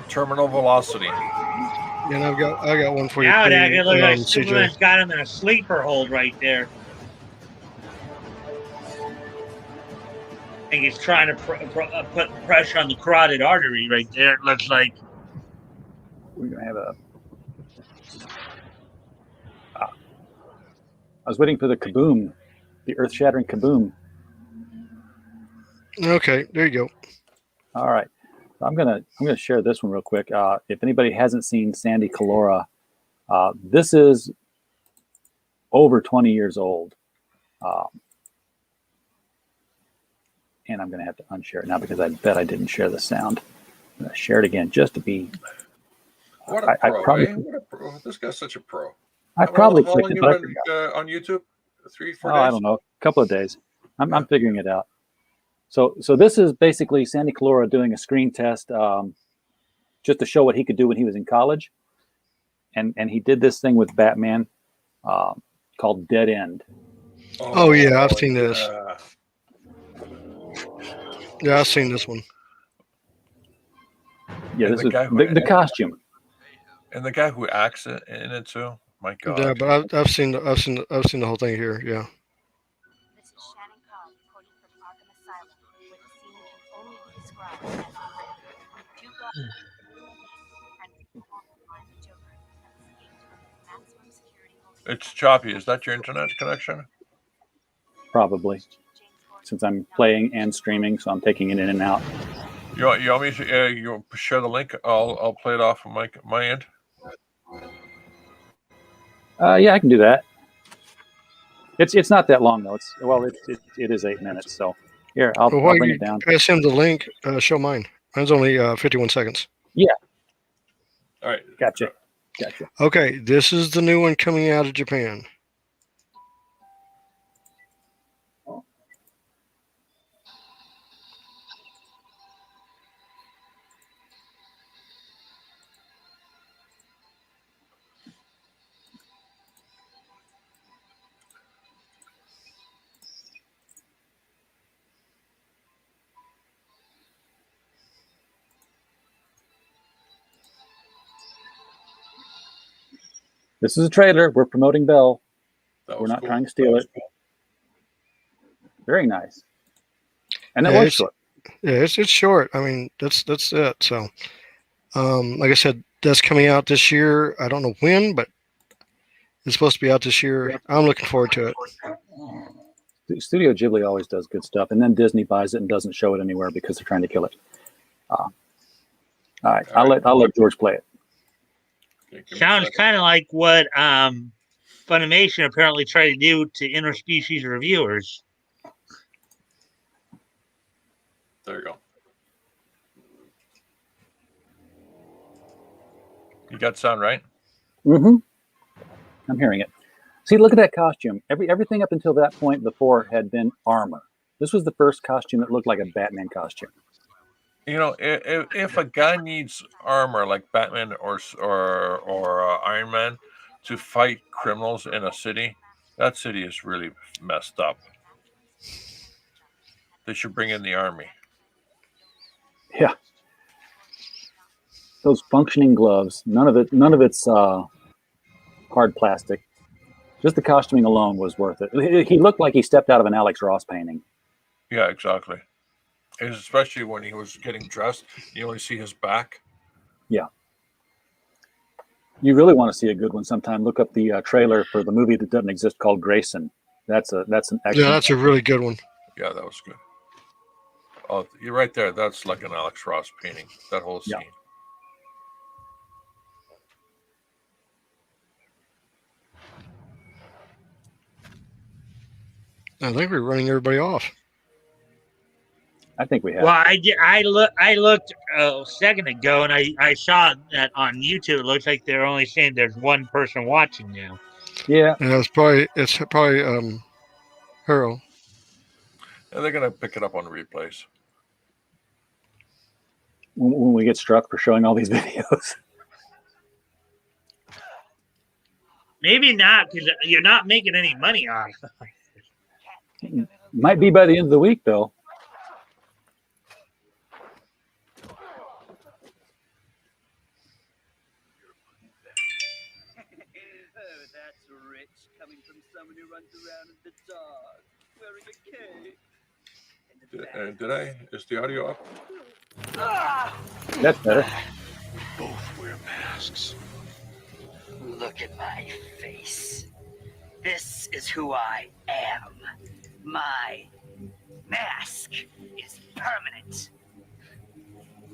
Terminal velocity. And I got one for you. Now it too, actually looks like CJ. Superman's got him in a sleeper hold right there. I think he's trying to put pressure on the carotid artery right there. It looks like. We're gonna have a. I was waiting for the kaboom, the earth-shattering kaboom. Okay, there you go. All right, I'm gonna share this one real quick. If anybody hasn't seen Sandy Calora, this is over 20 years old, and I'm gonna have to unshare it now because I bet I didn't share the sound. I'm gonna share it again just to be. What a pro! What a pro! This guy's such a pro. I probably how clicked long it, you but been on YouTube? 3-4 days? I don't know, a couple of days. I'm figuring it out. So this is basically Sandy Calora doing a screen test just to show what he could do when he was in college. And he did this thing with Batman called Dead End. Oh yeah, I've seen this. Yeah, I've seen this one. Yeah, this is the costume. And the guy who acts in it too. My God. Yeah, but I've seen the whole thing here. Yeah. This is Shannon Cobb reporting from Arkham Asylum, where the scene can only be described as horrific. Two guys and find the Joker has escaped from the maximum security holding. It's choppy. Is that your internet connection? Probably, since I'm playing and streaming, so I'm taking it in and out. You want me to you share the link? I'll play it off of my end. Yeah, I can do that. It's not that long though. It is 8 minutes. So here, I'll bring it down. Pass him the link. Show mine. Mine's only 51 seconds. Yeah. All right. Gotcha. Okay, this is the new one coming out of Japan. This is a trailer. We're promoting Bell. We're not trying to steal it. Very nice. And that was short. Yeah, it's short. I mean, that's it. So, like I said, that's coming out this year. I don't know when, but it's supposed to be out this year. I'm looking forward to it. Studio Ghibli always does good stuff, and then Disney buys it and doesn't show it anywhere because they're trying to kill it. All right, I'll let George play it. Sounds kind of like what Funimation apparently tried to do to interspecies reviewers. There you go. You got sound right? Mm-hmm. I'm hearing it. See, look at that costume. Everything up until that point before had been armor. This was the first costume that looked like a Batman costume. You know, if a guy needs armor like Batman or Iron Man to fight criminals in a city, that city is really messed up. They should bring in the army. Yeah. Those functioning gloves. None of it's hard plastic. Just the costuming alone was worth it. He looked like he stepped out of an Alex Ross painting. Yeah, exactly. And especially when he was getting dressed, you only see his back. Yeah. You really want to see a good one sometime. Look up the trailer for the movie that doesn't exist called Grayson. That's an excellent. Yeah, that's a really good one. Yeah, that was good. Oh, you're right there. That's like an Alex Ross painting. That whole scene. Yeah. I think we're running everybody off. I think we have. Well, I looked a second ago, and I saw that on YouTube. It looks like they're only saying there's one person watching now. Yeah. Yeah, it's probably Harold. And they're gonna pick it up on replays. When we get struck for showing all these videos. Maybe not, because you're not making any money on it. Might be by the end of the week, though. Oh, that's rich, coming from someone who runs around in the dark, wearing a cape. Is the audio up? That's better. Both wear masks. Look at my face. This is who I am. My mask is permanent.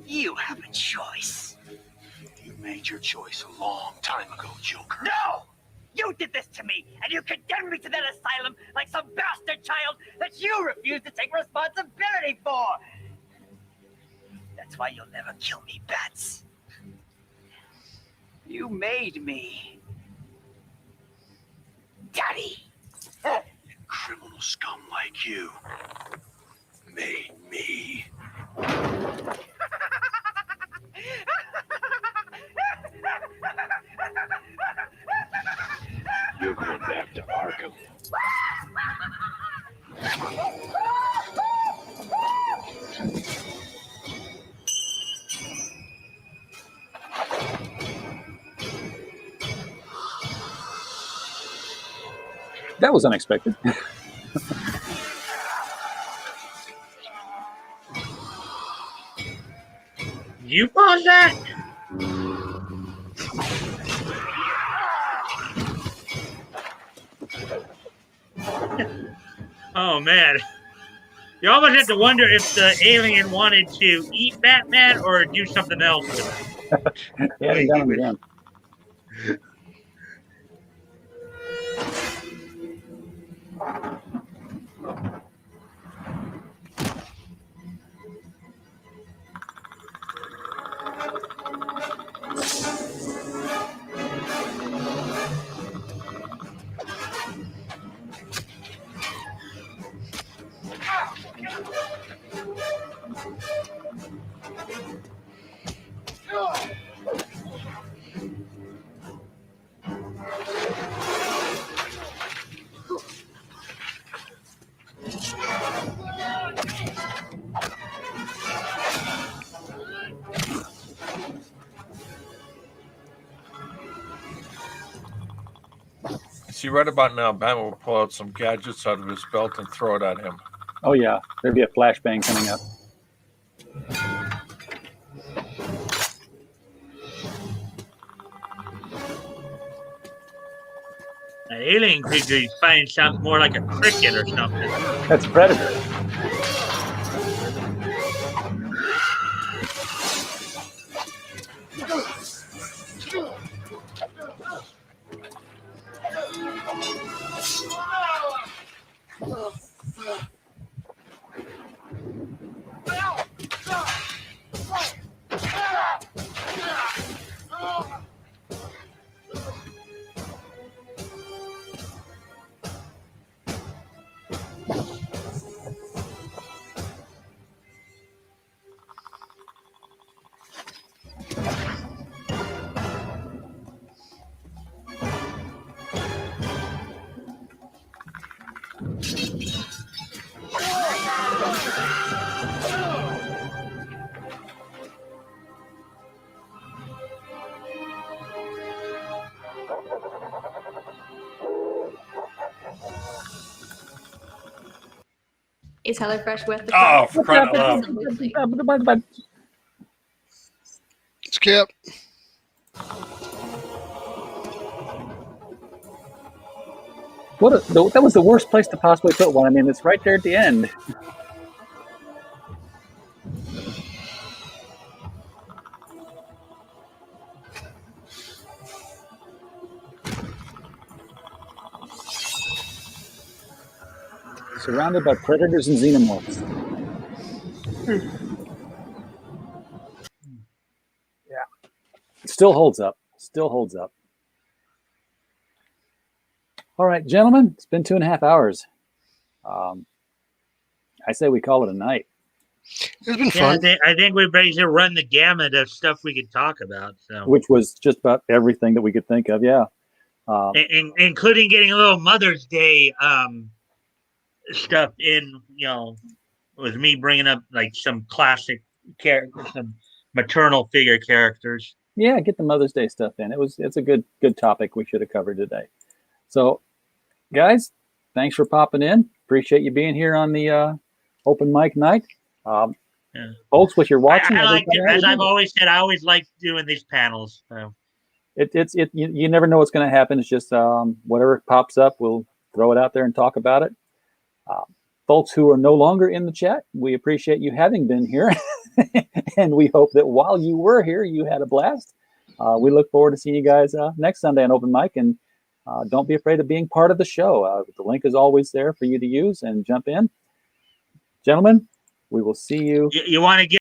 You have a choice. You made your choice a long time ago, Joker. No! You did this to me, and you condemned me to that asylum like some bastard child that you refused to take responsibility for. That's why you'll never kill me, Bats. You made me. Daddy. Criminal scum like you made me. You're going back to Arkham. That was unexpected. You pause that? Oh man. You almost have to wonder if the alien wanted to eat Batman or do something else with him. Yeah, he's down on the ground. See, right about now, Batman will pull out some gadgets out of his belt and throw it at him. Oh, yeah. There'd be a flashbang coming up. An alien creature he's finding sounds more like a cricket or something. That's Predator. Is HelloFresh worth the Oh, price? for crying out loud. Absolutely. Skip. That was the worst place to possibly put one. I mean, it's right there at the end. Surrounded by predators and xenomorphs. Yeah. Still holds up. Still holds up. All right, gentlemen, it's been 2.5 hours. I say we call it a night. It's been Yeah, fun. I think we've basically run the gamut of stuff we could talk about. So, Which was just about everything that we could think of, yeah. including getting a little Mother's Day stuff in, with me bringing up like some classic characters, some maternal figure characters. Yeah, get the Mother's Day stuff in. It's a good topic we should have covered today. So, guys, thanks for popping in. Appreciate you being here on the open mic night. Folks, what you're watching, I like it. As I've always said, I always like doing these panels. So. You never know what's going to happen. It's just whatever pops up, we'll throw it out there and talk about it. Folks who are no longer in the chat, we appreciate you having been here. And we hope that while you were here, you had a blast. We look forward to seeing you guys next Sunday on Open Mic. And don't be afraid of being part of the show. The link is always there for you to use and jump in. Gentlemen, we will see you. You want to get